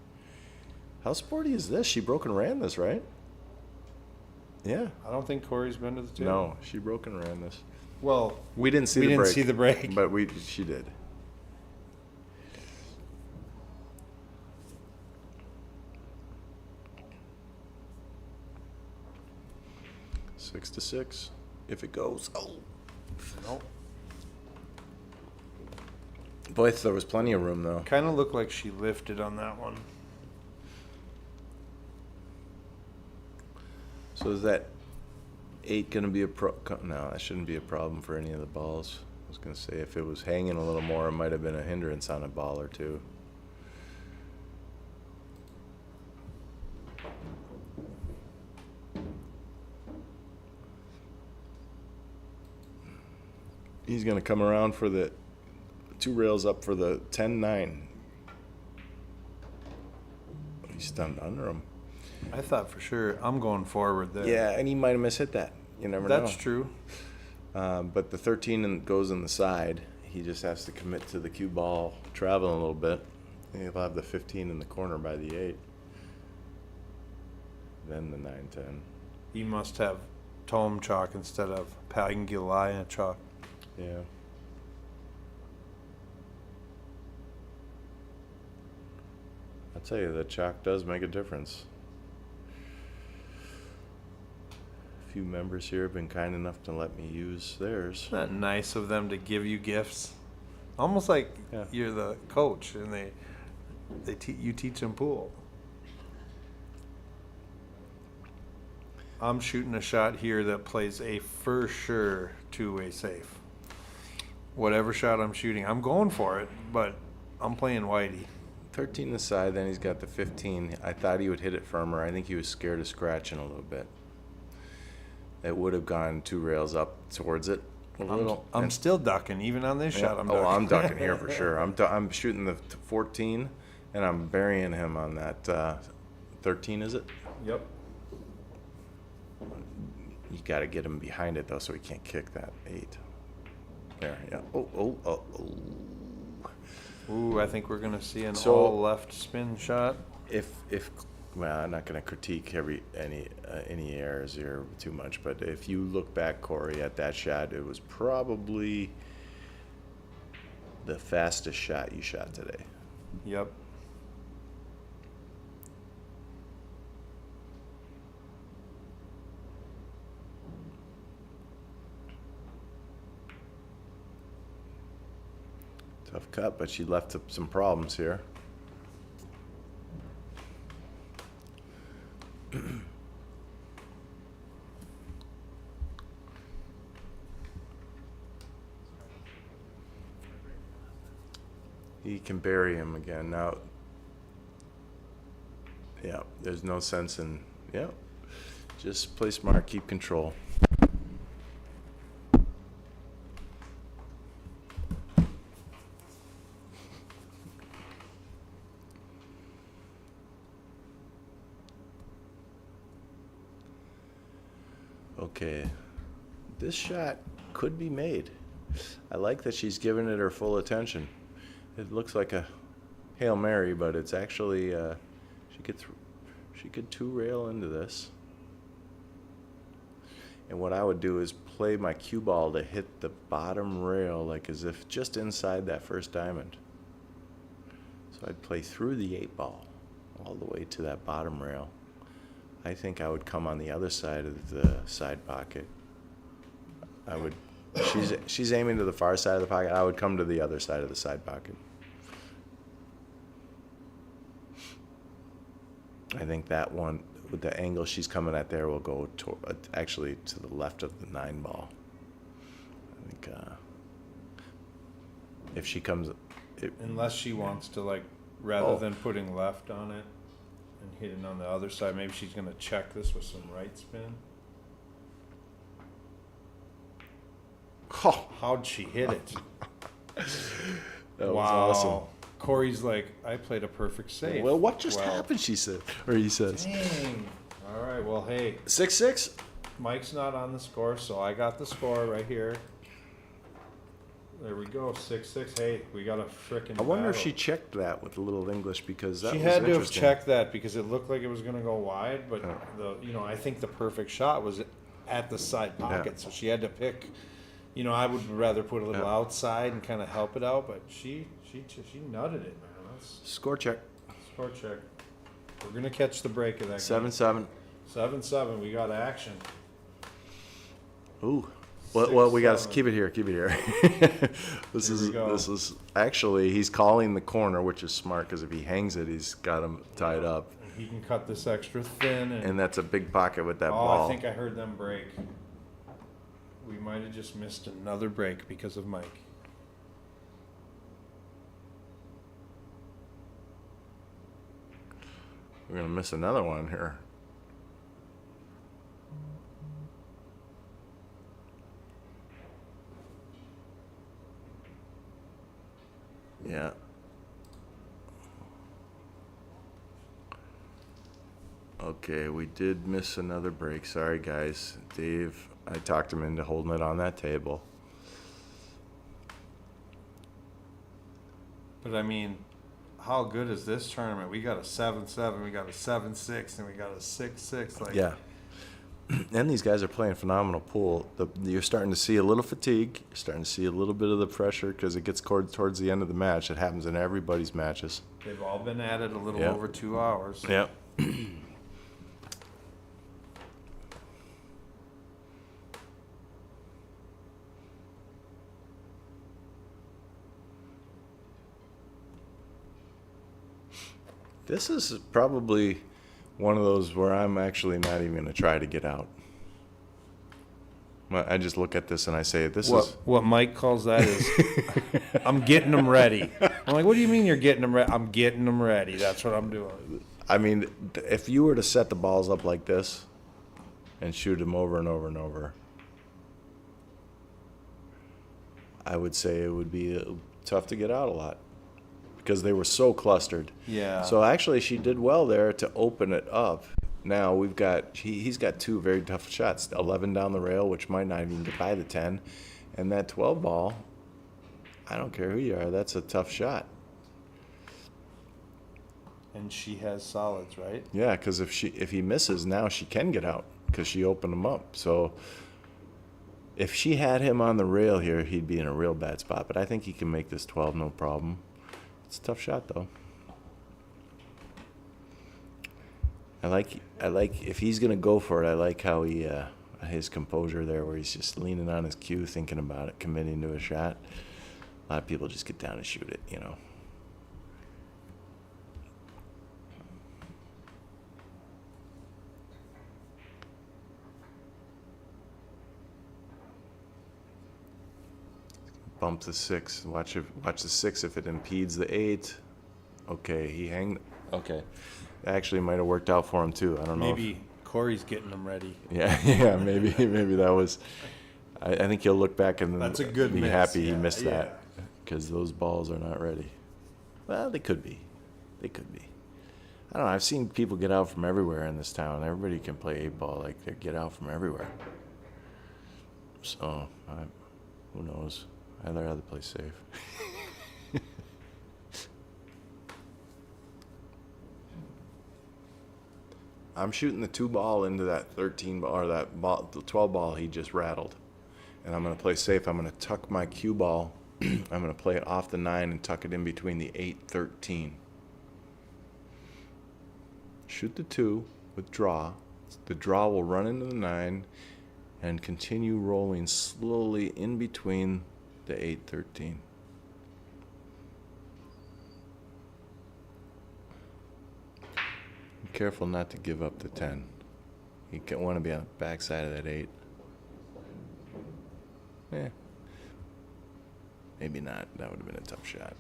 How sporty is this? She broke and ran this, right? Yeah. I don't think Cory's been to the table. No, she broke and ran this. Well, We didn't see we the didn't break. see the break. But she did. Six to 6. If it goes. Oh. Nope. Boy, there was plenty of room, though. Kind of looked like she lifted on that one. So is that 8 going to be a No, that shouldn't be a problem for any of the balls. I was going to say if it was hanging a little more, it might have been a hindrance on a ball or two. He's going to come around for the 2 rails up for the 10-9. He's stunned under him. I thought for sure I'm going forward there. Yeah, and he might have mishit that. You never know. That's true. But the 13 goes in the side. He just has to commit to the cue ball, traveling a little bit. And he'll have the 15 in the corner by the 8. Then the 9-10. He must have Tom chalk instead of Pangolin chalk. Yeah. I'll tell you, the chalk does make a difference. A few members here have been kind enough to let me use theirs. Isn't that nice of them to give you gifts? Almost like Yeah. you're the coach and you teach them pool. I'm shooting a shot here that plays a for sure 2-way safe. Whatever shot I'm shooting, I'm going for it, but I'm playing whitey. 13 aside, then he's got the 15. I thought he would hit it firmer. I think he was scared of scratching a little bit. It would have gone 2 rails up towards it a little. I'm still ducking, even on this shot. I'm ducking. I'm ducking here for sure. I'm shooting the 14, and I'm burying him on that 13, is it? Yep. You got to get him behind it, though, so he can't kick that 8. There, yeah. Oh. Ooh, I think we're gonna see an So- all left spin shot. Well, I'm not going to critique any errors here too much, but if you look back, Cory, at that shot, it was probably the fastest shot you shot today. Yep. Tough cut, but she left some problems here. He can bury him again. Now, yeah, there's no sense in, yeah, just play smart, keep control. Okay, this shot could be made. I like that she's given it her full attention. It looks like a Hail Mary, but it's actually, She could 2-rail into this. And what I would do is play my cue ball to hit the bottom rail, like as if just inside that first diamond. So I'd play through the 8-ball all the way to that bottom rail. I think I would come on the other side of the side pocket. She's aiming to the far side of the pocket. I would come to the other side of the side pocket. I think that one, with the angle she's coming at there, will go actually to the left of the 9-ball. I think if she comes... Unless she wants to, like, rather than putting left on it and hitting on the other side, maybe she's going to check this with some right spin. Oh, How'd she hit it? that was awesome. Cory's like, I played a perfect save. Well, what just happened, she said. Or he says. Dang. All right, well, hey. 6-6? Mike's not on the score, so I got the score right here. There we go, 6-6. Hey, we got a frickin' I wonder if battle. she checked that with a little English, because that She was had to have interesting. checked that because it looked like it was going to go wide, but I think the perfect shot was at the side pocket, so she had to pick. I would rather put a little outside and kind of help it out, but she nutted it, man. That's Score check. score check. We're gonna catch the break of that. 7-7. 7-7. We got action. Ooh. Well, we got to 6-7. keep it here. Keep it here. This Here we go. is actually, he's calling the corner, which is smart, because if he hangs it, he's got him tied up, And he can cut this extra thin. and that's a big pocket with that oh, ball. I think I heard them break. We might have just missed another break because of Mike. We're gonna miss another one here. Yeah. Okay, we did miss another break. Sorry, guys. Dave, I talked him into holding it on that table. But I mean, how good is this tournament? We got a 7-7, we got a 7-6, and we got a 6-6. Like, Yeah. And these guys are playing phenomenal pool. You're starting to see a little fatigue. You're starting to see a little bit of the pressure because it gets towards the end of the match. It happens in everybody's matches. they've all been at it a little Yeah. over 2 hours. Yep. This is probably one of those where I'm actually not even going to try to get out. I just look at this and I say, this is... What Mike calls that is, I'm getting them ready. I'm like, what do you mean you're getting them ready? I'm getting them ready. That's what I'm doing. I mean, if you were to set the balls up like this and shoot them over and over and over, I would say it would be tough to get out a lot because they were so clustered. Yeah. So actually, she did well there to open it up. Now we've got he's got 2 very tough shots, 11 down the rail, which might not even get by the 10, and that 12 ball. I don't care who you are, that's a tough shot. And she has solids, right? Yeah, because if he misses now, she can get out because she opened him up. So if she had him on the rail here, he'd be in a real bad spot. But I think he can make this 12 no problem. It's a tough shot though. I like if he's gonna go for it. I like how he his composure there, where he's just leaning on his cue, thinking about it, committing to a shot. A lot of people just get down and shoot it, you know. Bump the 6. Watch the 6 if it impedes the 8. Okay, he hanged. Okay, that actually might have worked out for him too. I don't know. Maybe Cory's getting them ready. Yeah, maybe that was. I think he'll look back and That's a good be miss, happy he yeah, missed yeah. that because those balls are not ready. Well, they could be. They could be. I don't know. I've seen people get out from everywhere in this town. Everybody can play 8-ball. Like they get out from everywhere. So, who knows? I'd rather play safe. I'm shooting the 2 ball into that 13 ball, or that ball, the 12 ball he just rattled. And I'm going to play safe. I'm going to tuck my cue ball. I'm going to play it off the 9 and tuck it in between the 8-13. Shoot the 2 with draw. The draw will run into the 9 and continue rolling slowly in between the 8-13. Be careful not to give up the 10. You want to be on the backside of that 8. Maybe not. That would have been a tough shot.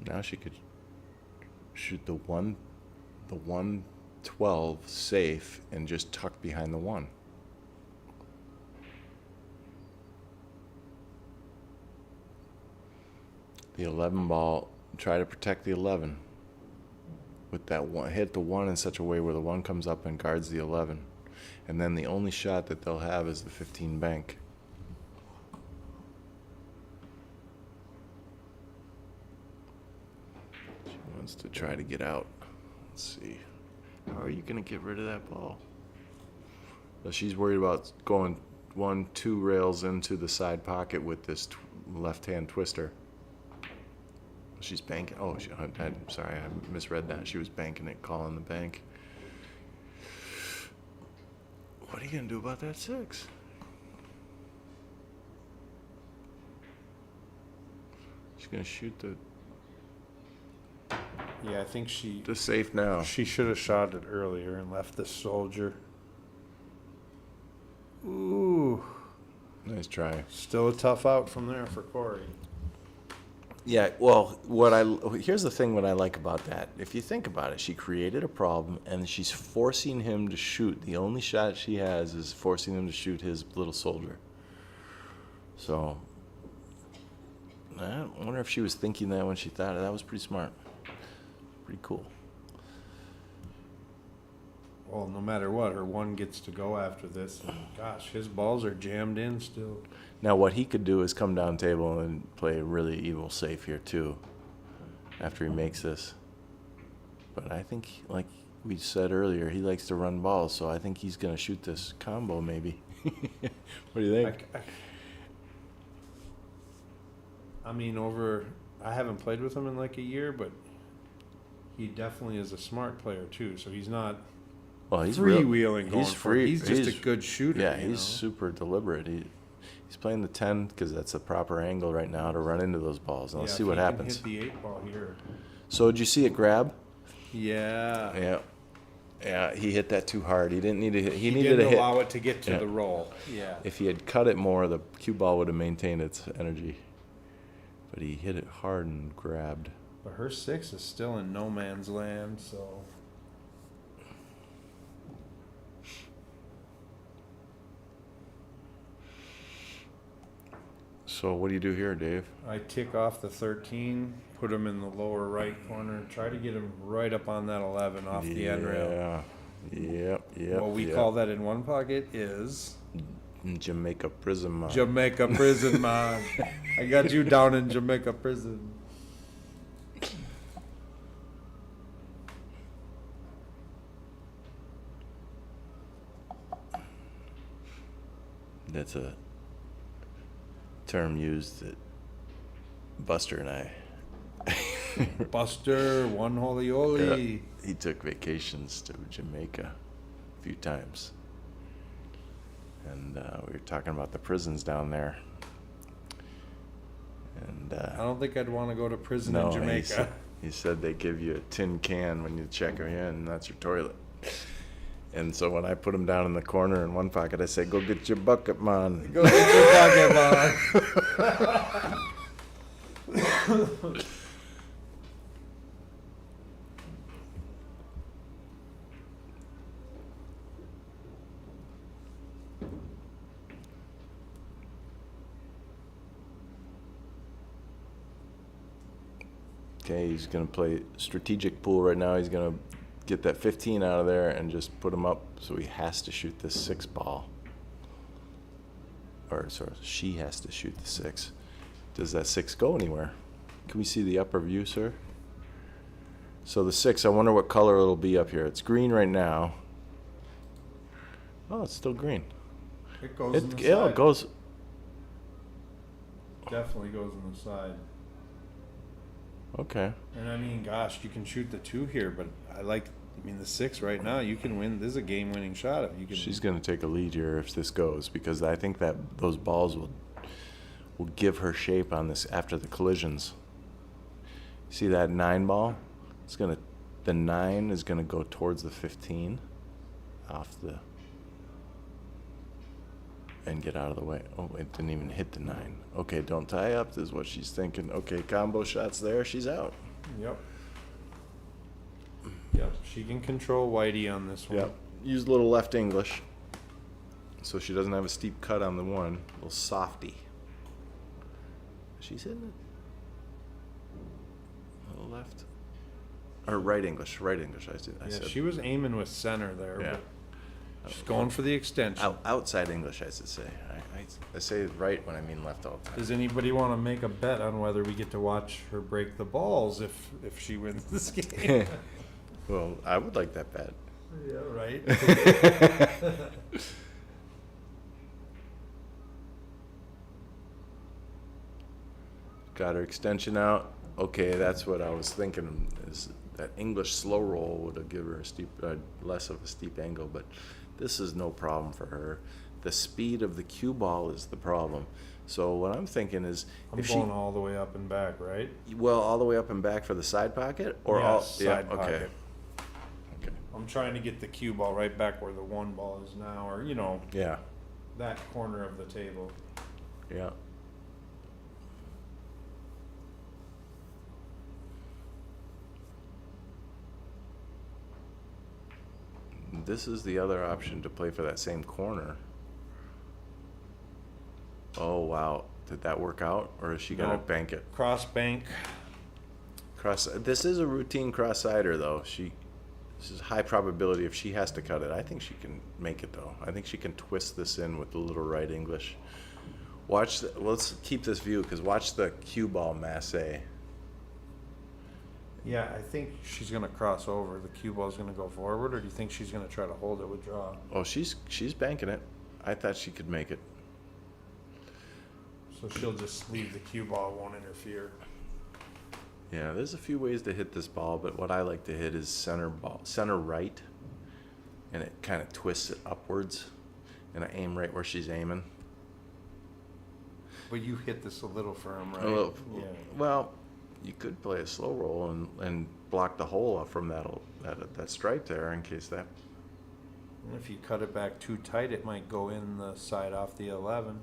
Now she could shoot the 1-12 safe and just tuck behind the 1. The 11 ball, try to protect the 11 with that 1. Hit the 1 in such a way where the 1 comes up and guards the 11. And then the only shot that they'll have is the 15 bank. She wants to try to get out. Let's see. How are you going to get rid of that ball? Well, she's worried about going 1-2 rails into the side pocket with this left-hand twister. She's banking. Oh, I'm sorry, I misread that. She was banking it, calling the bank. What are you going to do about that 6? She's going to shoot Yeah, I think the safe now. she should have shot it earlier and left the soldier. Ooh. Nice try. Still a tough out from there for Cory. Yeah, well, here's the thing what I like about that. If you think about it, she created a problem, and she's forcing him to shoot. The only shot she has is forcing him to shoot his little soldier. So, I wonder if she was thinking that when she thought it. That was pretty smart. Pretty cool. Well, no matter what, her 1 gets to go after this. And gosh, his balls are jammed in still. Now, what he could do is come down table and play a really evil safe here, too, after he makes this. But I think, like we said earlier, he likes to run balls, so I think he's going to shoot this combo, maybe. What do you think? I mean, I haven't played with him in like a year, but he definitely is a smart player, too. So he's not freewheeling going for it. He's just a good shooter. Yeah, he's super deliberate. He's playing the 10 because that's the proper angle right now to run into those balls. And let's see what happens. Hit the 8 ball here. So did you see it grab? Yeah. Yeah, he hit that too hard. He didn't need to hit. He needed didn't to hit. allow it to get to the roll. Yeah. If he had cut it more, the cue ball would have maintained its energy. But he hit it hard and grabbed. But her 6 is still in no man's land, so. So what do you do here, Dave? I tick off the 13, put him in the lower right corner, try to get him right up on that 11 off the end rail. Yep. What we call that in one pocket is Jamaica prison man. Jamaica prison man. I got you down in Jamaica prison. That's a term used that Buster and I. Buster, one holy holy. Yeah, he took vacations to Jamaica a few times. And we were talking about the prisons down there. And I don't think I'd want to go to prison no, in Jamaica. He said they give you a tin can when you check in, and that's your toilet. And so when I put him down in the corner in one pocket, I said, "Go get your bucket, man." Go get your bucket, man. Okay, he's going to play strategic pool right now. He's going to get that 15 out of there and just put him up, so he has to shoot this 6 ball. Or, sorry, she has to shoot the 6. Does that 6 go anywhere? Can we see the upper view, sir? So the 6, I wonder what color it'll be up here. It's green right now. Oh, it's still green. It goes in the Yeah, side. it goes. Definitely goes in the side. Okay. And I mean, gosh, you can shoot the 2 here, but I mean, the 6 right now, you can win. This is a game-winning shot if you can. She's going to take a lead here if this goes, because I think that those balls will give her shape on this after the collisions. See that 9 ball? The 9 is gonna go towards the 15 and get out of the way. Oh, it didn't even hit the 9. Okay, don't tie up is what she's thinking. Okay, combo shots there, she's out. Yep. Yep. She can control Whitey on this one. Yep. Use a little left English so she doesn't have a steep cut on the 1. A little softy. She's hitting it. A little left. Or right English. I Yeah, said. she was aiming with center there, Yeah. but she's going for the extension. Outside English, I should say. I say right when I mean left all the time. Does anybody want to make a bet on whether we get to watch her break the balls if she wins this game? Well, I would like that bet. Yeah, right. Got her extension out. Okay, that's what I was thinking. Is that English slow roll would have given her a steep, less of a steep angle, but this is no problem for her. The speed of the cue ball is the problem. So what I'm thinking is, I'm going all the way up and back, right? all the way up and back for the side pocket, or all Yes, side okay. pocket. Okay. I'm trying to get the cue ball right back where the 1 ball is now, or Yeah. that corner of the table. Yeah. This is the other option to play for that same corner. Oh, wow. Did that work out? Or is she going to Nope. bank it? Cross bank. This is a routine cross-sider, though. This is high probability if she has to cut it. I think she can make it, though. I think she can twist this in with a little right English. Let's keep this view, because watch the cue ball masse. Yeah, I think she's going to cross over. The cue ball is going to go forward, or do you think she's going to try to hold it with draw? Oh, she's banking it. I thought she could make it. So she'll just leave the cue ball, won't interfere. Yeah, there's a few ways to hit this ball, but what I like to hit is center right, and it kind of twists it upwards, and I aim right where she's aiming. But you hit this a little firm, right? Yeah. Well, you could play a slow roll and block the hole up from that stripe there in case that. And if you cut it back too tight, it might go in the side off the 11.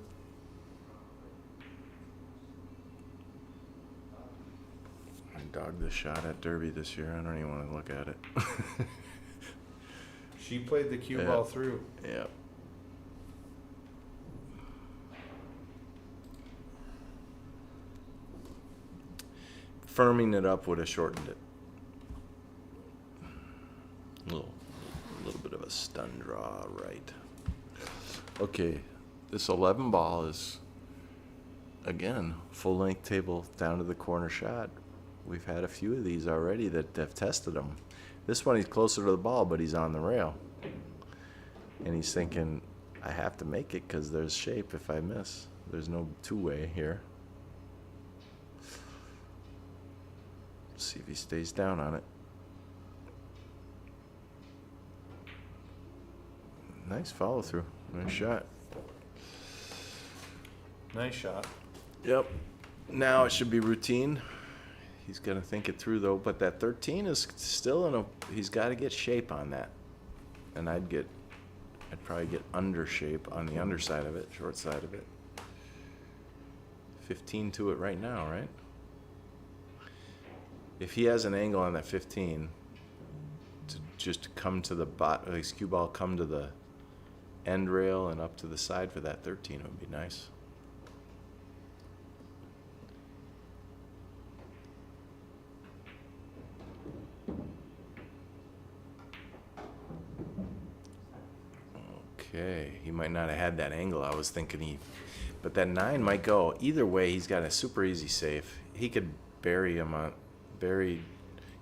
I dogged the shot at Derby this year. I don't even want to look at it. She played the cue Yeah. ball through. Yeah. Firming it up would have shortened it. A little bit of a stun draw, right. Okay, this 11 ball is, again, full length table down to the corner shot. We've had a few of these already that have tested them. This one, he's closer to the ball, but he's on the rail. And he's thinking, I have to make it because there's shape if I miss. There's no two-way here. See if he stays down on it. Nice follow through. Nice shot. Nice shot. Yep. Now it should be routine. He's gonna think it through though, but that 13 is still he's got to get shape on that. And I'd probably get under shape on the underside of it, short side of it. 15 to it right now, right? If he has an angle on that 15, to just come to the his cue ball come to the end rail and up to the side for that 13 would be nice. Okay, he might not have had that angle. I was thinking but that 9 might go. Either way, he's got a super easy safe. He could bury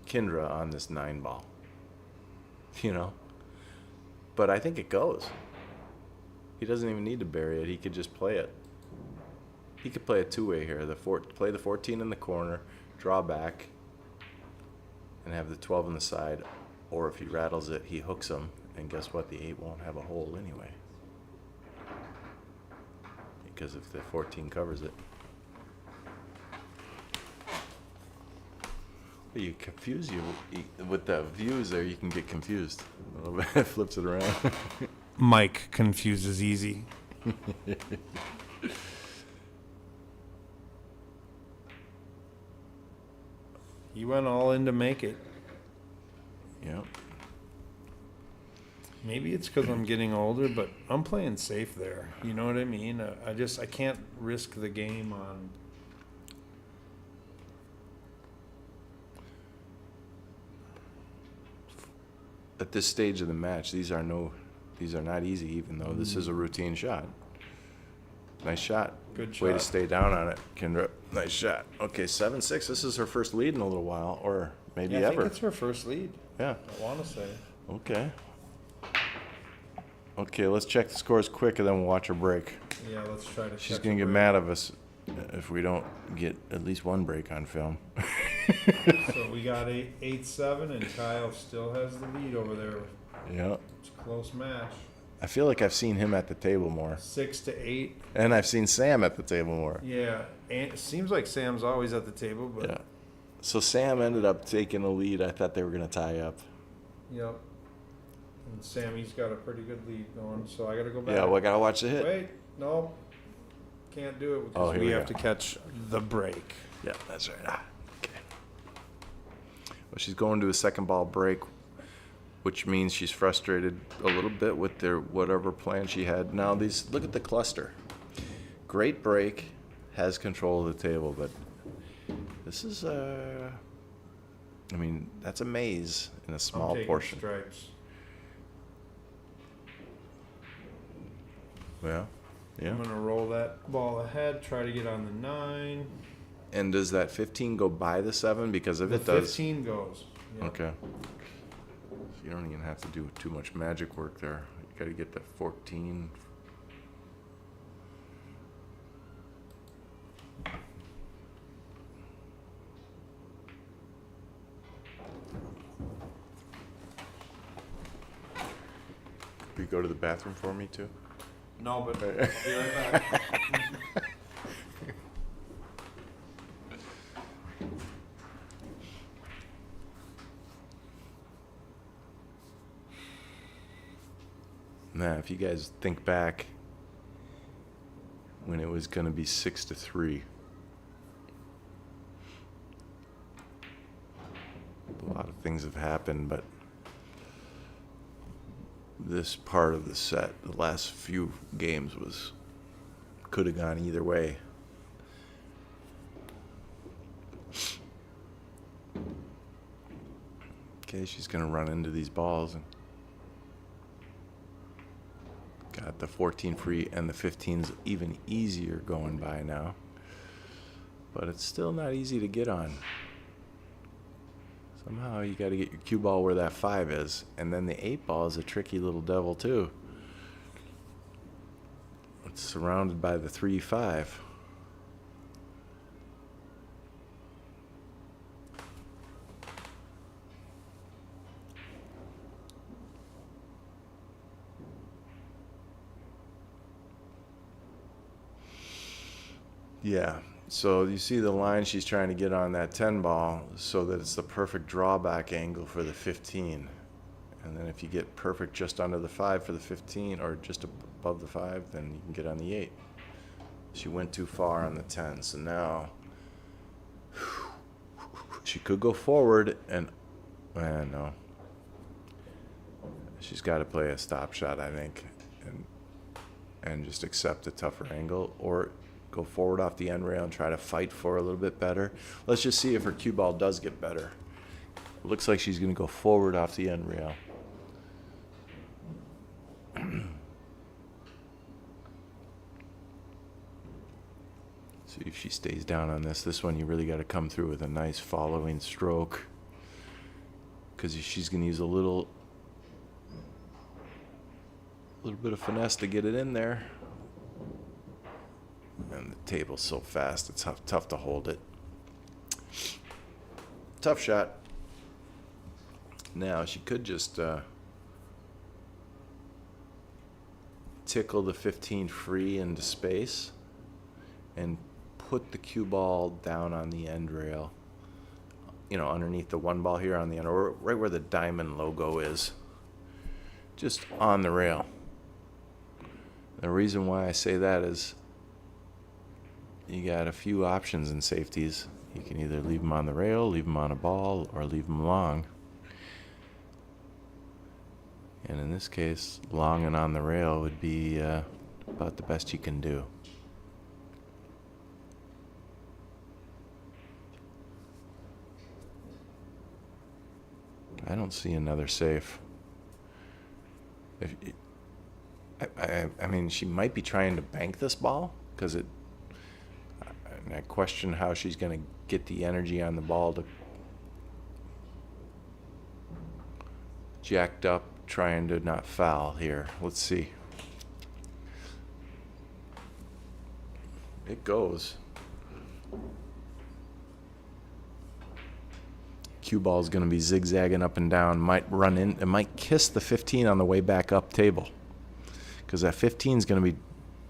Kindra on this 9-ball. You know? But I think it goes. He doesn't even need to bury it. He could just play it. He could play a two-way here. Play the 14 in the corner, draw back, and have the 12 on the side. Or if he rattles it, he hooks him. And guess what? The 8 won't have a hole anyway. Because if the 14 covers it. You confuse you with the views there. You can get confused a little bit. Flips it around. Mike confuses easy. He went all in to make it. Yep. Maybe it's because I'm getting older, but I'm playing safe there. You know what I mean? I can't risk the game on. At this stage of the match, these are not easy. Even though this is a routine shot. Nice shot. Good Way shot. to stay down on it, Kindra. Nice shot. Okay, 7-6. This is her first lead in a little while, or maybe Yeah, I ever. think it's her first lead. Yeah. I want to say. Okay. Okay, let's check the scores quick, and then we'll watch her break. Yeah, let's try to. She's catch gonna a get break. mad at us if we don't get at least one break on film. So we got 8-7, and Kyle still has the lead over there. Yeah. It's a close match. I feel like I've seen him at the table more, 6-8. and I've seen Sam at the table more. Yeah, and it seems like Sam's always at the table, but Yeah. So Sam ended up taking the lead. I thought they were gonna tie up. yep. And Sammy's got a pretty good lead going, so I got to go back. Yeah, well, I gotta watch the hit. Wait, no, can't do it Oh, because here we we have go. to catch the break. Yeah, that's right. Okay. Well, she's going to a second ball break, which means she's frustrated a little bit with their whatever plan she had. Now look at the cluster. Great break, has control of the table, but this is I mean, that's a maze in a I'm small taking portion. stripes. Yeah. Yeah. I'm gonna roll that ball ahead, try to get on the 9. And does that 15 go by the 7? Because if The it does, 15 goes. Yep. okay. So you don't even have to do too much magic work there. You got to get the 14. Will you go to the bathroom for me too? No, but be right back. Now, if you guys think back when it was going to be 6-3, a lot of things have happened, but this part of the set, the last few games, could have gone either way. Okay, she's going to run into these balls and got the 14 free, and the 15's even easier going by now. But it's still not easy to get on. Somehow you got to get your cue ball where that 5 is. And then the 8 ball is a tricky little devil too. It's surrounded by the 3-5. Yeah, so you see the line she's trying to get on that 10 ball so that it's the perfect drawback angle for the 15. And then if you get perfect just under the 5 for the 15 or just above the 5, then you can get on the 8. She went too far on the 10, so now she could go forward and, no. She's got to play a stop shot, I think, and just accept a tougher angle, or go forward off the end rail and try to fight for a little bit better. Let's just see if her cue ball does get better. It looks like she's going to go forward off the end rail. So See if she stays down on this. This one you really got to come through with a nice following stroke, because she's going to use a little bit of finesse to get it in there. And the table's so fast, it's tough to hold it. Tough shot. Now she could just tickle the 15 free into space and put the cue ball down on the end rail, you know, underneath the one ball here on the end, or right where the diamond logo is, just on the rail. The reason why I say that is you got a few options in safeties. You can either leave them on the rail, leave them on a ball, or leave them long. And in this case, long and on the rail would be about the best you can do. I don't see another safe. I mean, she might be trying to bank this ball, because I question how she's going to get the energy on the ball to jacked up, trying to not foul here. Let's see. It goes. Cue ball is going to be zigzagging up and down. Might run in. It might kiss the 15 on the way back up table, because that 15 is going to be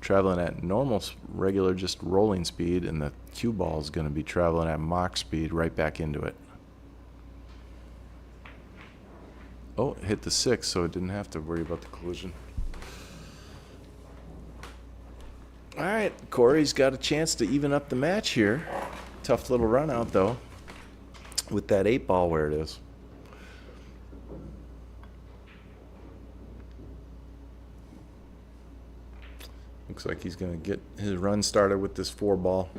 traveling at normal, regular, just rolling speed, and the cue ball is going to be traveling at Mach speed right back into it. Oh, it hit the 6, so it didn't have to worry about the collision. All right, Cory's got a chance to even up the match here. Tough little run out, though, with that 8 ball where it is. Looks like he's going to get his run started with this 4 ball.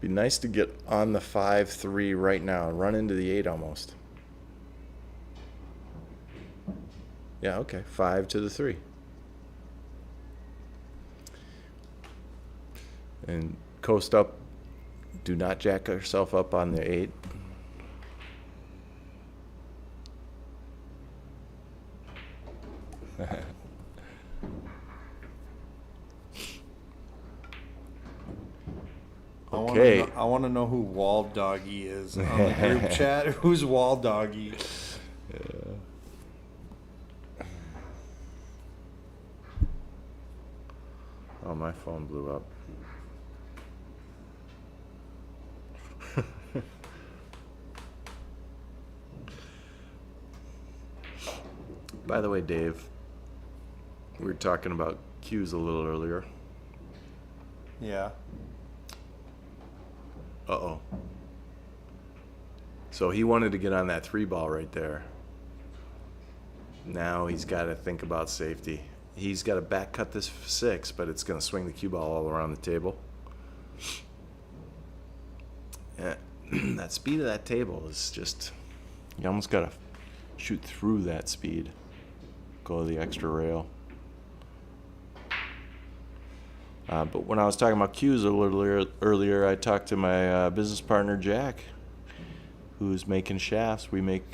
Be nice to get on the 5-3 right now and run into the 8 almost. Yeah, okay, 5 to the 3. And coast up. Do not jack yourself up on the 8. Okay. I want to know who Wall Doggy is on the group chat. Who's Wall Doggy? Yeah. Oh, my phone blew up. By the way, Dave, we were talking about cues a little earlier. Yeah. Uh-oh. So he wanted to get on that 3 ball right there. Now he's got to think about safety. He's got to back cut this 6, but it's going to swing the cue ball all around the table. That speed of that table is just, you almost got to shoot through that speed. Go the extra rail. But when I was talking about cues a little earlier, I talked to my business partner, Jack, who's making shafts. We make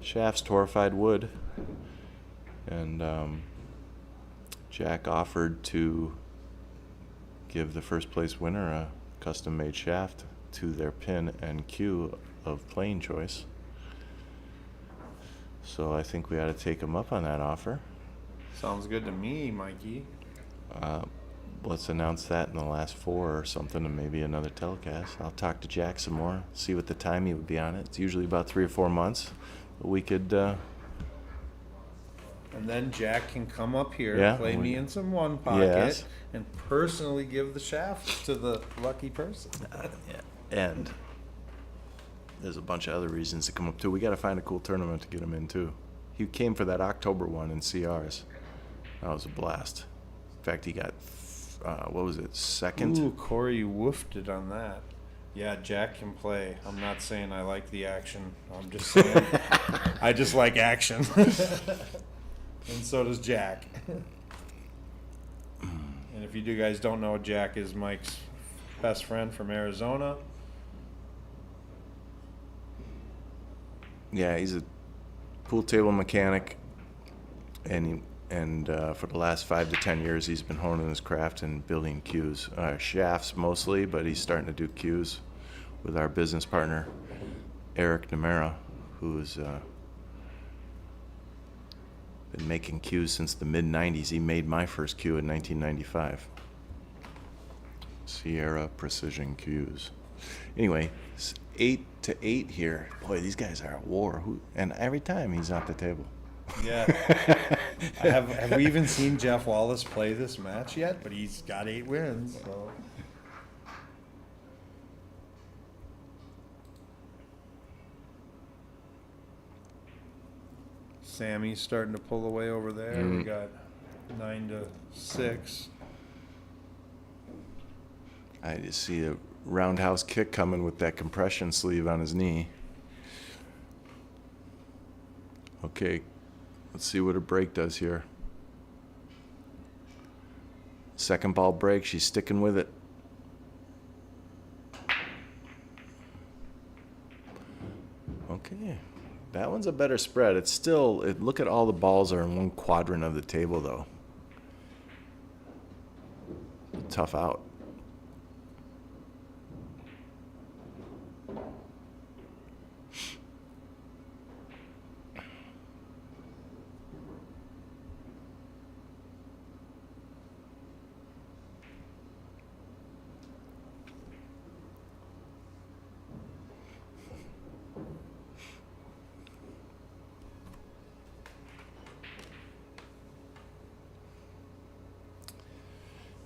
shafts, torrefied wood. And Jack offered to give the first place winner a custom-made shaft to their pin and cue of playing choice. So I think we ought to take him up on that offer. Sounds good to me, Mikey. Let's announce that in the last 4 or something, and maybe another telecast. I'll talk to Jack some more, see what the time he would be on it. It's usually about 3 or 4 months. But we could... And then Jack can come up here, Yeah, play me in some one pocket, Yes. and personally give the shaft to the lucky person. yeah. And there's a bunch of other reasons to come up too. We got to find a cool tournament to get him in too. He came for that October one in CRs. That was a blast. In fact, he got what was it, 2nd? Ooh, Cory woofed it on that. Yeah, Jack can play. I'm not saying I like the action. I'm just saying I just like action. And so does Jack. And if you guys don't know, Jack is Mike's best friend from Arizona. Yeah, he's a pool table mechanic, and for the last 5 to 10 years, he's been honing his craft and building cues, shafts mostly, but he's starting to do cues with our business partner, Eric Namera, who's been making cues since the mid-'90s. He made my first cue in 1995. Sierra Precision Cues. Anyway, it's 8-8 here. Boy, these guys are at war. And every time he's at the table. Yeah. Have we even seen Jeff Wallace play this match yet? But he's got 8 wins. So. Sammy's starting to pull away over there. We got 9-6. I just see a roundhouse kick coming with that compression sleeve on his knee. Okay, let's see what her break does here. Second ball break, she's sticking with it. Okay, that one's a better spread. It's still, look at all the balls are in one quadrant of the table though. Tough out.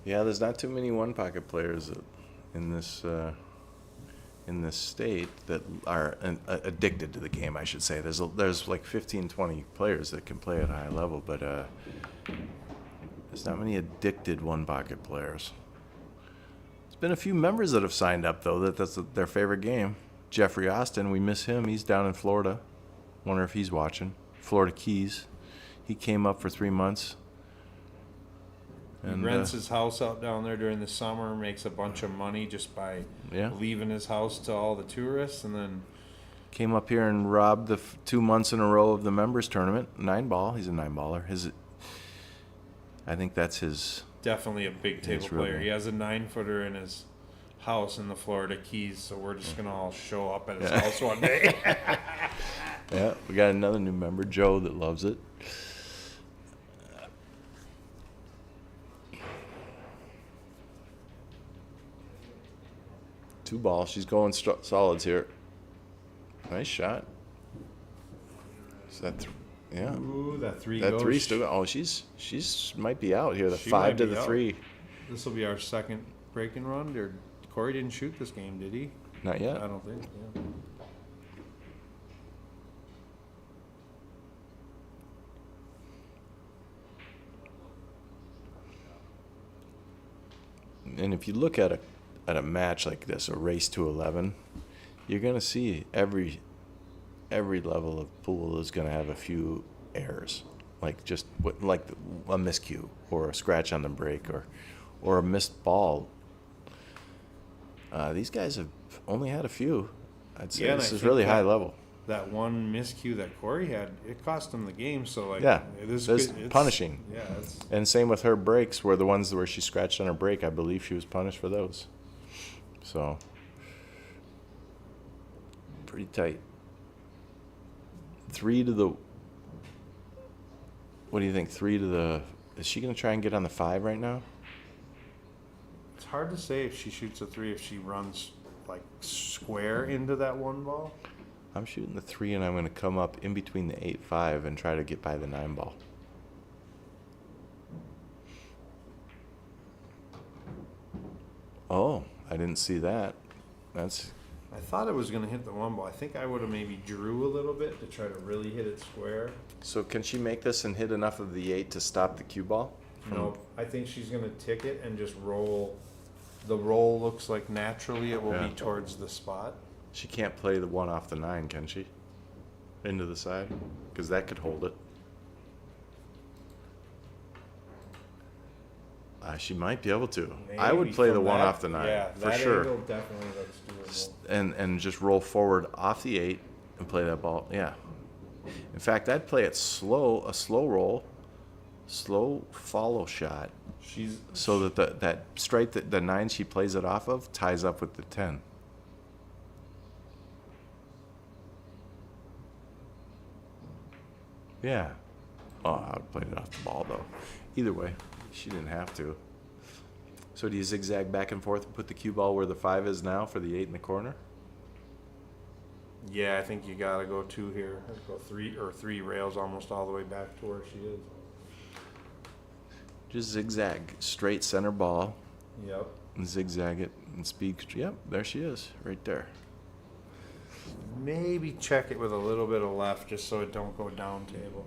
Yeah, there's not too many one-pocket players in this state that are addicted to the game, I should say. There's like 15, 20 players that can play at a high level, but there's not many addicted one-pocket players. There's been a few members that have signed up, though, that's their favorite game. Jeffrey Austin, we miss him. He's down in Florida. Wonder if he's watching. Florida Keys. He came up for 3 months. He rents his house out down there during the summer, makes a bunch of money just by leaving his house to all the tourists, and then came up here and robbed the 2 months in a row of the members tournament. 9-ball. He's a 9-baller. I think that's his. Definitely a big table player. He has a 9-footer in his house in the Florida Keys, so we're just gonna all show up at his house one day. Yeah, we got another new member, Joe, that loves it. 2-ball. She's going solids here. Nice shot. Is that yeah. Ooh, that 3 That goes. 3 still. Oh, she's might be out here. The 5 to the 3. This will be our second breaking run. Or Cory didn't shoot this game, did he? Not yet. I don't think. Yeah. And if you look at a match like this, a race to 11, you're gonna see every level of pool is gonna have a few errors, like a miscue or a scratch on the break or a missed ball. These guys have only had a few. I'd say this is really high level. That one miscue that Cory had, it cost him the game. So like, it's punishing. Yeah, and same with her breaks, were the ones where she scratched on her break. I believe she was punished for those. So pretty tight. 3 to the. What do you think? 3 to the. Is she gonna try and get on the 5 right now? it's hard to say if she shoots a 3 if she runs like square into that 1 ball. I'm shooting the 3, and I'm going to come up in between the 8-5 and try to get by the 9-ball. Oh, I didn't see that. I thought it was going to hit the 1 ball. I think I would have maybe drew a little bit to try to really hit it square. So can she make this and hit enough of the 8 to stop the cue ball? No, I think she's going to tick it and just roll. The roll looks like naturally it will be towards the spot. She can't play the 1 off the 9, can she? Into the side? Because that could hold it. She might be able to. I would play the from one that- off the 9 yeah, for that sure, angle definitely looks doable. and just roll forward off the 8 and play that ball. Yeah. In fact, I'd play it slow, a slow roll, slow follow shot, She's so that that straight the 9 she plays it off of ties up with the 10. Yeah. Oh, I would play it off the ball though. Either way, she didn't have to. So do you zigzag back and forth and put the cue ball where the 5 is now for the 8 in the corner? Yeah, I think you gotta go 2 here. I'd go 3 rails almost all the way back to where she is. Just zigzag straight center ball Yep. and zigzag it and speed. Yep, there she is, right there. Maybe check it with a little bit of left just so it don't go down table.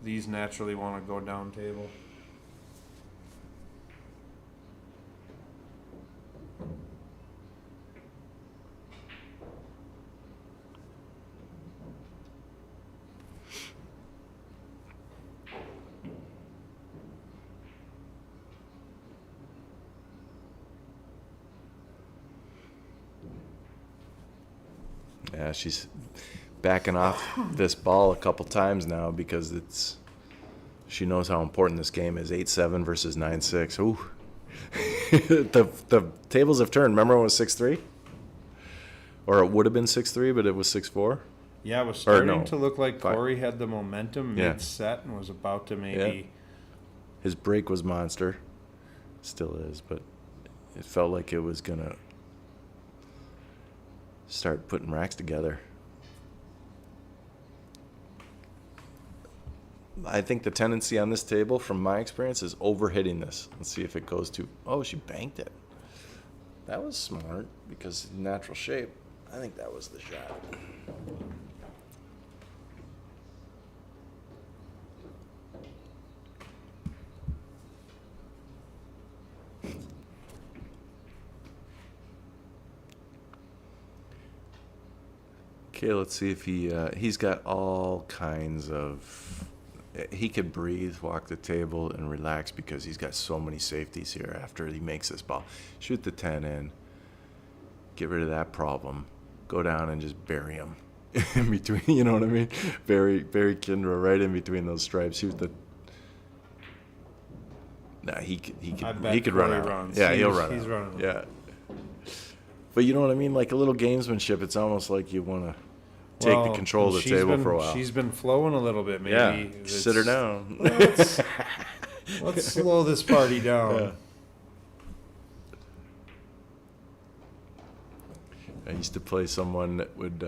These naturally want to go down table. Yeah, she's backing off this ball a couple times now because she knows how important this game is. 8-7 versus 9-6. Ooh. the tables have turned. Remember when it was 6-3? Or it would have been 6-3, but it was 6-4? Yeah, it was starting no, to look like 5. Cory had the momentum Yeah. mid-set and was about to maybe... His break was monster. Still is, but it felt like it was going to start putting racks together. I think the tendency on this table, from my experience, is overhitting this. Let's see if it goes to... Oh, she banked it. That was smart because natural shape. I think that was the shot. Okay, let's see if he's got all kinds of... He could breathe, walk the table, and relax because he's got so many safeties here after he makes this ball. Shoot the 10 in. Get rid of that problem. Go down and just bury him in between, you know what I mean? Bury Kindra right in between those stripes. Shoot the... Nah, he could run Cory out. runs. Yeah, he'll run He's out. running. Yeah. But you know what I mean? Like a little gamesmanship, it's almost like you want to take the control of the table for a while. She's been flowing a little bit. Maybe Yeah, sit her down. Let's slow this party down. Yeah. I used to play someone that would,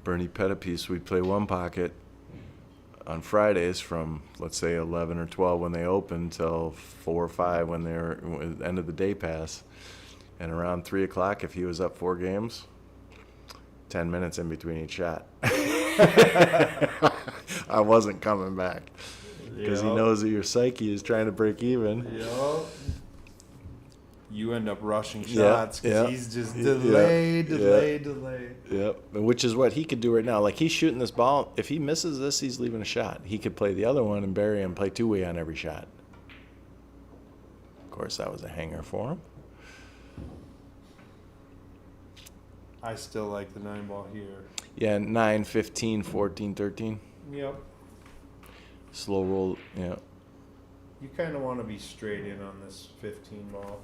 Bernie Pettipiece, we'd play one pocket on Fridays from, let's say, 11 or 12 when they opened till 4 or 5 when they were end of the day pass. And around 3 o'clock, if he was up 4 games, 10 minutes in between each shot. I wasn't coming back because he knows that your psyche is trying to break even. Yep. You end up rushing shots because yeah. he's just delayed. Yep, which is what he could do right now. Like, he's shooting this ball. If he misses this, he's leaving a shot. He could play the other one and bury him, play two-way on every shot. Of course, that was a hanger for him. I still like the 9 ball here. Yeah, 9, 15, 14, 13. Yep. Slow roll, yeah. You kind of want to be straight in on this 15 ball.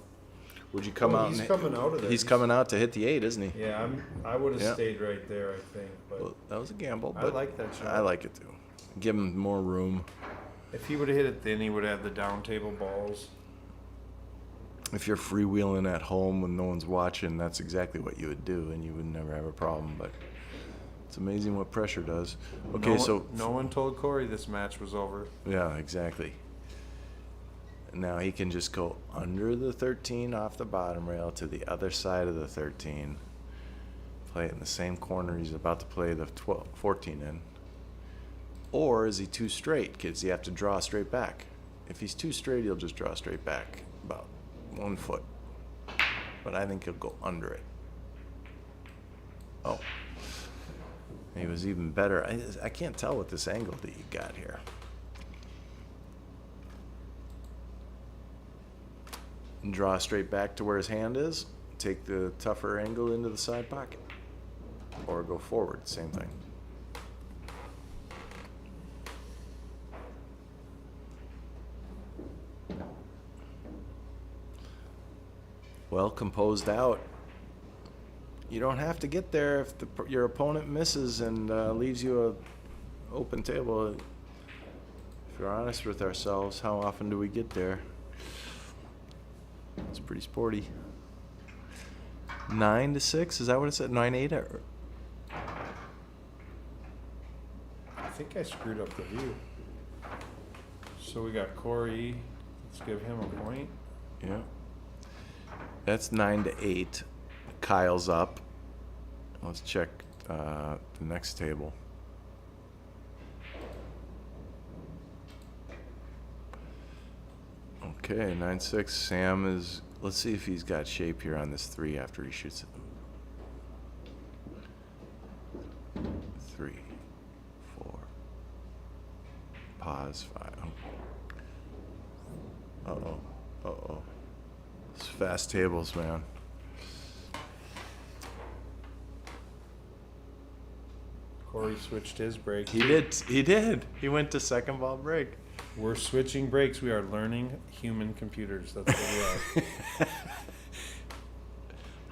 Would you come out? He's and coming out of there. He's coming out to hit the 8, isn't he? Yeah, I would have Yeah. stayed right there, I think. But Well, that was a gamble, I but like that shot. I like it too. Give him more room. If he would have hit it thin, he would have had the down table balls. If you're freewheeling at home when no one's watching, that's exactly what you would do, and you would never have a problem. But it's amazing what pressure does. Okay, No one told Cory this match was over. Yeah, exactly. Now he can just go under the 13 off the bottom rail to the other side of the 13. Play it in the same corner he's about to play the 14 in. Or is he too straight? Kids, you have to draw straight back. If he's too straight, he'll just draw straight back about 1 foot. But I think he'll go under it. Oh. He was even better. I can't tell with this angle that you got here. And draw straight back to where his hand is. Take the tougher angle into the side pocket. Or go forward, same thing. Well composed out. You don't have to get there if your opponent misses and leaves you a open table. If we're honest with ourselves, how often do we get there? It's pretty sporty. 9-6, is that what it said? 9-8? I think I screwed up the view. So we got Cory. Let's give him a point. Yeah. That's 9-8. Kyle's up. Let's check the next table. Okay, 9-6. Sam is. Let's see if he's got shape here on this 3 after he shoots it. 3, 4. Pause. 5. Uh-oh. Uh-oh. It's fast tables, man. Cory switched his break. He did. He did. He went to second ball break. We're switching breaks. We are learning human computers. That's what we are.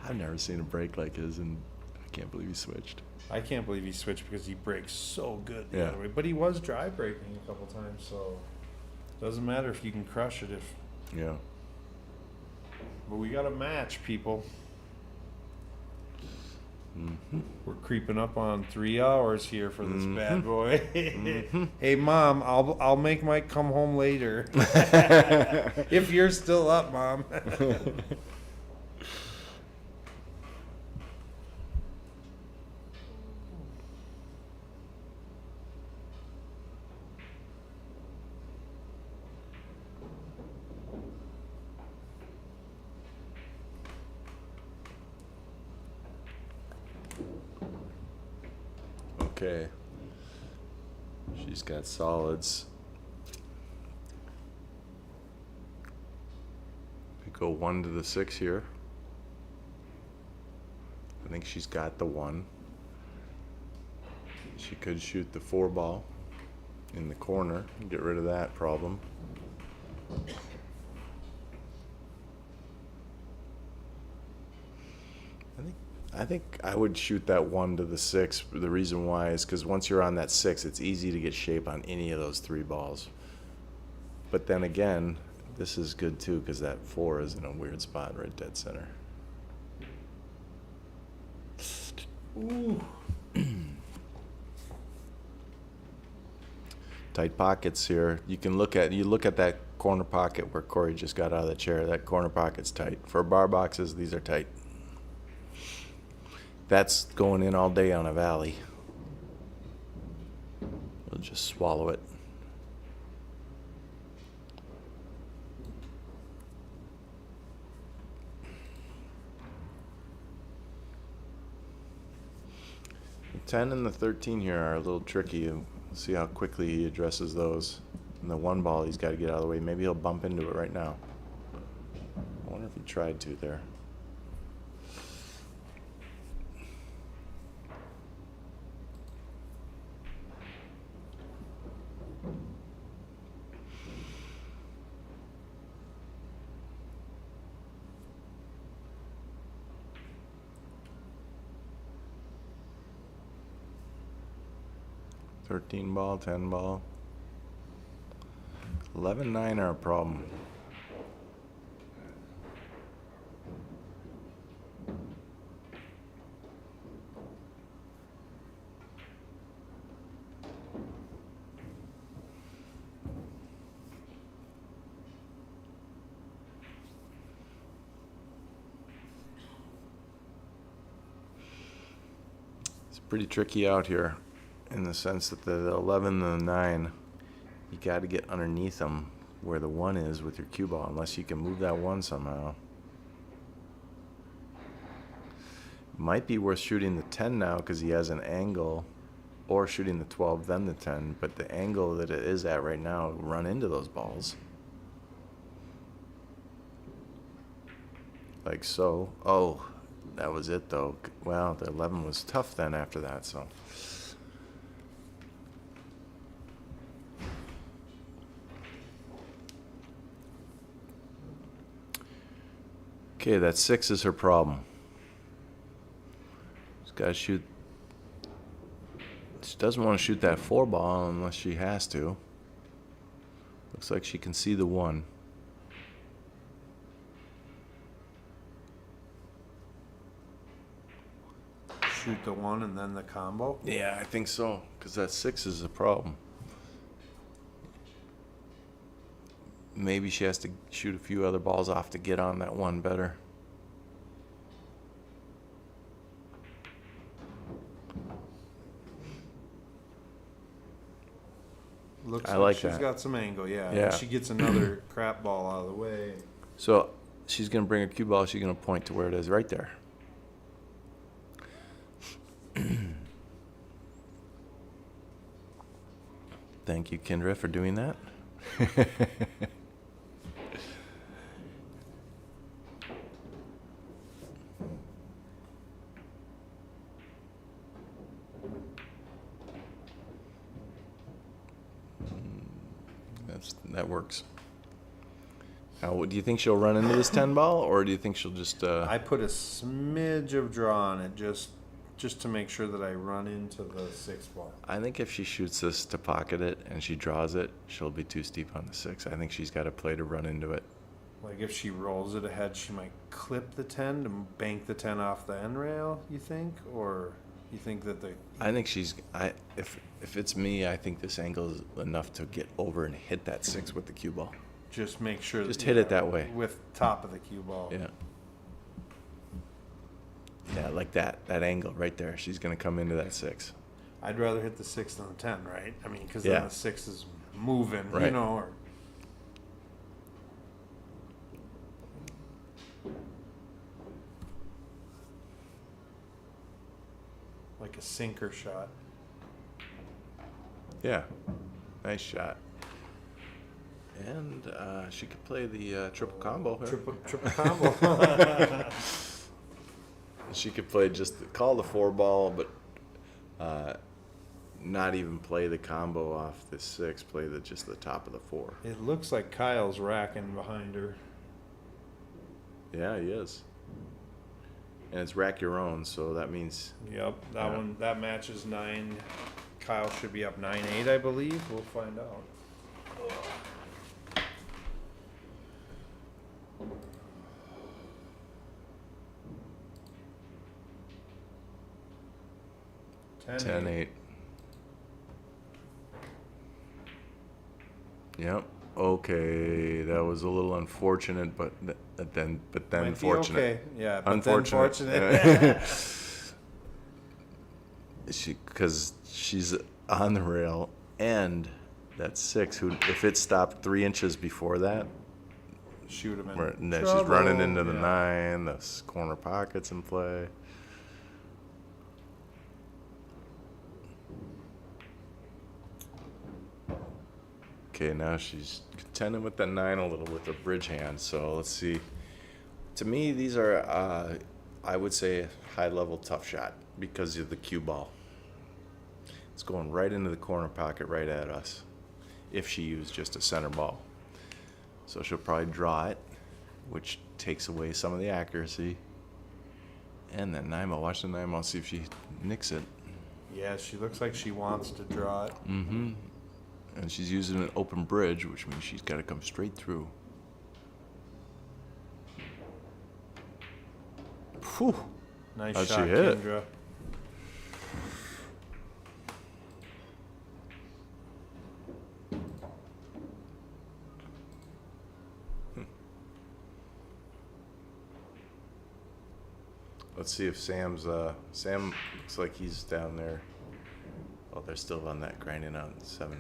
I've never seen a break like his, and I can't believe he switched. I can't believe he switched because he breaks so good the Yeah. other way. But he was dry breaking a couple times, so doesn't matter if you can crush it. Yeah. But we got a match, people. Mm-hmm. We're creeping up on 3 hours here for this Mhm. bad boy. Mhm. Hey, Mom, I'll make Mike come home later. If you're still up, Mom. Okay. She's got solids. We go 1 to the 6 here. I think she's got the 1. She could shoot the 4 ball in the corner and get rid of that problem. I think I would shoot that 1 to the 6. The reason why is because once you're on that 6, it's easy to get shape on any of those 3 balls. But then again, this is good too because that 4 is in a weird spot right dead center. Ooh. Tight pockets here. You look at that corner pocket where Cory just got out of the chair. That corner pocket's tight. For bar boxes, these are tight. That's going in all day on a valley. We'll just swallow it. The 10 and the 13 here are a little tricky. We'll see how quickly he addresses those. And the 1 ball, he's got to get out of the way. Maybe he'll bump into it right now. I wonder if he tried to there. Thirteen ball, 10 ball. 11-9 are a problem. It's pretty tricky out here in the sense that the 11 and the 9, you got to get underneath them where the 1 is with your cue ball, unless you can move that 1 somehow. Might be worth shooting the 10 now because he has an angle, or shooting the 12 then the 10, but the angle that it is at right now run into those balls. like so. Oh, that was it though. Well, the 11 was tough then after that, so. Okay, that 6 is her problem. She's got to shoot. She doesn't want to shoot that 4 ball unless she has to. Looks like she can see the 1. Shoot the 1 and then the combo. Yeah, I think so, because that 6 is a problem. Maybe she has to shoot a few other balls off to get on that 1 better. Looks I like like she's that. got some angle, yeah. Yeah. She gets another crap ball out of the way. So she's going to bring a cue ball. She's going to point to where it is, right there. Thank you, Kindra, for doing that. That works. Now, do you think she'll run into this 10 ball, or do you think she'll just... I put a smidge of draw on it just to make sure that I run into the 6 ball. I think if she shoots this to pocket it and she draws it, she'll be too steep on the 6. I think she's got to play to run into it. Like if she rolls it ahead, she might clip the 10 to bank the 10 off the end rail, you think? Or you think that the... I think she's... If it's me, I think this angle is enough to get over and hit that 6 with the cue ball. Just make sure... Just hit it that way. With top of the cue ball. Yeah. Yeah, like that angle right there. She's going to come into that 6. I'd rather hit the 6 than the 10, right? I mean, because Yeah. then the 6 is moving, you Right. know, or... Like a sinker shot. Yeah. Nice shot. And she could play the triple combo here. Triple combo. She could play call the 4 ball, but not even play the combo off the 6. Play just the top of the 4. It looks like Kyle's racking behind her. Yeah, he is. And it's rack your own, so that means Yep, that matches 9. Kyle should be up 9-8, I believe. We'll find out. Ten 10-8. Yep. Okay, that was a little unfortunate, but then Might be fortunate. okay. Yeah, but Unfortunate. then fortunate. Because she's on the rail, and that 6, who if it stopped 3 inches before that, She would have been. and then she's trouble. running into the Yeah. 9, the corner pockets in play. Okay, now she's contending with the 9 a little with the bridge hand. So let's see. To me, these are, I would say, a high-level tough shot because of the cue ball. It's going right into the corner pocket right at us if she used just a center ball. So she'll probably draw it, which takes away some of the accuracy. And then Naima, watch the Naima, see if she nicks it. Yeah, she looks like she wants to draw it. Mm-hmm. And she's using an open bridge, which means she's got to come straight through. Whew. Nice How'd she shot, hit? Kindra. Let's see if Sam looks like he's down there. Oh, they're still on that grinding out 7-9.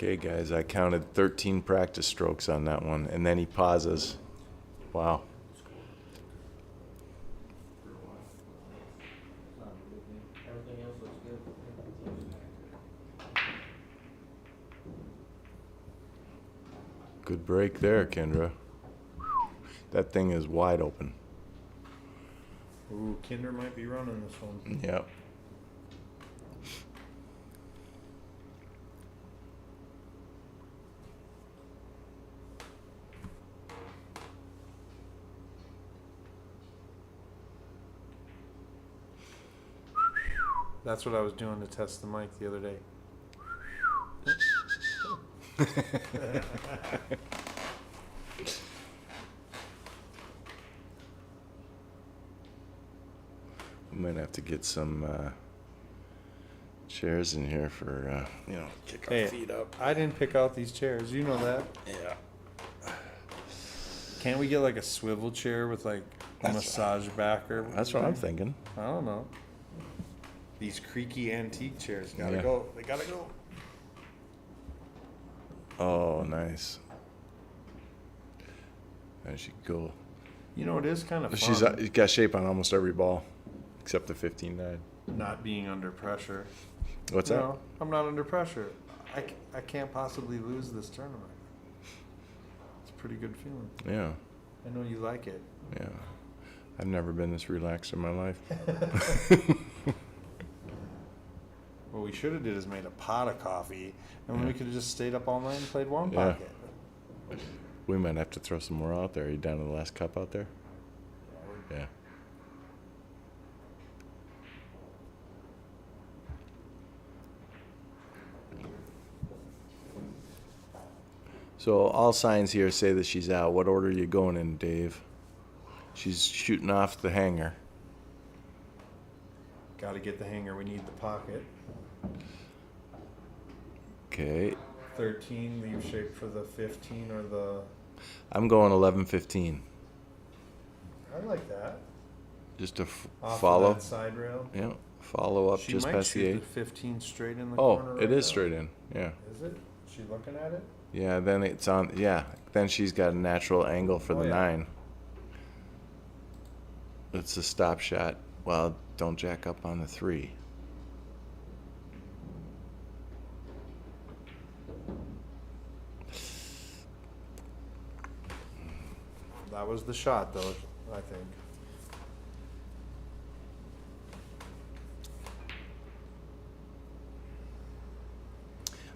Okay, guys, I counted 13 practice strokes on that one, and then he pauses. Wow. Everything else looks good. Good break there, Kindra. That thing is wide open. Ooh, Kindra might be running this one. Yep. That's what I was doing to test the mic the other day. We might have to get some chairs in here for, kick our Hey, feet up. I didn't pick out these chairs. You know that. Yeah. Can't we get like a swivel chair with like a That's- massage backer? That's what I'm thinking. I don't know. These creaky antique chairs gotta Yeah. go. They gotta go. Oh, nice. There she go. You know, it is kind of fun She's got shape on almost every ball, except the 15-9. not being under pressure. What's that? No, I'm not under pressure. I can't possibly lose this tournament. It's a pretty good feeling. Yeah, I know you like it. yeah. I've never been this relaxed in my life. What we should have did is made a pot of coffee, and Yeah. we could have just stayed up all night and played warm Yeah. pocket. We might have to throw some more out there. Are you down to the last cup out there? Yeah. So all signs here say that she's out. What order are you going in, Dave? She's shooting off the hanger. Got to get the hanger. We need the pocket. Okay. 13, leave shape for the 15 or the. I'm going 11-15. I like that. Just to Off follow. of that side rail. Yeah. Follow up She just might past the shoot 8. the 15 straight in the Oh, corner. it right is now. straight in. Yeah. Is it? Is she looking at it? Yeah, then it's on. Yeah, then she's got a natural angle for Oh, the yeah. 9. It's a stop shot. Well, don't jack up on the 3. That was the shot, though, I think.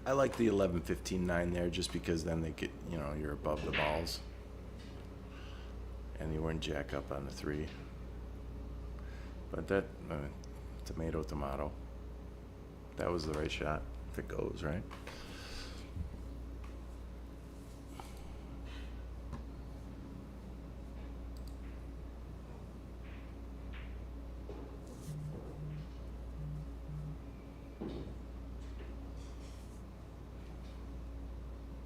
I like the 11-15-9 there just because then they get, you're above the balls. And you wouldn't jack up on the 3. But that, tomato. That was the right shot, if it goes, right?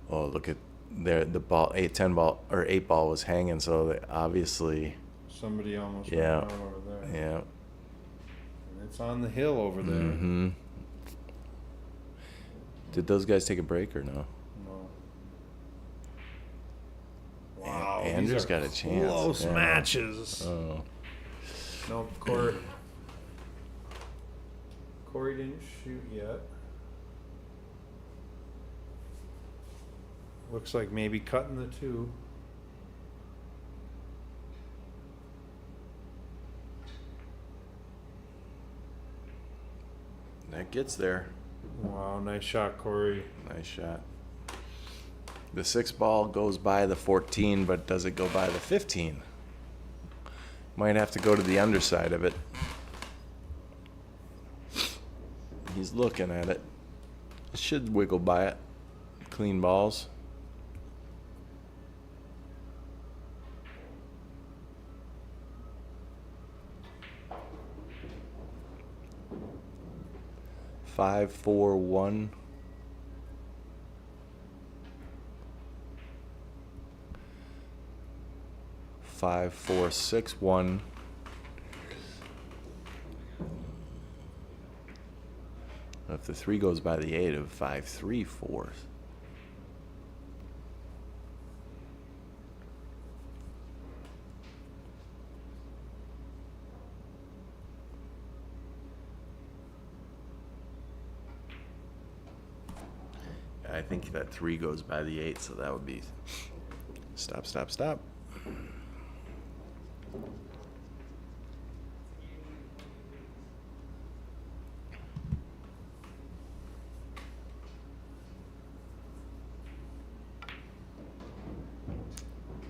Oh, look at there. The ball, 8 ball was hanging, so they obviously, Somebody almost Yeah. went out over there. yeah. And it's on the hill over there. Mm-hmm. Did those guys take a break or no? No. Wow. Andrew's these are got a chance. Close Yeah. matches. Oh, Nope, Cory didn't shoot yet. Looks like maybe cutting the 2. that gets there. Wow, nice shot, Cory. Nice shot. The 6 ball goes by the 14, but does it go by the 15? Might have to go to the underside of it. He's looking at it. It should wiggle by it. Clean balls. Five, 4, 1. Five, 4, 6, 1. If the 3 goes by the 8 of 5, 3, 4. think that 3 goes by the 8, so that would be stop, stop, stop.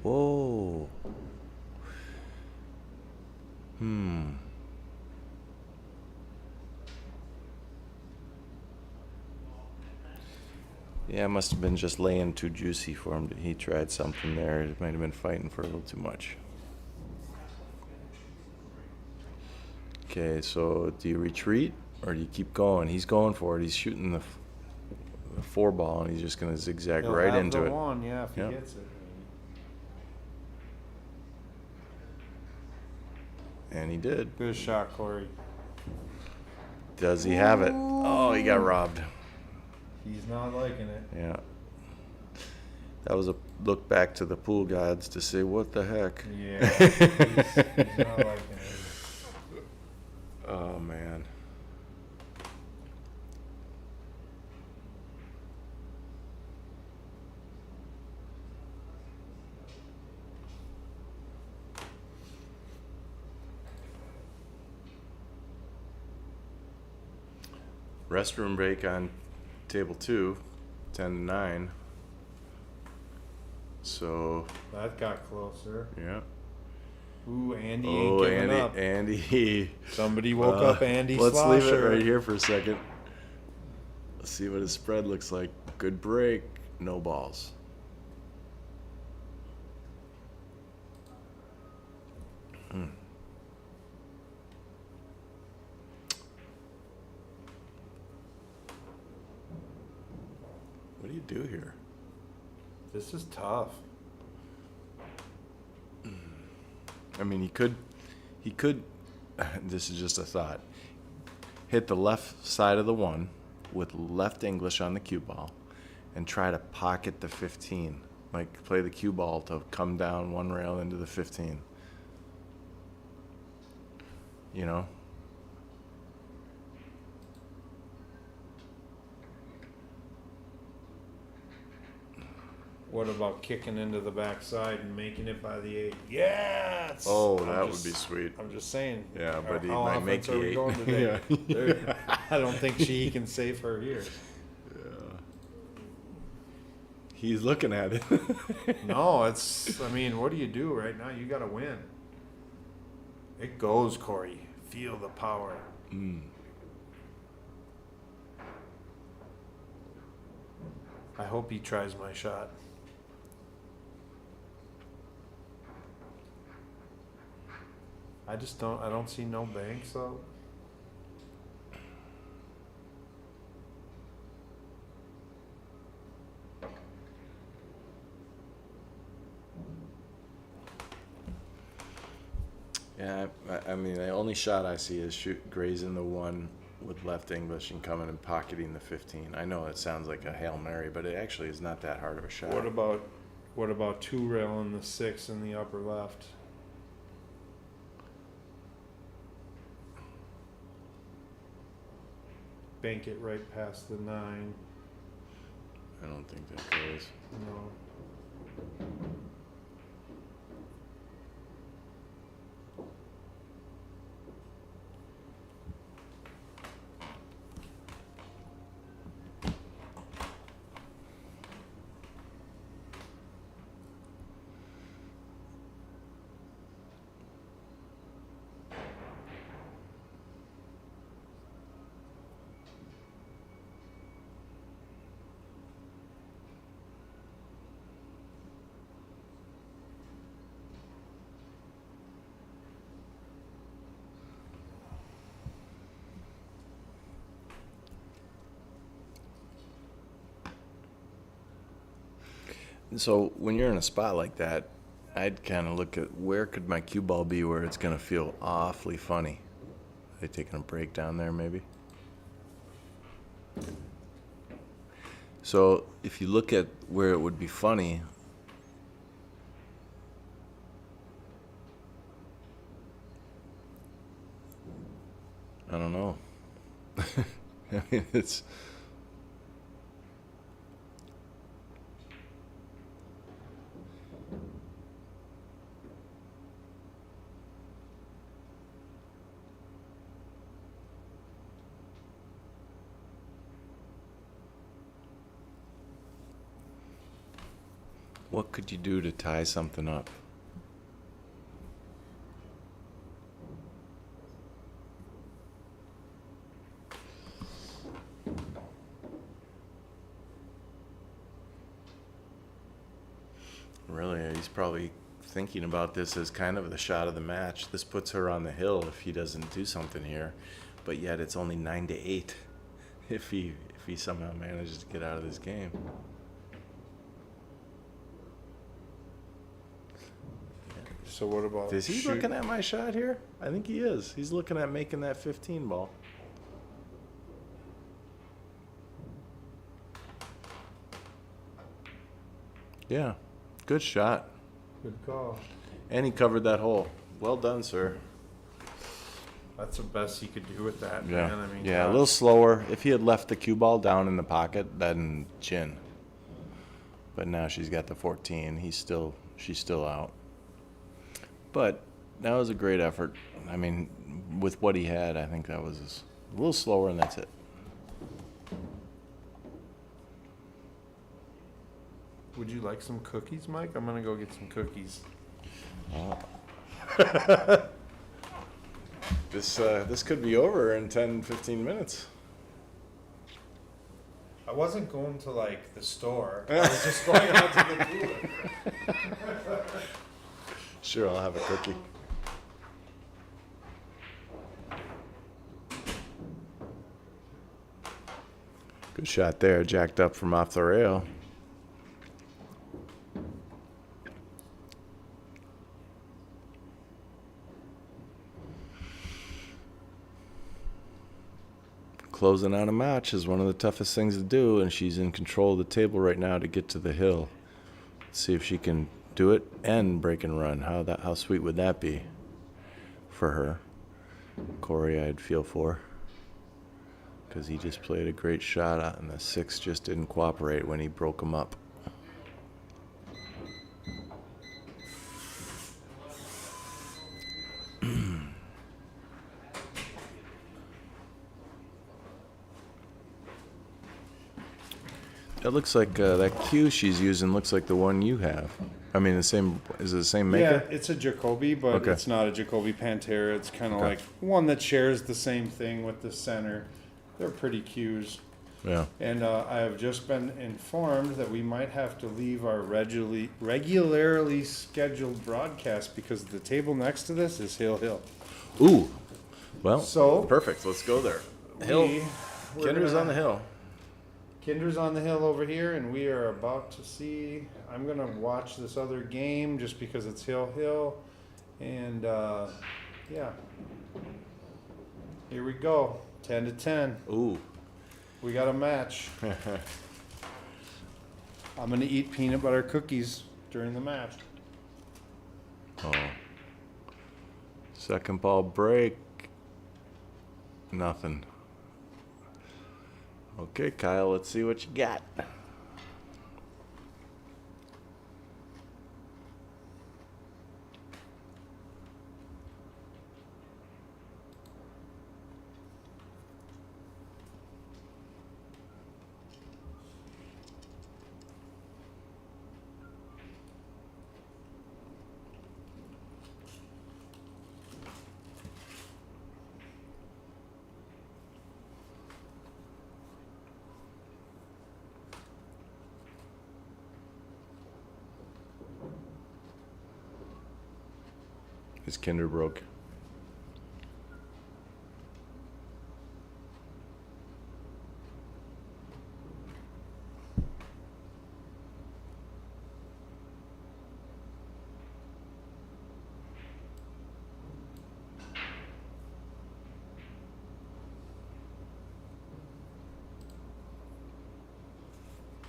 Whoa. Yeah, it must have been just laying too juicy for him. He tried something there. It might have been fighting for a little too much. Okay, so do you retreat or do you keep going? He's going for it. He's shooting the 4 ball, and he's just going to zigzag He'll right have into the it. one, yeah, if Yep. he gets it. And he did. Good shot, Cory. Does he have it? Oh, he got robbed. He's not liking it. Yeah. That was a look back to the pool gods to say, what the heck? Yeah, he's not liking it. Oh, man. Restroom break on table 2, 10-9. So, That got closer. yeah. Ooh, Andy Oh, ain't giving up. Andy. Somebody woke up Andy Let's leave it Slosher. right here for a second. Let's see what his spread looks like. Good break. No balls. What do you do here? This is tough. I mean, he could, this is just a thought, hit the left side of the 1 with left English on the cue ball and try to pocket the 15. Like, play the cue ball to come down 1 rail into the 15. You know? What about kicking into the backside and making it by the 8? Yes! Oh, I'm that just- would be sweet. I'm just saying. Yeah, but he how might make offense the are we 8. going today? Yeah. There- I don't think he can save her here. Yeah. He's looking at it. No, it's. I mean, what do you do right now? You got to win. It goes, Cory. Feel the power. I hope he tries my shot. I just don't. I don't see no banks though. Yeah, I mean, the only shot I see is grazing the 1 with left English and coming and pocketing the 15. I know it sounds like a Hail Mary, but it actually is not that hard of a shot. What about 2 rail in the 6 in the upper left? Bank it right past the 9. I don't think that goes. No. So when you're in a spot like that, I'd kind of look at where could my cue ball be where it's going to feel awfully funny. Are they taking a break down there maybe? So if you look at where it would be funny, I don't know. I mean, What could you do to tie something up? Really, he's probably thinking about this as kind of the shot of the match. This puts her on the hill if he doesn't do something here, but yet it's only 9-8 if he somehow manages to get out of this game. So what about? Is he looking at my shot here? I think he is. He's looking at making that 15 ball. Yeah, good shot. Good call. And he covered that hole. Well done, sir. That's the best he could do with that, Yeah, man. I mean, yeah, a gosh. little slower. If he had left the cue ball down in the pocket, then chin. But now she's got the 14. She's still out. But that was a great effort. I mean, with what he had, I think that was a little slower, and that's it. Would you like some cookies, Mike? I'm gonna go get some cookies. This could be over in 10, 15 minutes. I wasn't going to like the store. I was just going out to the cooler. Sure, I'll have a cookie. Good shot there, jacked up from off the rail. Closing out a match is one of the toughest things to do, and she's in control of the table right now to get to the hill. Let's see if she can do it and break and run. How sweet would that be for her? Cory, I'd feel for, because he just played a great shot out, and the 6 just didn't cooperate when he broke him up. It looks like that cue she's using looks like the one you have. I mean, is it the same maker? Yeah, it's a Jacoby, but Okay. it's not a Jacoby Pantera. It's kind of Okay. like one that shares the same thing with the center. They're pretty cues. Yeah. And I have just been informed that we might have to leave our regularly scheduled broadcast because the table next to this is Hill. Ooh. Well, So perfect. Let's go there. Hill. we're Kinder's gonna- on the hill. Kindra's on the hill over here, and we are about to see. I'm gonna watch this other game just because it's Hill, and yeah. Here we go, 10-10. Ooh. We got a match. I'm gonna eat peanut butter cookies during the match. Oh. Second ball break. Nothing. Okay, Kyle, let's see what you got. His Kinder broke.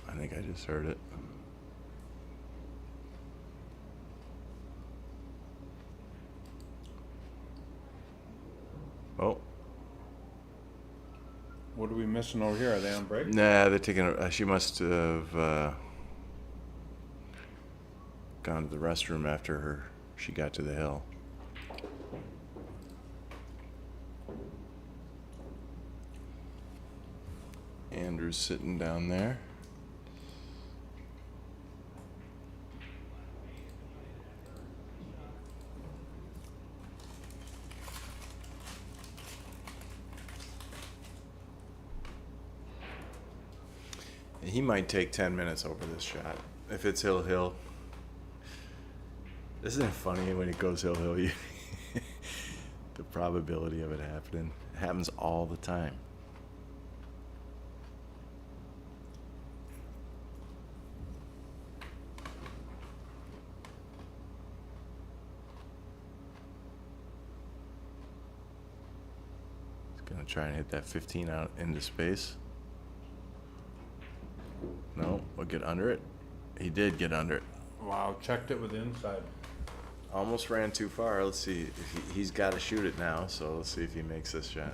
I think I just heard it. Oh. What are we missing over here? Are they on break? Nah, they're taking. She must have gone to the restroom after she got to the hill. Andrew's sitting down there. He might take 10 minutes over this shot. If it's hill. Isn't it funny when it goes hill? You the probability of it happening. It happens all the time. He's gonna try and hit that 15 out into space. No, we'll get under it. He did get under it. Wow, checked it with inside. Almost ran too far. Let's see. If he's got to shoot it now, so let's see if he makes this shot.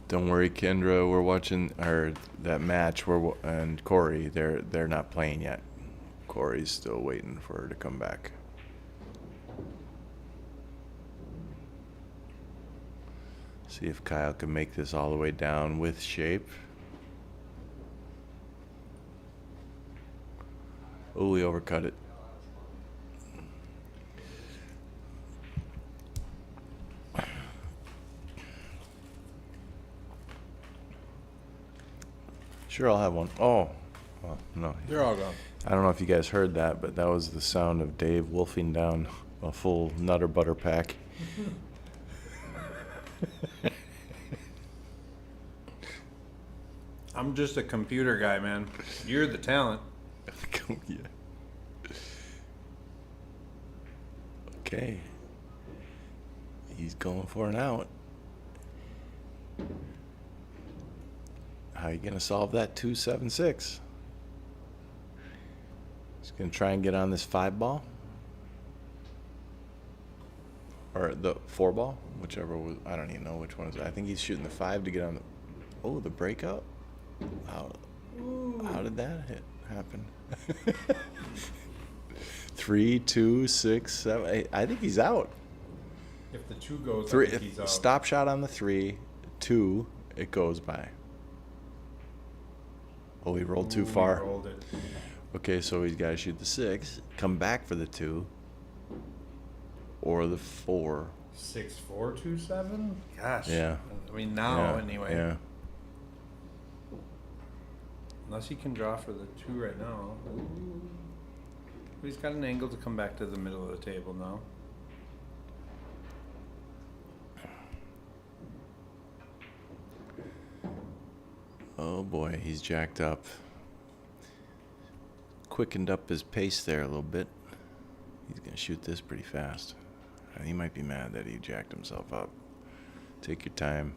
Don't worry, Kindra. We're watching that match. And Cory. They're not playing yet. Cory's still waiting for her to come back. See if Kyle can make this all the way down with shape. Oh, we overcut it. Sure, I'll have one. Oh, well, no. They're all gone. I don't know if you guys heard that, but that was the sound of Dave wolfing down a full Nutter Butter pack. I'm just a computer guy, man. You're the talent. Yeah. Okay. He's going for an out. How are you going to solve that 2-7-6? He's going to try and get on this 5 ball. Or the 4 ball, whichever was, I don't even know which one is. I think he's shooting the 5 to get on the. Oh, the breakout. How did that happen? 3, 2, 6, 7, 8. I think he's out. If the 2 goes, 3. I think he's out. Stop shot on the 3. 2. It goes by. Oh, he rolled too far. He rolled it. Okay, so he's got to shoot the 6. Come back for the 2. Or the 4. 6, 4, 2, 7. Gosh. Yeah. I mean now Yeah, anyway. Yeah. Unless he can draw for the 2 right now. But he's got an angle to come back to the middle of the table now. Oh boy, he's jacked up. Quickened up his pace there a little bit. He's gonna shoot this pretty fast. He might be mad that he jacked himself up. Take your time.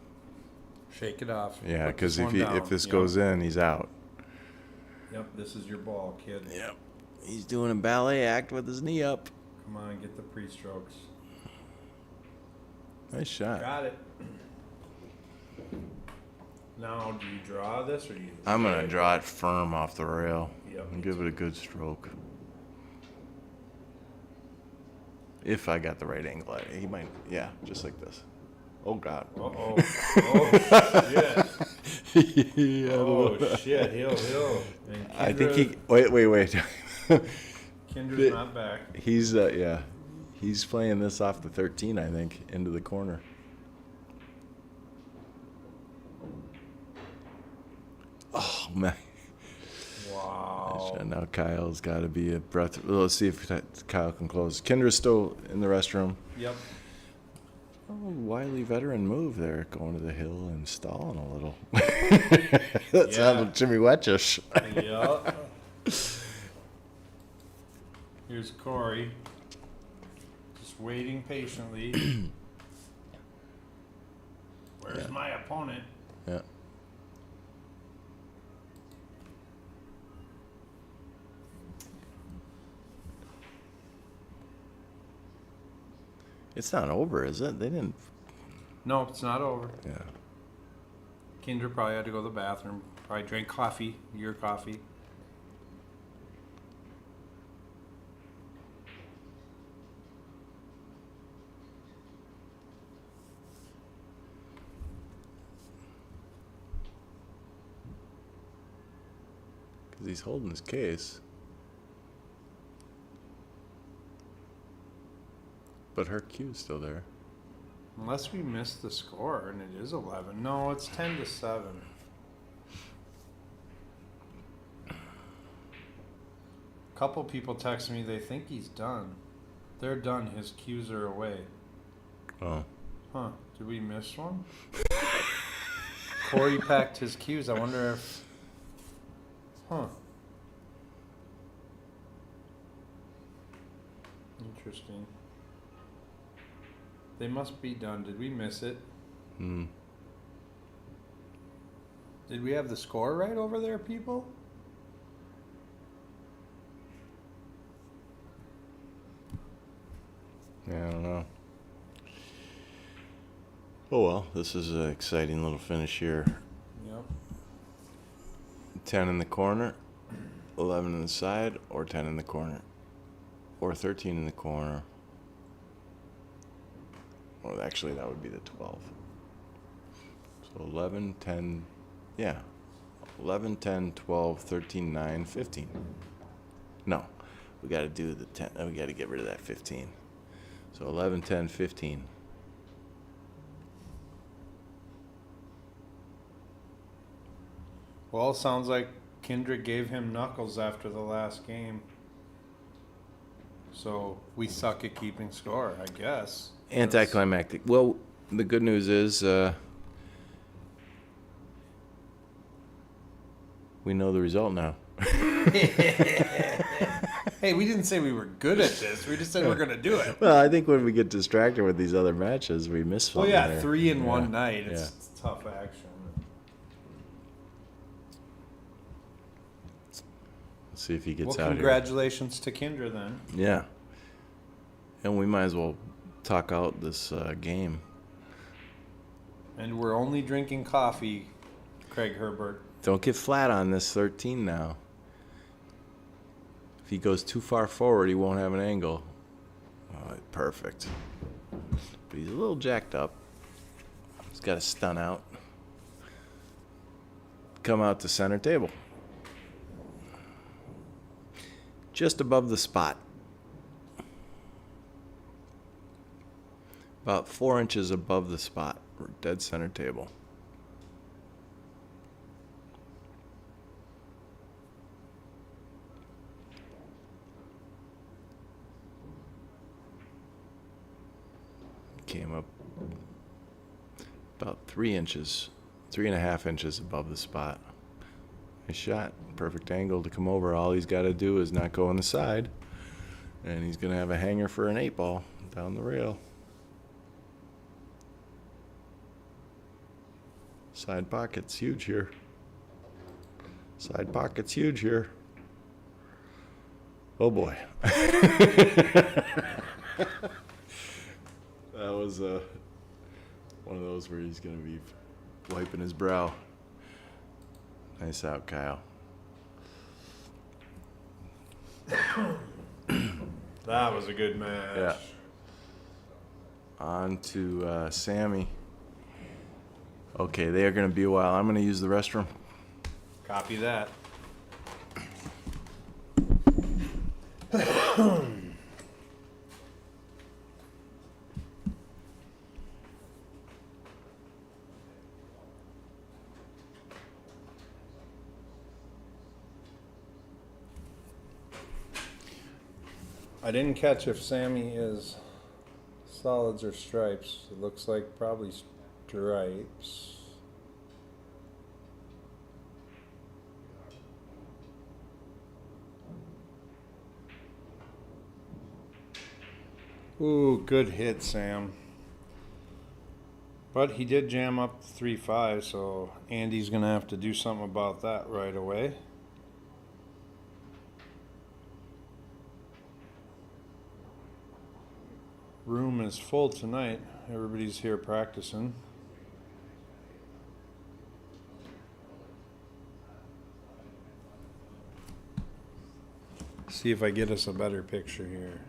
Shake it off. Yeah, Put because this one down. if this Yep. goes in, he's out. Yep, this is your ball, kid. Yep. He's doing a ballet act with his knee up. Come on, get the pre-strokes. Nice shot. Got it. Now, do you draw this or do you? I'm gonna draw it firm off the rail Yep. and give it a good stroke. If I got the right angle, he might. Yeah, just like this. Oh God. Uh-oh. Oh, shit. Yeah, Oh, shit. He'll. And I think he. Kindra's- Wait. Kindra's not back. He's he's playing this off the 13, I think, into the corner. Oh man. Wow. And now Kyle's got to be a breath. Let's see if Kyle can close. Kindra's still in the restroom. Yep. Oh, wily veteran move there, going to the hill and stalling a little. That sounded Jimmy Wetchish. Yep. Here's Cory. Just waiting patiently. Where's my opponent? Yeah. It's not over, is it? They didn't. No, it's not over. Yeah. Kindra probably had to go to the bathroom. Probably drank coffee, your coffee. Because he's holding his case. But her cue's still there. Unless we missed the score and it is 11. No, it's 10-7. A couple people text me they think he's done. They're done. His cues are away. Oh. Huh. Did we miss one? Cory packed his cues. I wonder if... Huh. Interesting. They must be done. Did we miss it? Hmm. Did we have the score right over there, people? Yeah, I don't know. Oh well, this is an exciting little finish here. Yep. 10 in the corner, 11 in the side, or 10 in the corner. Or 13 in the corner. Well, actually, that would be the 12. So 11, 10, yeah. 11, 10, 12, 13, 9, 15. No, we got to do the 10. We got to get rid of that 15. So 11, 10, 15. Well, it sounds like Kindra gave him knuckles after the last game. So we suck at keeping score, I guess. Anticlimactic. Well, the good news is we know the result now. Hey, we didn't say we were good at this. We just said we're going to do it. Well, I think when we get distracted with these other matches, we miss Well, something. yeah, there. 3 in Yeah. one night. It's Yeah. tough action. Let's see if he gets Well, out congratulations to Kindra then. here. Yeah. And we might as well talk out this game. And we're only drinking coffee, Craig Herbert. Don't get flat on this 13 now. If he goes too far forward, he won't have an angle. Oh, perfect. But he's a little jacked up. He's got to stun out. Come out to center table. Just above the spot. About 4 inches above the spot. We're dead center table. Came up about 3 inches, 3.5 inches above the spot. Nice shot. Perfect angle to come over. All he's got to do is not go on the side. And he's going to have a hanger for an 8-ball down the rail. Side pocket's huge here. Side pocket's huge here. Oh boy. That was one of those where he's going to be wiping his brow. Nice out, Kyle. That was a good match. Yeah. On to Sammy. Okay, they are going to be a while. I'm going to use the restroom. Copy that. I didn't catch if Sammy is solids or stripes. It looks like probably stripes. Ooh, good hit, Sam. But he did jam up 3-5, so Andy's going to have to do something about that right away. Room is full tonight. Everybody's here practicing. See if I get us a better picture here.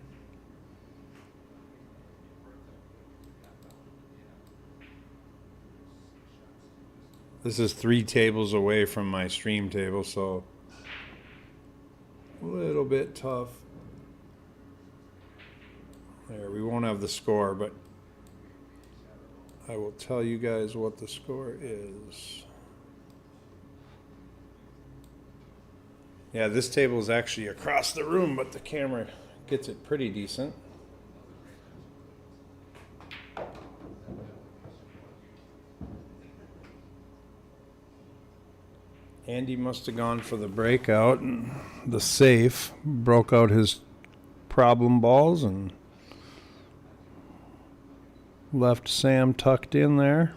This is 3 tables away from my stream table, so a little bit tough. There, we won't have the score, but I will tell you guys what the score is. Yeah, this table is actually across the room, but the camera gets it pretty decent. Andy must have gone for the breakout, and the safe broke out his problem balls and left Sam tucked in there.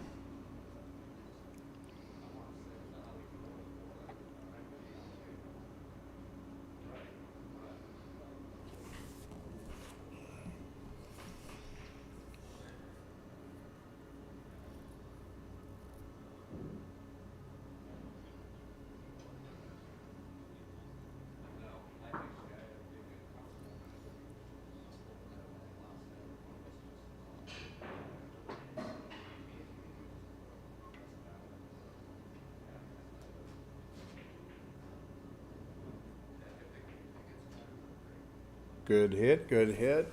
Good hit, good hit.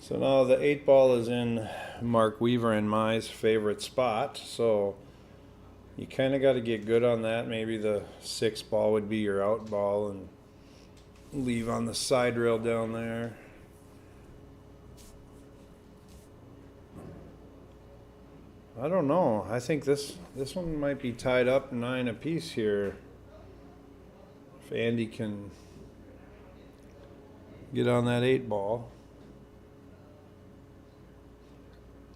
So now the 8 ball is in Mark Weaver and my favorite spot. So you kind of got to get good on that. Maybe the 6 ball would be your out ball and leave on the side rail down there. I don't know. I think this one might be tied up 9 apiece here. If Andy can get on that 8 ball.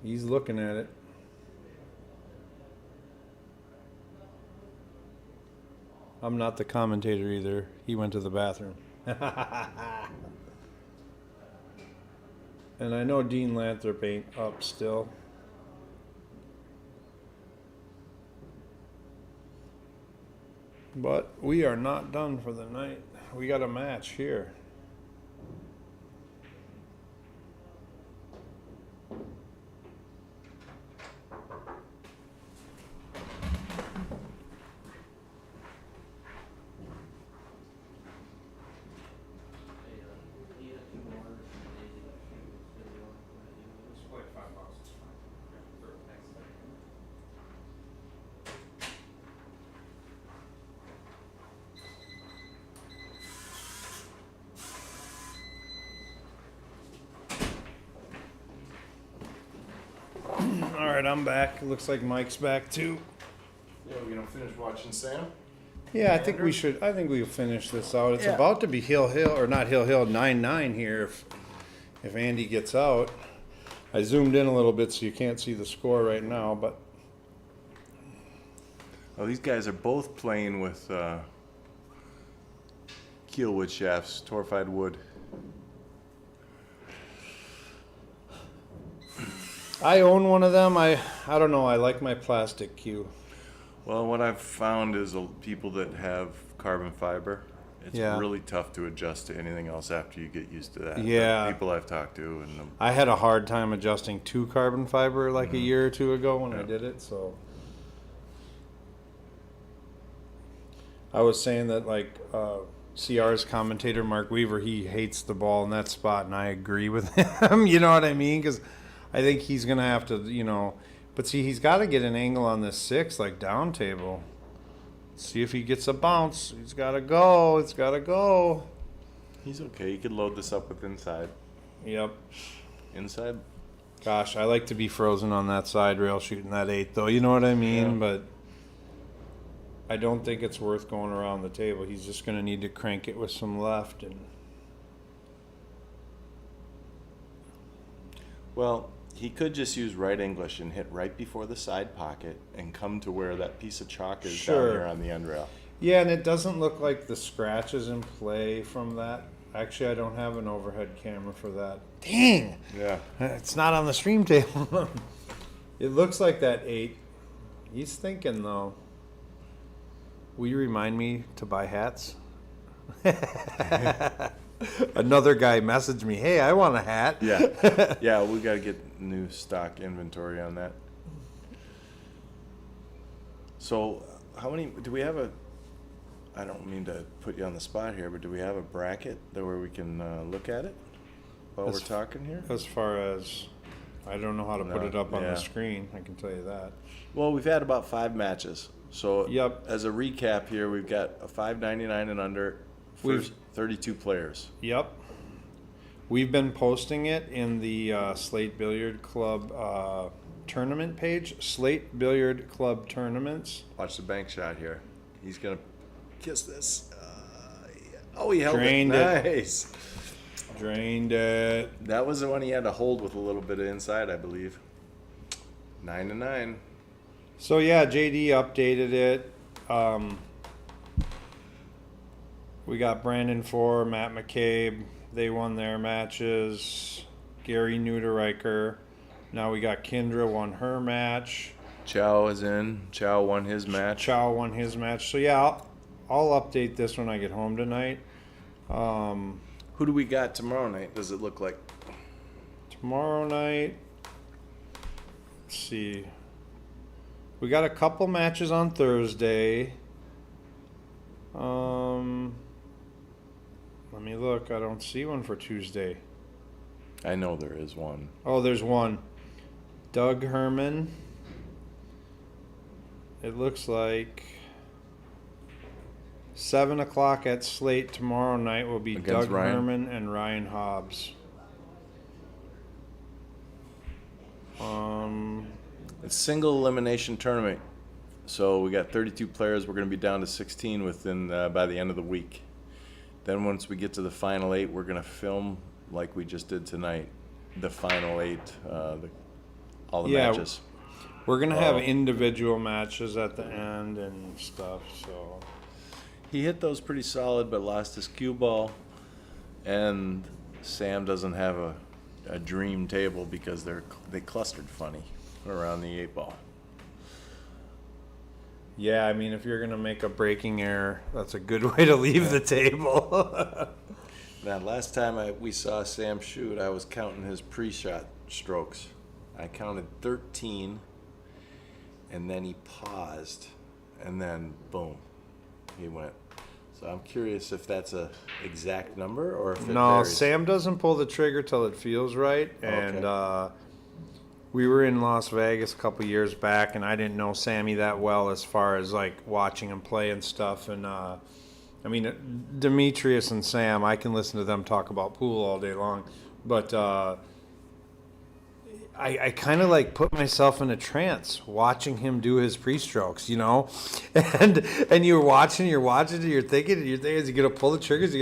He's looking at it. I'm not the commentator either. He went to the bathroom. And I know Dean Lathrop ain't up still. But we are not done for the night. We got a match here. All right, I'm back. It looks like Mike's back too. Yeah, we're gonna finish watching Sam. Yeah, I think we should. I think we'll finish this out. It's Yeah. about to be Hill or not Hill 9-9 here. If Andy gets out, I zoomed in a little bit so you can't see the score right now. But Well, these guys are both playing with keel wood shafts, torfied wood. I own one of them. I don't know. I like my plastic cue. Well, what I've found is people that have carbon fiber, it's Yeah. really tough to adjust to anything else after you get used to that. Yeah. The people I've talked to, and I had a hard time adjusting to carbon fiber like a year or two ago when I Yeah. did it. So I was saying that like CR's commentator Mark Weaver, he hates the ball in that spot, and I agree with him. You know what I mean? Because I think he's gonna have to, but see, he's got to get an angle on this 6, like down table. See if he gets a bounce. He's got to go. It's got to go. he's okay. You could load this up with inside. Yep. Inside? Gosh, I like to be frozen on that side rail shooting that 8, though. You know what I mean? Yeah. But I don't think it's worth going around the table. He's just going to need to crank it with some left. And Well, he could just use right English and hit right before the side pocket and come to where that piece of chalk is Sure. down here on the end rail. yeah, and it doesn't look like the scratch is in play from that. Actually, I don't have an overhead camera for that. Dang! Yeah. It's not on the stream table. It looks like that 8. He's thinking, though. Will you remind me to buy hats? Another guy messaged me, hey, I want a hat. Yeah. Yeah, we got to get new stock inventory on that. So, how many do we have I don't mean to put you on the spot here, but do we have a bracket where we can look at it? while As- we're talking here? As far as, I don't know how to put No, it up on yeah. the screen, I can tell you that. Well, we've had about 5 matches. So Yep. as a recap here, we've got a 599 and under, first 32 players. Yep. We've been posting it in the Slate Billiard Club tournament page. Slate Billiard Club tournaments. Watch the bank shot here. He's going to kiss this. Yeah. Oh, he held Drained it. it. Nice. Drained it. That was the one he had to hold with a little bit of inside, I believe. 9-9. So yeah, JD updated it. We got Brandon Four, Matt McCabe. They won their matches. Gary Neuterreicher. Now we got Kindra won her match. Chow is in. Chow won his match. Chow won his match. So yeah, I'll update this when I get home tonight. Who do we got tomorrow night? Does it look like? Tomorrow night, let's see. We got a couple matches on Thursday. Let me look. I don't see one for Tuesday. I know there is one. Oh, there's one. Doug Herman. It looks like 7 o'clock at Slate tomorrow night will be Against Doug Ryan? Herman and Ryan Hobbs. It's single elimination tournament. So we got 32 players. We're going to be down to 16 within by the end of the week. Then once we get to the final 8, we're going to film like we just did tonight. The final 8, all the matches. We're gonna have Oh. individual matches at the end and stuff. So He hit those pretty solid, but lost his cue ball. And Sam doesn't have a dream table because they clustered funny around the 8 ball. yeah, I mean, if you're gonna make a breaking error, that's a good way to leave the table. Now, last time we saw Sam shoot, I was counting his pre-shot strokes. I counted 13, and then he paused, and then boom, he went. So I'm curious if that's a exact number or if it No, varies. Sam doesn't pull the trigger till it feels right. And we were in Las Vegas a couple years back, and I didn't know Sammy that well as far as like watching him play and stuff. And I mean, Demetrius and Sam, I can listen to them talk about pool all day long, but I kind of like put myself in a trance watching him do his pre-strokes, you know, and you're watching, and you're thinking, is he gonna pull the triggers?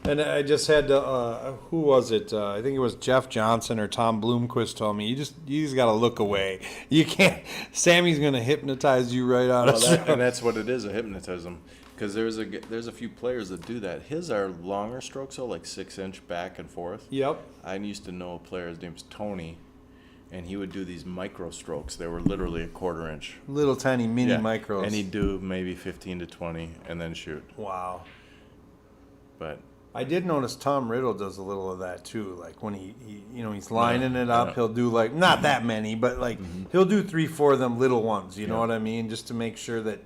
And I just had to, who was it? I think it was Jeff Johnson or Tom Bloomquist told me, you just got to look away. You can't. Sammy's gonna hypnotize you right out of Well, and that's what it is, a hypnotism. Because there's a few players that do that. His are longer strokes, so like 6-inch back and forth. Yep. I used to know a player, his name's Tony, and he would do these micro strokes. They were literally a 1/4 inch. Little tiny mini Yeah. micros. And he'd do maybe 15 to 20 and then shoot. Wow. But I did notice Tom Riddle does a little of that too. Like when he's lining it up, yeah. he'll do like not that many, but like he'll do 3-4 of them little ones. You know what I mean? Just to make sure that.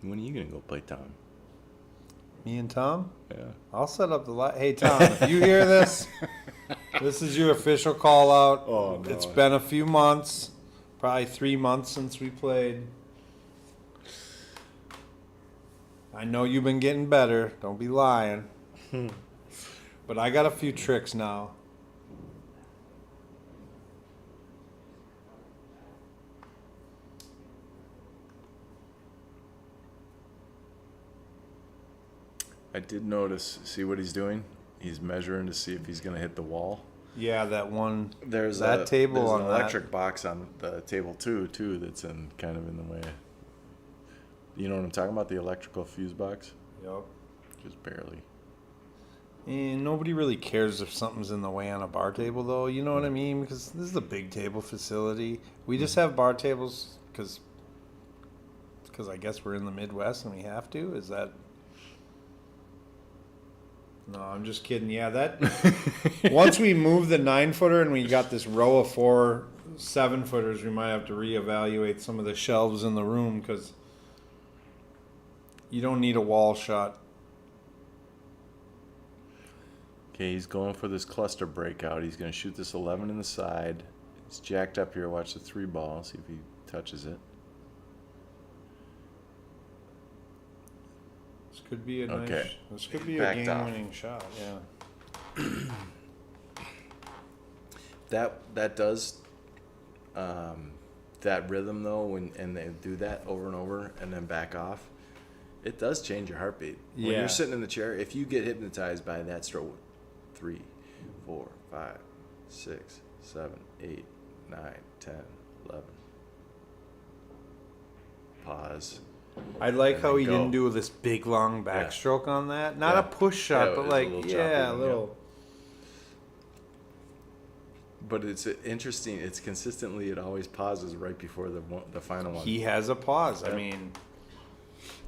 when are you going to go play Tom? Me and Tom, Yeah. I'll set up the light. Hey Tom, if you hear this, this is your official call out. Oh, no. It's been a few months, probably 3 months since we played. I know you've been getting better. Don't be lying. But I got a few tricks now. I did notice, see what he's doing? He's measuring to see if he's going to hit the wall. Yeah, that one. There's that table there's on an that. electric box on the table too that's kind of in the way. You know what I'm talking about? The electrical fuse box? Yep. Just barely. And nobody really cares if something's in the way on a bar table, though. You know what I mean? Because this is a big table facility. We just have bar tables because I guess we're in the Midwest and we have to. Is that? No, I'm just kidding. Yeah, that. Once we moved the 9-footer and we got this row of 4 7-footers, we might have to reevaluate some of the shelves in the room because you don't need a wall shot. Okay, he's going for this cluster breakout. He's going to shoot this 11 in the side. It's jacked up here. Watch the 3 ball. See if he touches it. This could be a Okay. This could be Backed a off. game-winning shot. Yeah. That does that rhythm though, and they do that over and over and then back off. It does change your heartbeat. When Yeah. you're sitting in the chair, if you get hypnotized by that stroke, 3, 4, 5, 6, 7, 8, 9, 10, 11. Pause. I like And how then he go. didn't do this big long backstroke on that. Not Yeah. a push shot, Yeah, it but was a like little choppy a one, little. But it's interesting. It's consistently. It always pauses right before the final one. He has a pause. I Yeah. mean,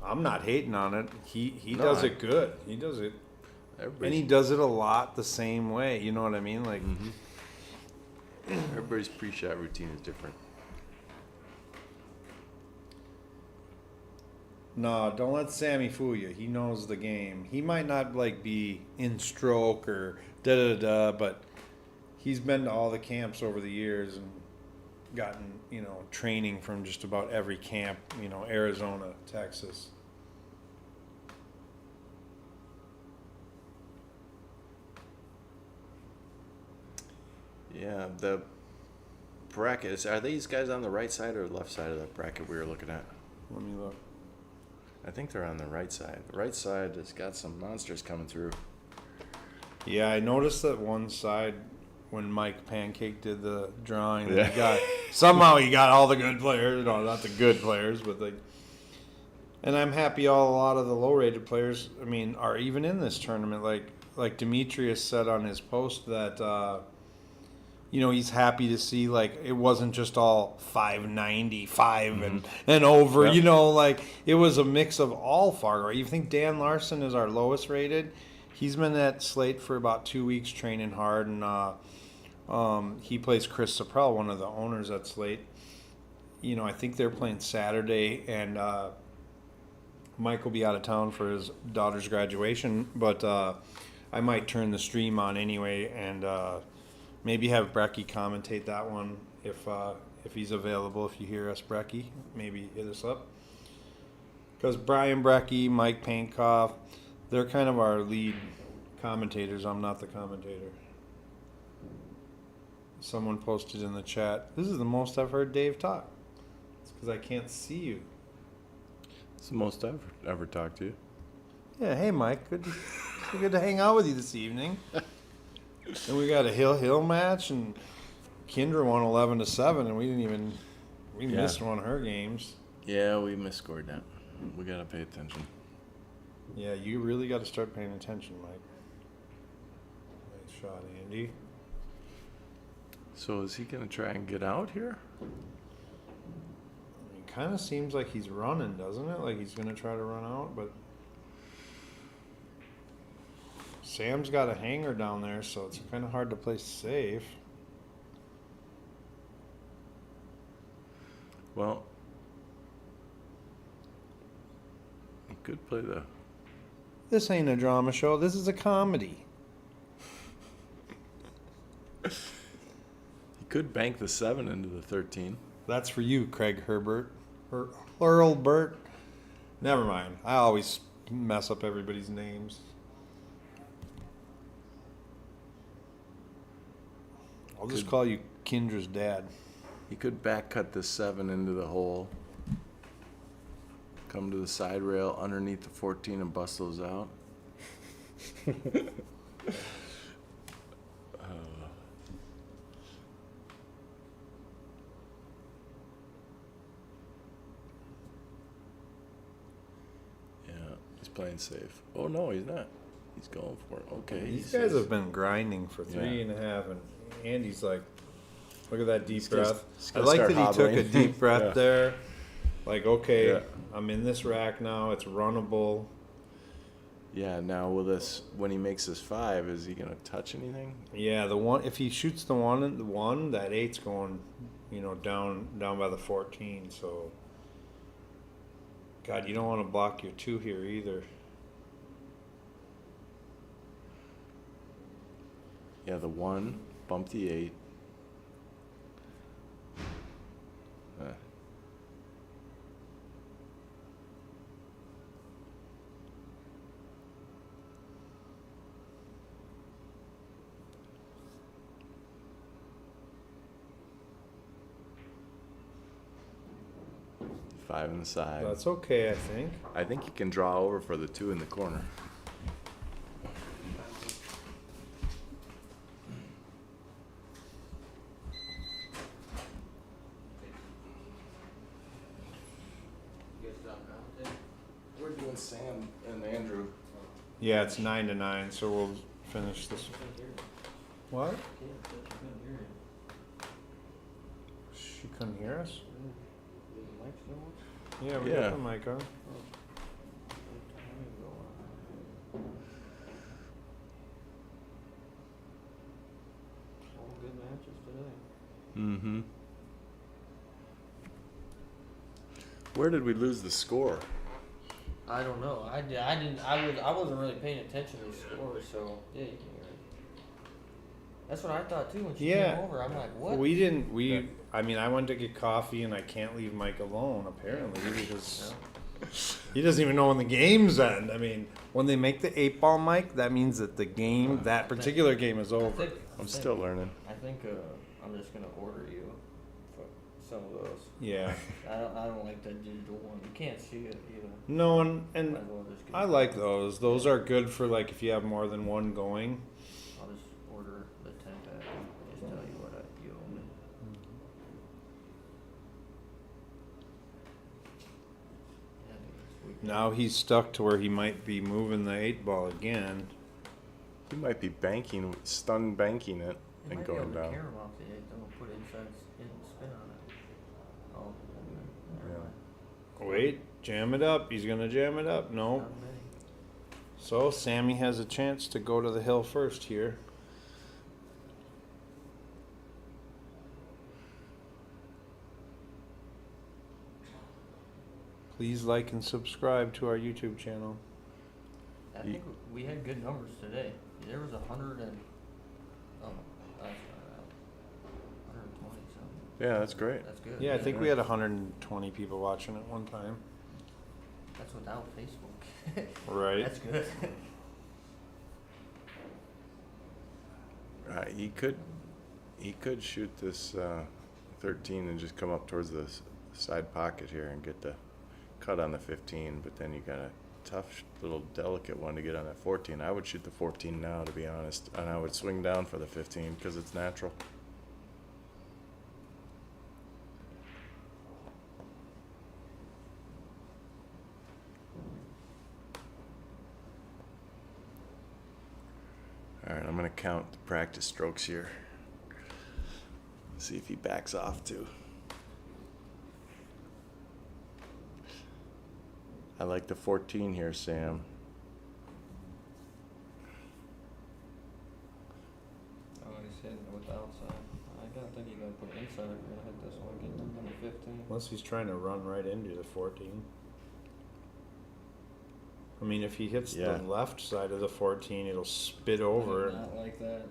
I'm not hating on it. He No, does I- it good. He does it, and Everybody's, he does it a lot the same way. You know what I mean? Like, everybody's pre-shot routine is different. no, don't let Sammy fool you. He knows the game. He might not like be in stroke or da da da, but he's been to all the camps over the years and gotten training from just about every camp. Arizona, Texas. Yeah, the brackets. Are these guys on the right side or left side of that bracket we were looking at? Let me look. I think they're on the right side. The right side has got some monsters coming through. Yeah, I noticed that one side when Mike Pancake did the drawing. Yeah. Somehow he got all the good players. No, not the good players, but the. And I'm happy a lot of the low-rated players, I mean, are even in this tournament. Like Demetrius said on his post that, he's happy to see, like, it wasn't just all 595 and over, Yep. It was a mix of all Fargo. You think Dan Larson is our lowest rated? He's been at Slate for about 2 weeks training hard, and he plays Chris Saprell, one of the owners at Slate. I think they're playing Saturday, and Mike will be out of town for his daughter's graduation, but I might turn the stream on anyway and maybe have Brecky commentate that one if he's available. If you hear us, Brecky, maybe hit us up. Because Brian Brecky, Mike Painkoff, they're kind of our lead commentators. I'm not the commentator. Someone posted in the chat, this is the most I've heard Dave talk. It's because I can't see you. It's the most I've ever talked to you. Yeah, hey Mike, good to hang out with you this evening. And we got a Hill match, and Kindra won 11-7, and we Yeah. missed one of her games. Yeah, we misscored that. We gotta pay attention. Yeah, you really got to start paying attention, Mike. Nice shot, Andy. So is he gonna try and get out here? It kind of seems like he's running, doesn't it? Like he's going to try to run out, but Sam's got a hanger down there, so it's kind of hard to play safe. Well, he could play the. This ain't a drama show. This is a comedy. He could bank the 7 into the 13. That's for you, Craig Herbert. Hurlbert. Never mind. I always mess up everybody's names. I'll just Could- call you Kindra's dad. He could back cut the 7 into the hole. Come to the side rail underneath the 14 and bust those out. Yeah, he's playing safe. Oh no, he's not. He's going for it. Okay. These he guys says- have been grinding for three Yeah. and a half, and Andy's like, look at that deep He's gonna- breath. he's I gonna like start that he took a hobbling. deep breath Yeah. there. Like, okay, Yeah. I'm in this rack now. It's runnable. Yeah, now will this, when he makes his 5, is he gonna touch anything? Yeah, the one, if he shoots the one, that 8's going, down by the 14. So, God, you don't want to block your 2 here either. Yeah, the 1, bump the 8. Uh, 5 on the side. That's okay, I think. I think you can draw over for the 2 in the corner. We're doing Sam and Andrew. Yeah, it's 9-9, so we'll finish this. What? She couldn't hear us? Yeah, we Yeah. got the mic on. All good matches today. Mm-hmm. Where did we lose the score? I don't know. I wasn't really paying attention to the score, so yeah, you can hear it. That's what I thought too when she Yeah. came over. I'm like, what? I mean, I went to get coffee and I can't leave Mike alone, apparently, because he doesn't even know when the game's end. I mean, when they make the 8-ball, Mike, that means that the game, that particular game is over. I'm still learning. I think I'm just gonna order you for some of those. Yeah. I don't like that digital one. You can't see it either. No, and Might as well just get I like those. Those are good for, like, if you have more than one going. I'll just order the 10-pack and just tell you what you owe me. Yeah, this week. Now he's stuck to where he might be moving the 8-ball again. He might be stun banking it, You and might be going able to down. carry 'em off the 8 though, put inside spin on it. Oh, never mind. Wait, jam it up. He's going to jam it up. No. Not many. So Sammy has a chance to go to the hill first here. Please like and subscribe to our YouTube channel. I think we had good numbers today. There was 100 and oh, that's not out. 120 something. Yeah, that's great. That's good. Yeah, I think we had 120 people watching at one time. That's without Facebook. Right. That's good. Right, he could shoot this 13 and just come up towards the side pocket here and get the cut on the 15, but then you got a tough little delicate one to get on that 14. I would shoot the 14 now, to be honest, and I would swing down for the 15 because it's natural. All right, I'm gonna count the practice strokes here. See if he backs off too. I like the 14 here, Sam. Oh, he's hitting it with the outside. I don't think he's gonna put it inside if you're gonna hit this one. Get number 15. Unless he's trying to run right into the 14. I mean, if he hits Yeah. the left side of the 14, it'll spit over. Not like that.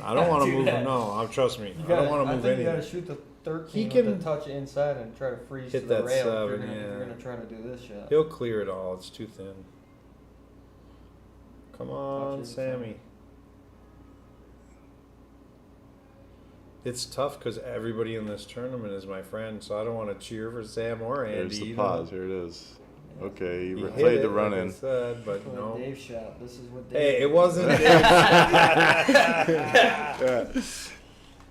I don't want to Do move. that. No, trust me. You I gotta, don't want to move I think you gotta anything. shoot the 13 He with can the touch inside and try to freeze hit to the that rail 7, if you're yeah. gonna try to do this shot. He'll clear it all. It's too thin. Come on, Touch Sammy. It's tough because everybody in this tournament is my friend, so I don't want to cheer for Sam or Andy. There's the you pause. know? Here it is. Okay, he He hit played it, the run like I in. said, but Well, no. Dave shot. This is what Dave. Hey, it wasn't Dave. Yeah.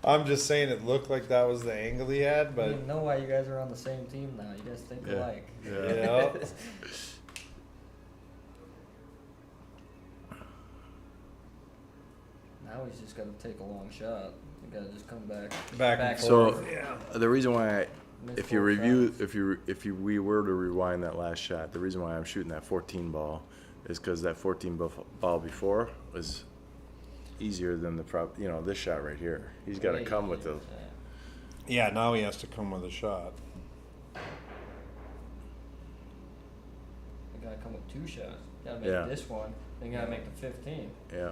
I'm just saying it looked like that was the angle he had, I but didn't know why you guys are on the same team now. You guys think Yeah. alike. Yeah. yeah. Now he's just gotta take a long shot. You gotta just come back. Back and So forth. Yeah. the reason why Miss if you both review, shots. if we were to rewind that last shot, the reason why I'm shooting that 14 ball is because that 14 ball before was easier than this shot right here. He's got to come with the. Yeah, now he has to come with a shot. You gotta come with 2 shots. You gotta make Yeah. this one, then you gotta make the 15. Yeah.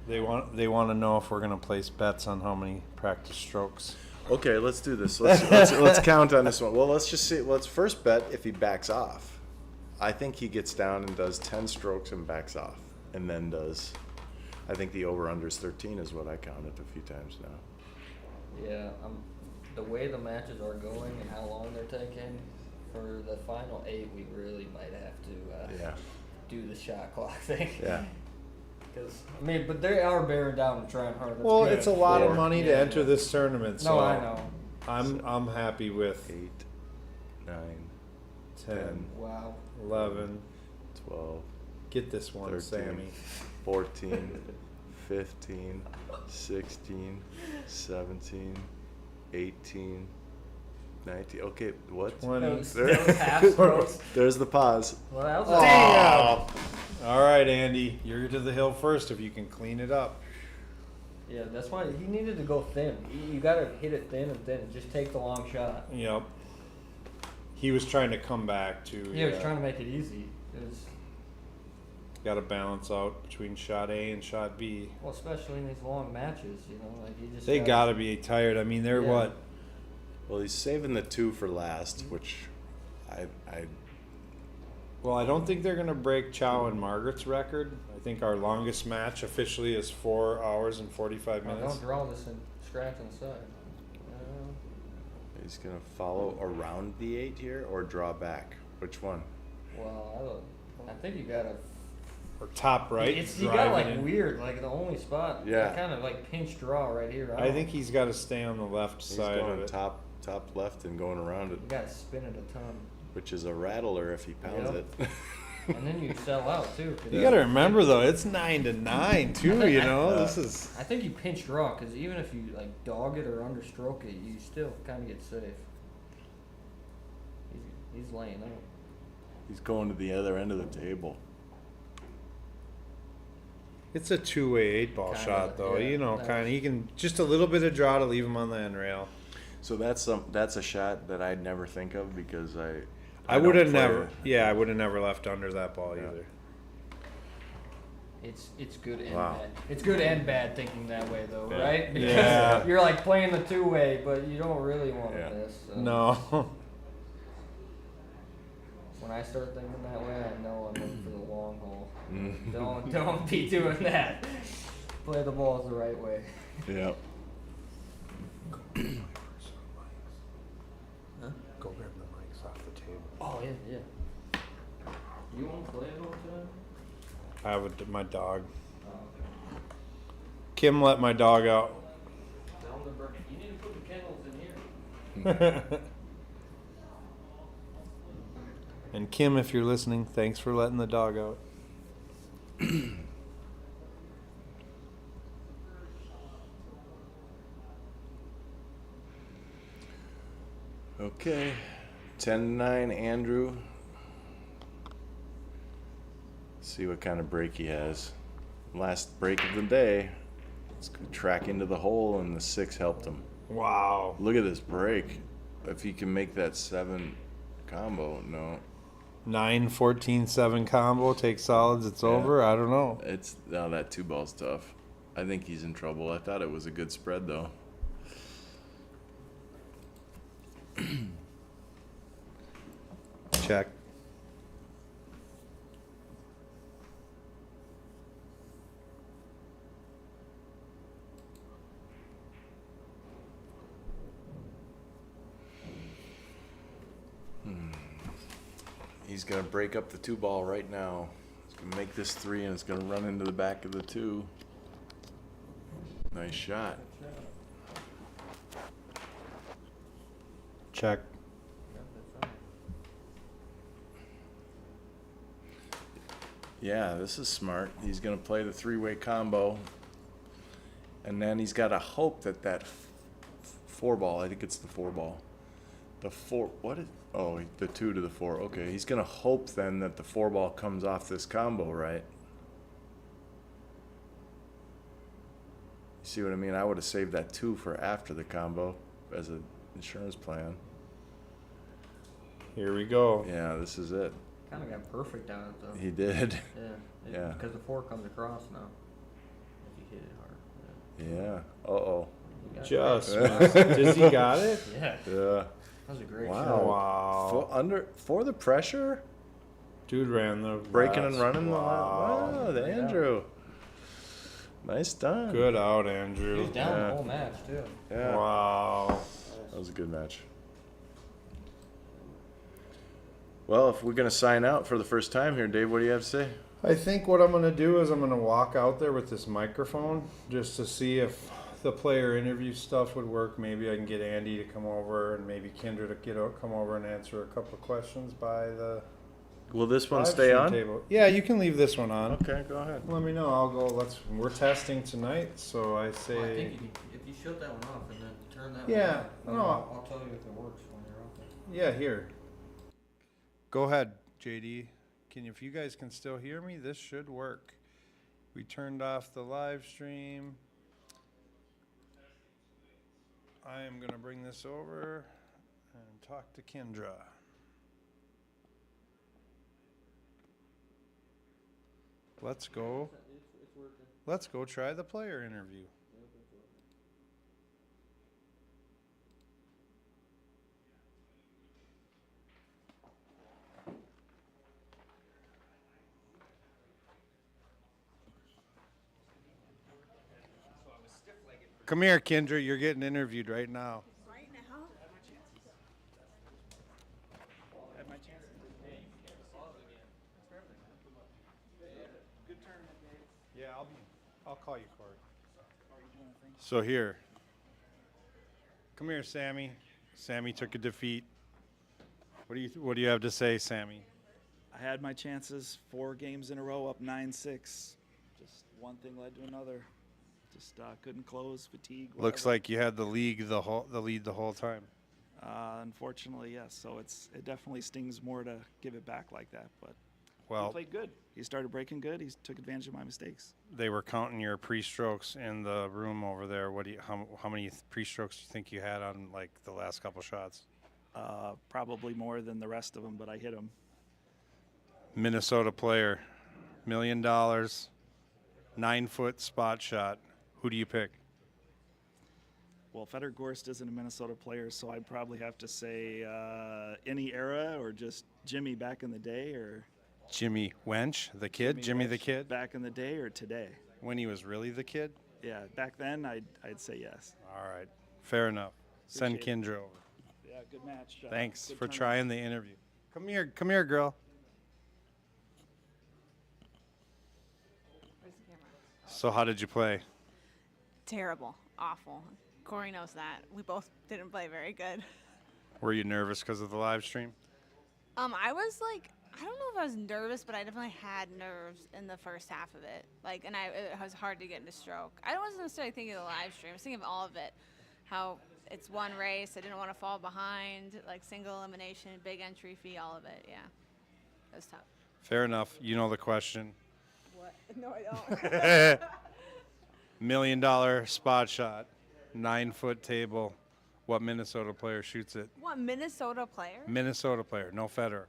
They want to know if we're gonna place bets on how many practice strokes. Okay, let's do this. Let's count on this one. Well, let's just see. Let's first bet if he backs off. I think he gets down and does 10 strokes and backs off, and then does. I think the over/under is 13 is what I counted a few times now. Yeah, the way the matches are going and how long they're taking, for the final 8, we really might have to do the shot clock thing. Yeah. Because I mean, but they are bearing down and trying hard. That's Well, good. it's a lot of Four. money to enter this tournament, so No, I know. I'm happy with 8, 9, 10, Wow. 11. 12, Get this one, 13, Sammy. 14, 15, 16, 17, 18, 19. Okay, what? 20. That was half strokes. There's the pause. Well, that was Damn! All right, Andy, you're to the hill first if you can clean it up. Yeah, that's why he needed to go thin. You gotta hit it thin and thin. Just take the long shot. Yep. He was trying to come back to. He was trying to make it easy. It was, Got to balance out between shot A and shot B. well, especially in these long matches, like you just. They got to be tired. I mean, they're Yeah. what? Well, he's saving the 2 for last, which I Well, I don't think they're going to break Chow and Margaret's record. I think our longest match officially is 4 hours and 45 Well, minutes. don't draw this and scratch on the side. he's gonna follow around the 8 here or draw back. Which one? Well, I think you gotta. Or top right. You got like driving in. weird, like the only spot. Yeah. Kind of like pinch draw right here. I think he's got to stay on the left He's side of going it. top left and going around it, you gotta spin it a ton, which is a rattler if he pounds Yep. it. and then you sell out too. 'Cause You got to remember though, it's 9-9 too. You know, this is. I think you pinch draw because even if you like dog it or understroke it, you still kind of get safe. He's laying out. He's going to the other end of the table. It's a two-way 8-ball Kinda, shot though. yeah, You know, nice. kind of. He can just a little bit of draw to leave him on the end rail. So that's a shot that I'd never think of because I don't would have play- never. Yeah, I would have never left under that ball Yeah. either. It's good and Wow. bad. It's good and bad thinking that way though, Yeah. right? Because Yeah. you're like playing the 2-way, but you don't really want Yeah. this. So. No. When I start thinking that way, I know I'm in for the long haul. Mhm. Don't be doing that. Play the balls the right way. Yep. Huh? Go grab the mics off the table. Oh yeah. You want to play it all today? I have my dog. Oh. Kim let my dog out. Tell them to bring. You need to put the kennels in here. And Kim, if you're listening, thanks for letting the dog out. Okay. 10-9, Andrew. See what kind of break he has. Last break of the day. Let's go track into the hole, and the 6 helped him. Wow. Look at this break. If he can make that 7 combo, no. 9-14-7 combo, take solids, it's Yeah. over. I don't know. That 2 ball's tough. I think he's in trouble. I thought it was a good spread though. Check. He's gonna break up the 2 ball right now. He's gonna make this 3 and it's gonna run into the back of the 2. Nice shot. Check. Yeah, this is smart. He's gonna play the 3-way combo, and then he's got to hope that 4 ball. I think it's the 4 ball. The 4, what is, oh, the 2 to the 4. Okay, he's going to hope then that the 4 ball comes off this combo, right? You see what I mean? I would have saved that 2 for after the combo as an insurance plan. Here we go. Yeah, this is it. Kind of got perfect on it though. He did. Yeah. Yeah. Because the 4 comes across now. If you hit it hard. Yeah. Uh-oh. You got it. Just does he got it? Yeah. Yeah. That was a great shot. Wow. For the pressure? Dude ran the Breaking and last- running. Wow. Wow, the Yeah. Andrew. Nice done. Good out, He Andrew. was down Yeah. the whole match too. Yeah. Wow. That was a good match. Well, if we're going to sign out for the first time here, Dave, what do you have to say? I think what I'm going to do is I'm going to walk out there with this microphone just to see if the player interview stuff would work. Maybe I can get Andy to come over and maybe Kindra to come over and answer a couple of questions by the Will this one live stay stream on? table. Yeah, you can leave this one on. Okay, go ahead. Let me know. I'll go. We're testing tonight, so I say. Well, I think if you shut that one off and then turn that Yeah, one off, then no. I'll tell you if it works when you're off there. Yeah, here. Go ahead, JD. If you guys can still hear me, this should work. We turned off the live stream. I am going to bring this over and talk to Kindra. Let's go. It's working. Let's go try the player interview. Come here, Kindra. You're getting interviewed right now. Right now? Yeah, I'll call you, Cory. So here. Come here, Sammy. Sammy took a defeat. What do you have to say, Sammy? I had my chances, 4 games in a row, up 9-6. Just one thing led to another. Just couldn't close, fatigue. Looks whatever. like you had the lead the whole time. Unfortunately, yes. So it definitely stings more to give it back like that. But he Well, played good. He started breaking good. He took advantage of my mistakes. they were counting your pre-strokes in the room over there. How many pre-strokes do you think you had on like the last couple shots? Probably more than the rest of them, but I hit him. Minnesota player, $1 million, 9-foot spot shot. Who do you pick? Well, Feder Gorst isn't a Minnesota player, so I'd probably have to say any era or just Jimmy back in the day or Jimmy Wench, the kid, Jimmy the Welch kid, back in the day or today. when he was really the kid? Yeah, back then I'd say yes. All right, fair enough. Send Appreciate Kindra over. Yeah, good match. Thanks Good for turnout. trying the interview. Come here, girl. Where's the camera? So how did you play? Terrible. Awful. Cory knows that. We both didn't play very good. Were you nervous because of the live stream? I was like, I don't know if I was nervous, but I definitely had nerves in the first half of it. Like, and it was hard to get into stroke. I wasn't necessarily thinking of the live stream. I was thinking of all of it. How it's one race. I didn't want to fall behind. Like single elimination, big entry fee, all of it. Yeah. It was tough. Fair enough. You know the question. What? No, I don't. $1 million spot shot, 9-foot table. What Minnesota player shoots it? What, Minnesota player? Minnesota player, no Federer.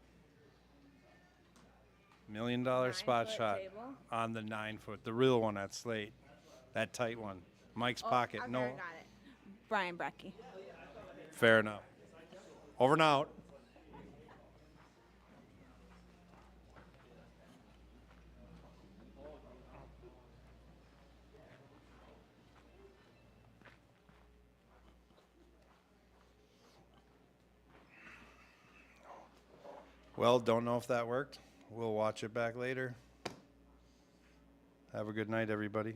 $1 million spot 9-foot shot table? on the 9-foot, the real one at Slate, that tight one. Mike's pocket, Okay, no. I got it. Brian Brecky. Fair enough. Over and out. Well, don't know if that worked. We'll watch it back later. Have a good night, everybody.